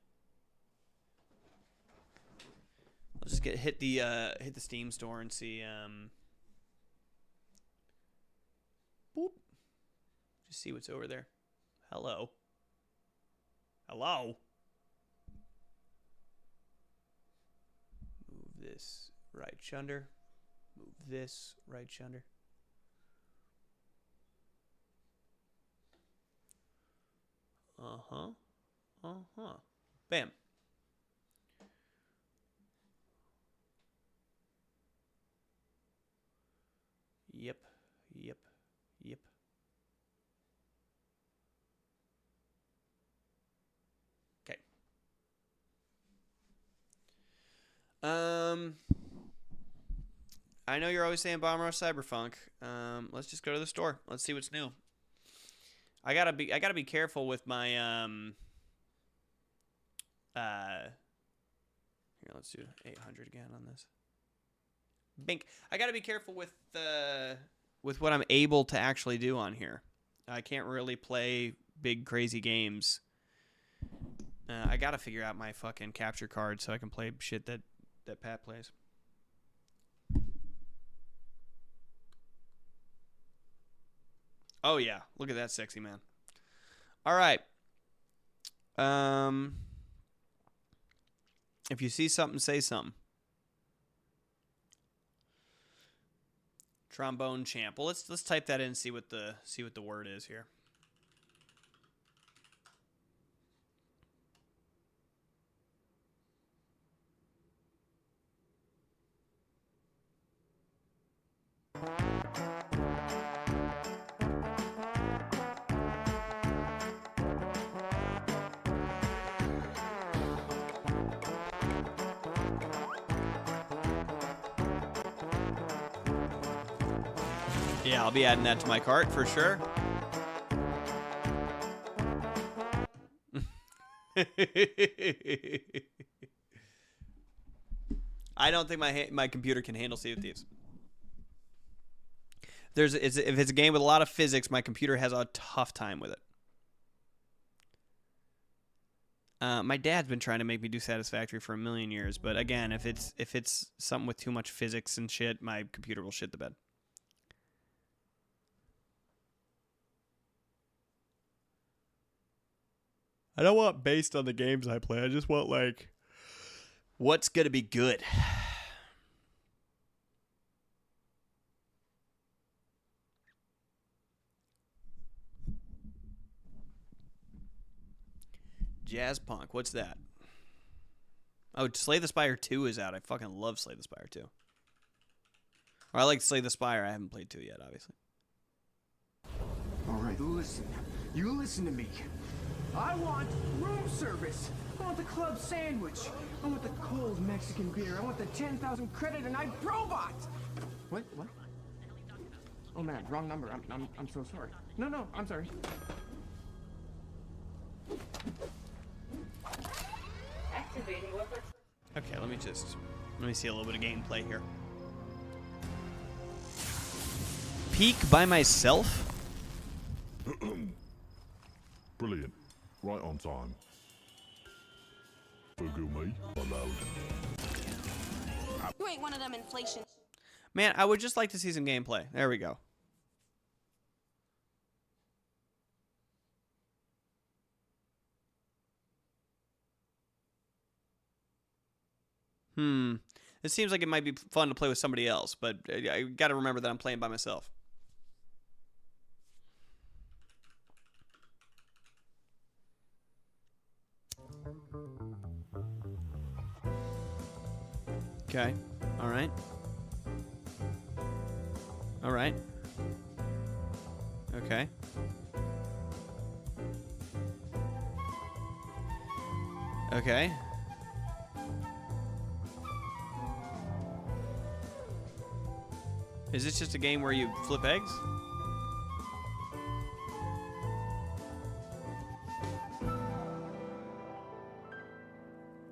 I'll just hit the Steam store and see. Boop. Just see what's over there. Hello. Move this right shunder. Move this right shunder. Bam. Yep. Okay. I know you're always saying Bomb Rush Cyberpunk. Let's just go to the store. Let's see what's new. I gotta be careful with my here, let's do 800 again on this. Bink. I gotta be careful with what I'm able to actually do on here. I can't really play big crazy games. I gotta figure out my fucking capture card so I can play shit that Pat plays. Oh yeah, look at that sexy man. All right. If you see something, say something. Trombone champ. Well, let's type that in and see what the word is here. Yeah, I'll be adding that to my cart for sure. I don't think my computer can handle Sea of Thieves. If it's a game with a lot of physics, my computer has a tough time with it. My dad's been trying to make me do Satisfactory for a million years, but again, if it's something with too much physics and shit, my computer will shit the bed. I don't want based on the games I play. I just want, like, what's going to be good. Jazz Punk. What's that? Oh, Slay the Spire 2 is out. I fucking love Slay the Spire 2. Or I like Slay the Spire. I haven't played 2 yet, obviously. All right, listen. You listen to me. I want room service. I want the club sandwich. I want the cold Mexican beer. I want the 10,000 credit a night robot. What? Oh man, wrong number. I'm so sorry. No, I'm sorry. Okay, let me see a little bit of gameplay here. Peek by myself? Brilliant. Right on time. Forgive me, my lord. You ain't one of them inflation. Man, I would just like to see some gameplay. There we go. It seems like it might be fun to play with somebody else, but I got to remember that I'm playing by myself. Okay. All right. All right. Okay. Okay. Is this just a game where you flip eggs?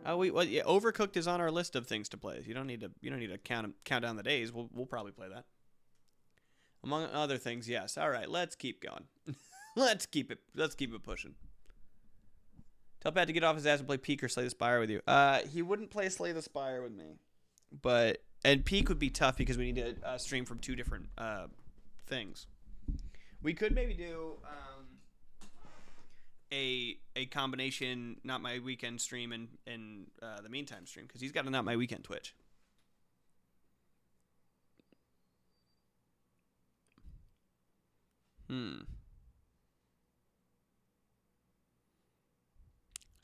Oh, well, yeah, Overcooked is on our list of things to play. You don't need to count down the days. We'll probably play that. Among other things, yes. All right, let's keep going. let's keep it pushing. Tell Pat to get off his ass and play Peak or Slay the Spire with you. He wouldn't play Slay the Spire with me, and Peak would be tough because we need to stream from two different things. We could maybe do a combination Not My Weekend stream and the Meantime stream, because he's got a Not My Weekend Twitch. Let's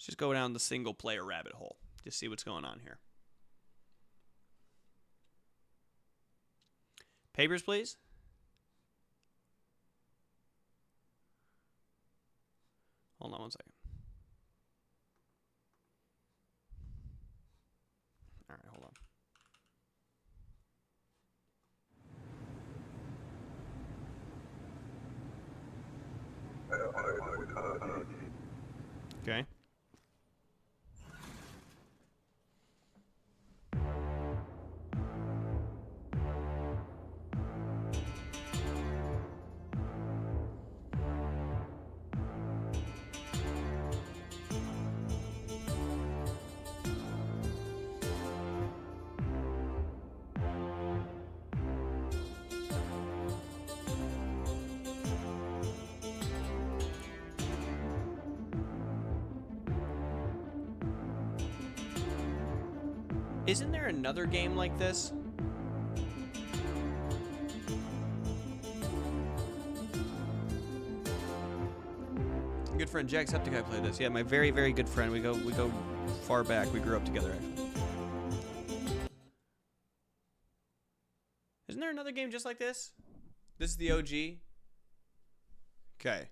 just go down the single player rabbit hole. Just see what's going on here. Papers, please. Hold on one second. All right, hold on. Okay. Isn't there another game like this? Good friend Jacksepticeye played this. Yeah, my very, very good friend. We go far back. We grew up together, actually. Isn't there another game just like this? This is the OG. Okay.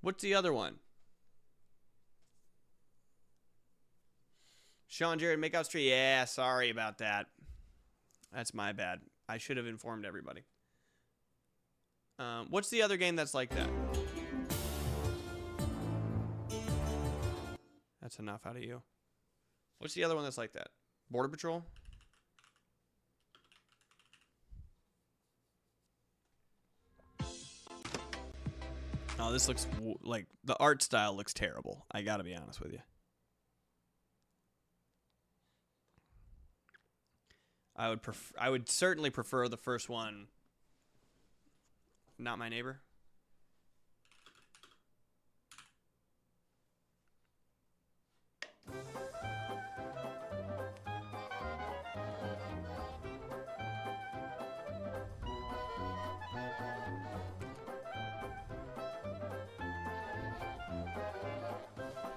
What's the other one? Sean Jared, make out street. Yeah, sorry about that. That's my bad. I should have informed everybody. What's the other game that's like that? That's enough out of you. What's the other one that's like that? Border Patrol? Oh, this looks like the art style looks terrible. I gotta be honest with you. I would certainly prefer the first one. Not My Neighbor.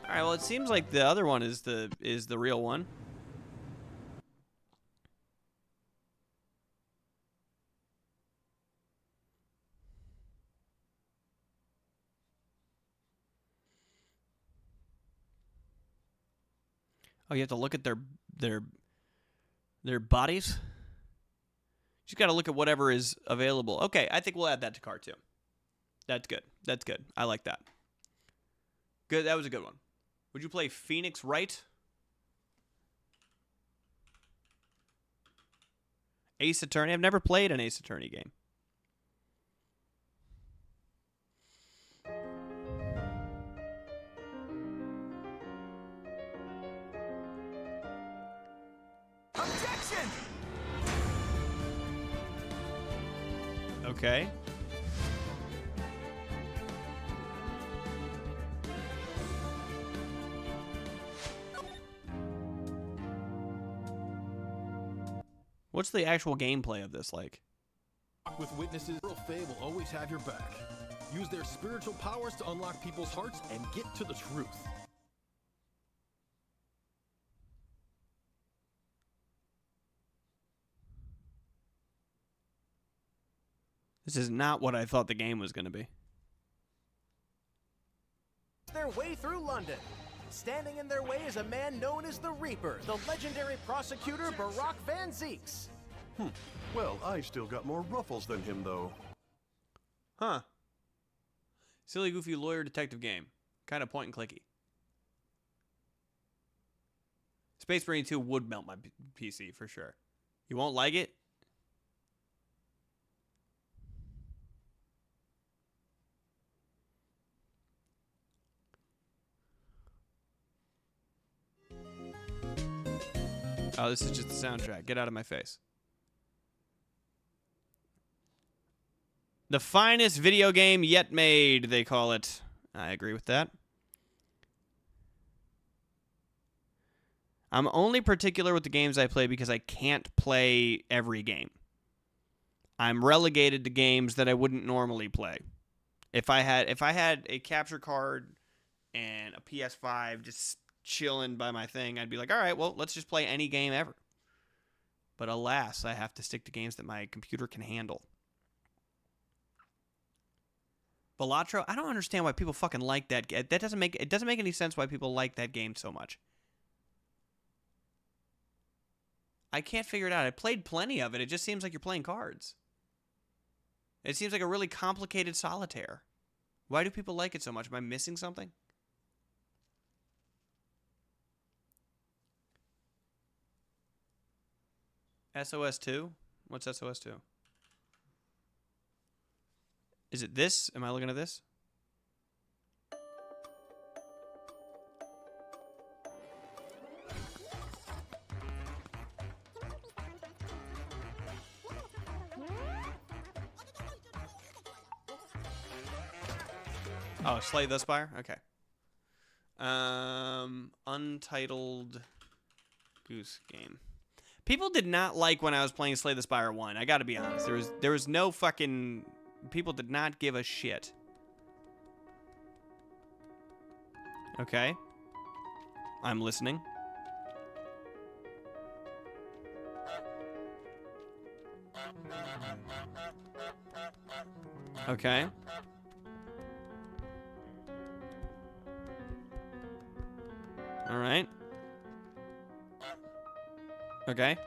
All right, well, it seems like the other one is the real one. Oh, you have to look at their bodies? You just got to look at whatever is available. Okay, I think we'll add that to cart too. That's good. That's good. I like that. Good. That was a good one. Would you play Phoenix Wright? Ace Attorney? I've never played an Ace Attorney game. Objection! Okay. What's the actual gameplay of this like? With witnesses, Fae will always have your back. Use their spiritual powers to unlock people's hearts and get to the truth. This is not what I thought the game was going to be. Their way through London. Standing in their way is a man known as the Reaper, the legendary prosecutor Barack Van Zeeks. Well, I still got more ruffles than him, though. Huh. Silly, goofy lawyer detective game. Kind of point and clicky. Space Marine 2 would melt my PC for sure. You won't like it? Oh, this is just the soundtrack. Get out of my face. The finest video game yet made, they call it. I agree with that. I'm only particular with the games I play because I can't play every game. I'm relegated to games that I wouldn't normally play. If I had a capture card and a PS5 just chilling by my thing, I'd be like, all right, well, let's just play any game ever. But alas, I have to stick to games that my computer can handle. Balatro, I don't understand why people fucking like that. It doesn't make any sense why people like that game so much. I can't figure it out. I played plenty of it. It just seems like you're playing cards. It seems like a really complicated solitaire. Why do people like it so much? Am I missing something? SOS 2? What's SOS 2? Is it this? Am I looking at this? Oh, Slay the Spire? Okay. Untitled Goose Game. People did not like when I was playing Slay the Spire 1. I gotta be honest. There was no fucking... People did not give a shit. Okay. I'm listening. Okay. All right. Okay.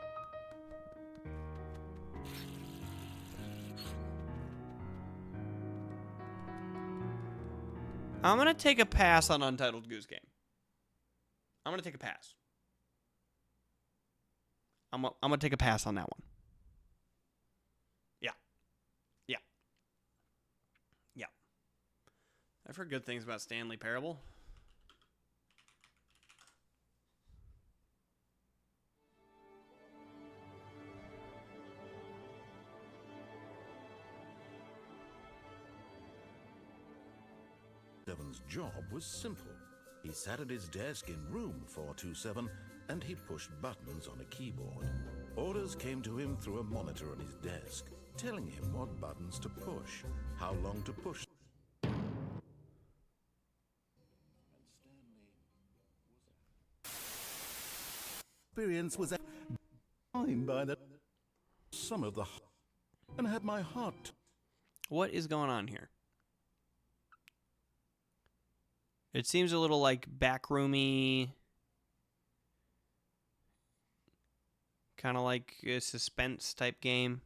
I'm going to take a pass on Untitled Goose Game. I'm going to take a pass. I'm going to take a pass on that one. Yeah. Yeah. Yeah. I've heard good things about Stanley Parable. Seven's job was simple. He sat at his desk in room 427 and he pushed buttons on a keyboard. Orders came to him through a monitor on his desk, telling him what buttons to push, how long to push. Experience was defined by the some of the and had my heart. What is going on here? It seems a little like backroomy, kind of like a suspense type game.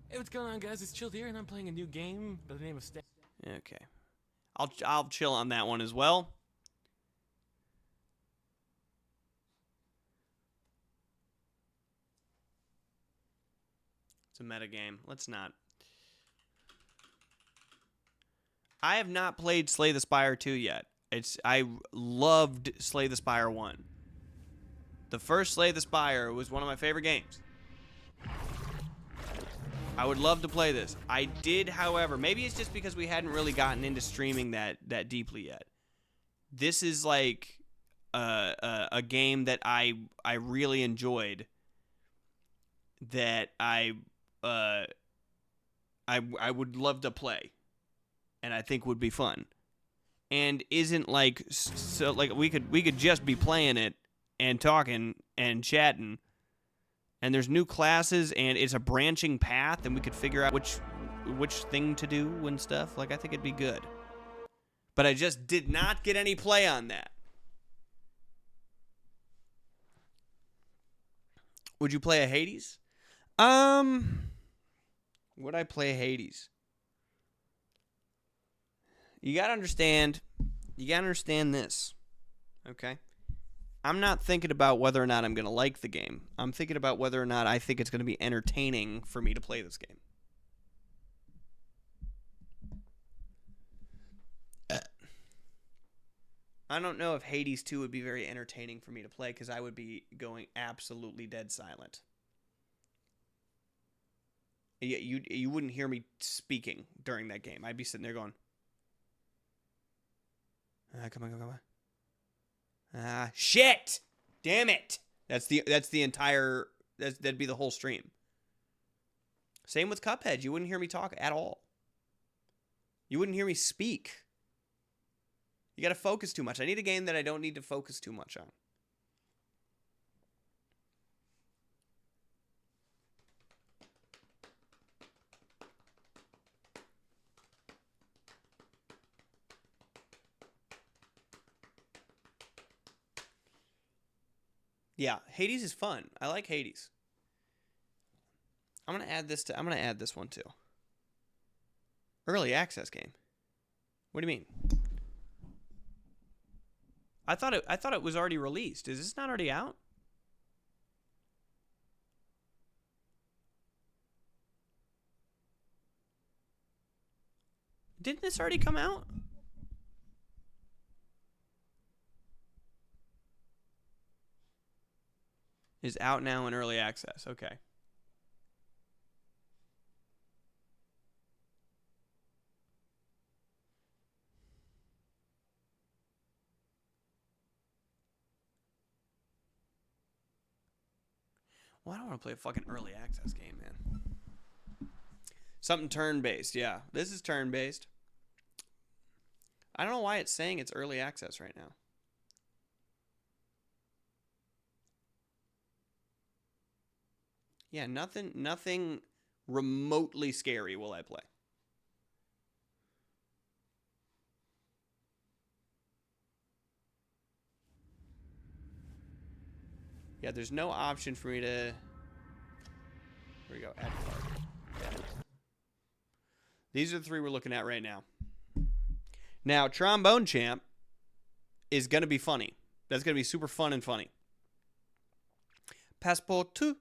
Hey, what's going on, guys? It's Chilled here, and I'm playing a new game by the name of Stan. Okay, I'll chill on that one as well. It's a meta game. Let's not. I have not played Slay the Spire 2 yet. I loved Slay the Spire 1. The first Slay the Spire was one of my favorite games. I would love to play this. I did, however, maybe it's just because we hadn't really gotten into streaming that deeply yet. This is like a game that I really enjoyed. That I would love to play, and I think would be fun, and isn't like so like we could just be playing it and talking and chatting. And there's new classes, and it's a branching path, and we could figure out which thing to do and stuff. Like, I think it'd be good. But I just did not get any play on that. Would you play a Hades? Would I play Hades? You gotta understand this, okay? I'm not thinking about whether or not I'm going to like the game. I'm thinking about whether or not I think it's going to be entertaining for me to play this game. I don't know if Hades 2 would be very entertaining for me to play because I would be going absolutely dead silent. You wouldn't hear me speaking during that game. I'd be sitting there going, come on. Shit! Damn it! That'd be the whole stream. Same with Cuphead. You wouldn't hear me talk at all. You wouldn't hear me speak. You gotta focus too much. I need a game that I don't need to focus too much on. Yeah, Hades is fun. I like Hades. I'm gonna add this one too. Early access game. What do you mean? I thought it was already released. Is this not already out? Didn't this already come out? Is out now in early access. Okay. Well, I don't want to play a fucking early access game, man. Something turn-based, yeah. This is turn-based. I don't know why it's saying it's early access right now. Yeah, nothing remotely scary will I play. Yeah, there's no option for me to... Here we go, add card. Yeah. These are the three we're looking at right now. Now, Trombone Champ is going to be funny. That's going to be super fun and funny. Passport 2.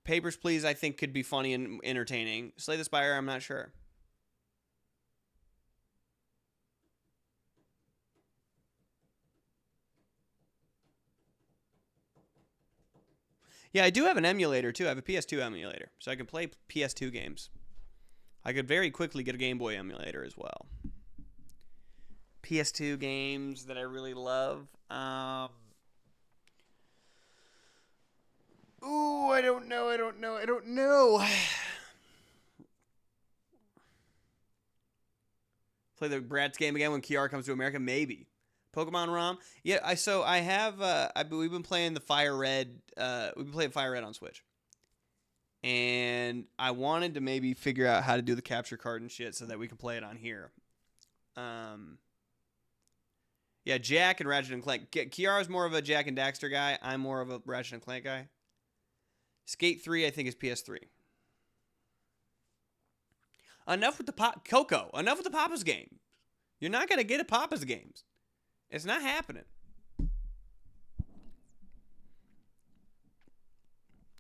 Papers, Please, I think could be funny and entertaining. Slay the Spire, I'm not sure. Yeah, I do have an emulator, too. I have a PS2 emulator, so I can play PS2 games. I could very quickly get a Game Boy emulator as well. PS2 games that I really love. Ooh, I don't know. Play the Bratz game again when Kiara comes to America? Maybe. Pokemon ROM? Yeah, we've been playing the Fire Red, we've been playing Fire Red on Switch. And I wanted to maybe figure out how to do the capture card and shit so that we can play it on here. Yeah, Jack and Ratchet and Clank. Kiara's more of a Jack and Daxter guy. I'm more of a Ratchet and Clank guy. Skate 3, I think, is PS3. Enough with the Coco. Enough with the Papa's game. You're not going to get a Papa's games. It's not happening.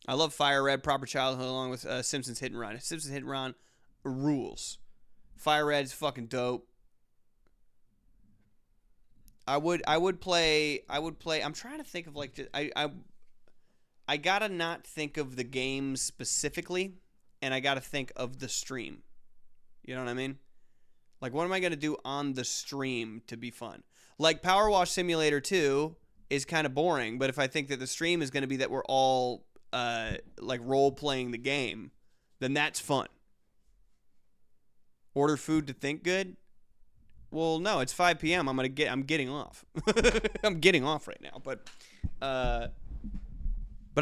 I love Fire Red, Proper Childhood, along with Simpsons Hit and Run. Simpsons Hit and Run rules. Fire Red's fucking dope. I would play. I'm trying to think of like I I gotta not think of the game specifically, and I gotta think of the stream. You know what I mean? Like, what am I gonna do on the stream to be fun? Like, Power Wash Simulator 2 is kind of boring, but if I think that the stream is gonna be that we're all like role playing the game, then that's fun. Order food to think good? Well, no, it's 5 p.m. I'm getting off. I'm getting off right now, but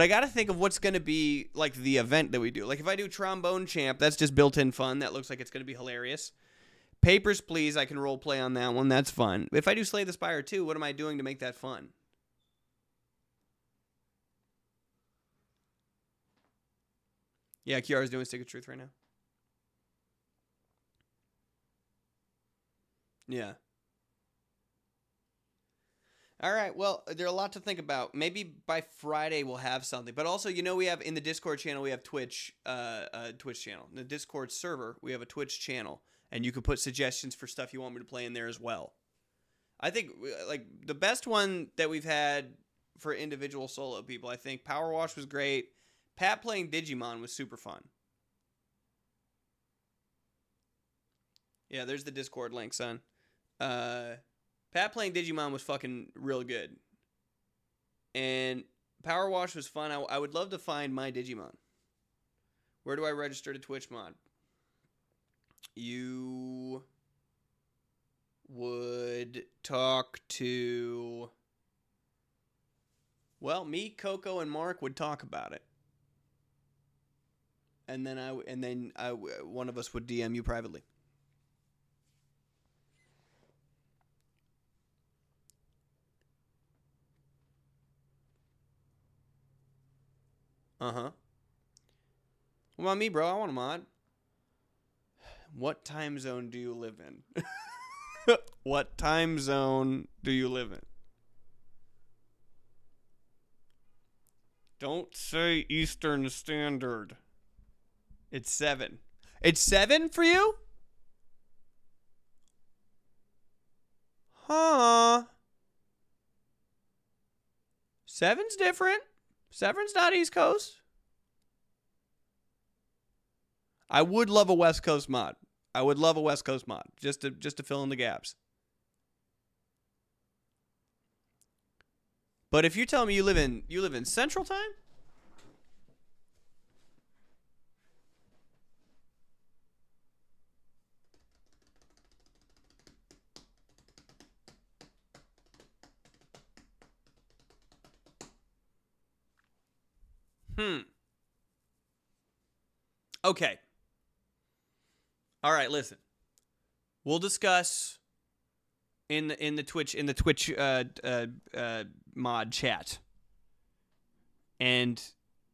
I got to think of what's going to be like the event that we do. Like if I do Trombone Champ, that's just built-in fun. That looks like it's going to be hilarious. Papers, Please, I can role play on that one. That's fun. If I do Slay the Spire 2, what am I doing to make that fun? Yeah, Kiara's doing Stick of Truth right now. Yeah. All right. Well, there's a lot to think about. Maybe by Friday we'll have something. But also, you know, we have in the Discord channel, we have Twitch channel. In the Discord server, we have a Twitch channel, and you can put suggestions for stuff you want me to play in there as well. I think like the best one that we've had for individual solo people, I think Power Wash was great. Pat playing Digimon was super fun. Yeah, there's the Discord link, son. Pat playing Digimon was fucking real good. And Power Wash was fun. I would love to find my Digimon. Where do I register to Twitch mod? You would talk to... Well, me, Coco, and Mark would talk about it. And then one of us would DM you privately. Uh-huh. What about me, bro? I want a mod. What time zone do you live in? What time zone do you live in? Don't say Eastern Standard. It's 7. It's 7 for you? Huh. 7's different. 7's not East Coast. I would love a West Coast mod. I would love a West Coast mod just to fill in the gaps. But if you tell me you live in Central Time? Okay. All right, listen. We'll discuss in the Twitch mod chat. And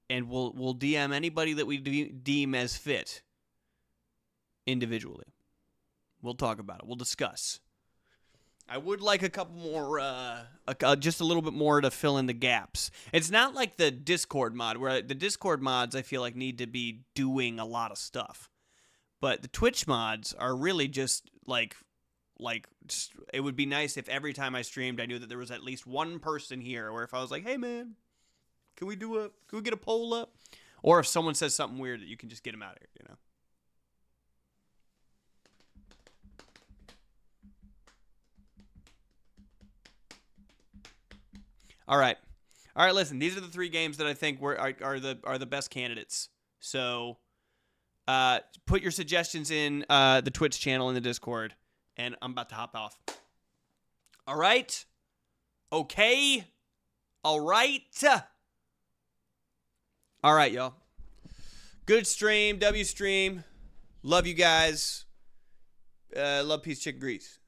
we'll DM anybody that we deem as fit individually. We'll talk about it. We'll discuss. I would like a couple more, just a little bit more to fill in the gaps. It's not like the Discord mod, where the Discord mods I feel like need to be doing a lot of stuff. But the Twitch mods are really just like it would be nice if every time I streamed I knew that there was at least one person here, or if I was like, hey man, can we get a poll up? Or if someone says something weird that you can just get them out of here, you know? All right, listen, these are the 3 games that I think are the best candidates. So put your suggestions in the Twitch channel in the Discord, and I'm about to hop off. All right? Okay? All right? All right, y'all. Good stream, W stream. Love you guys. Love, peace, chicken grease.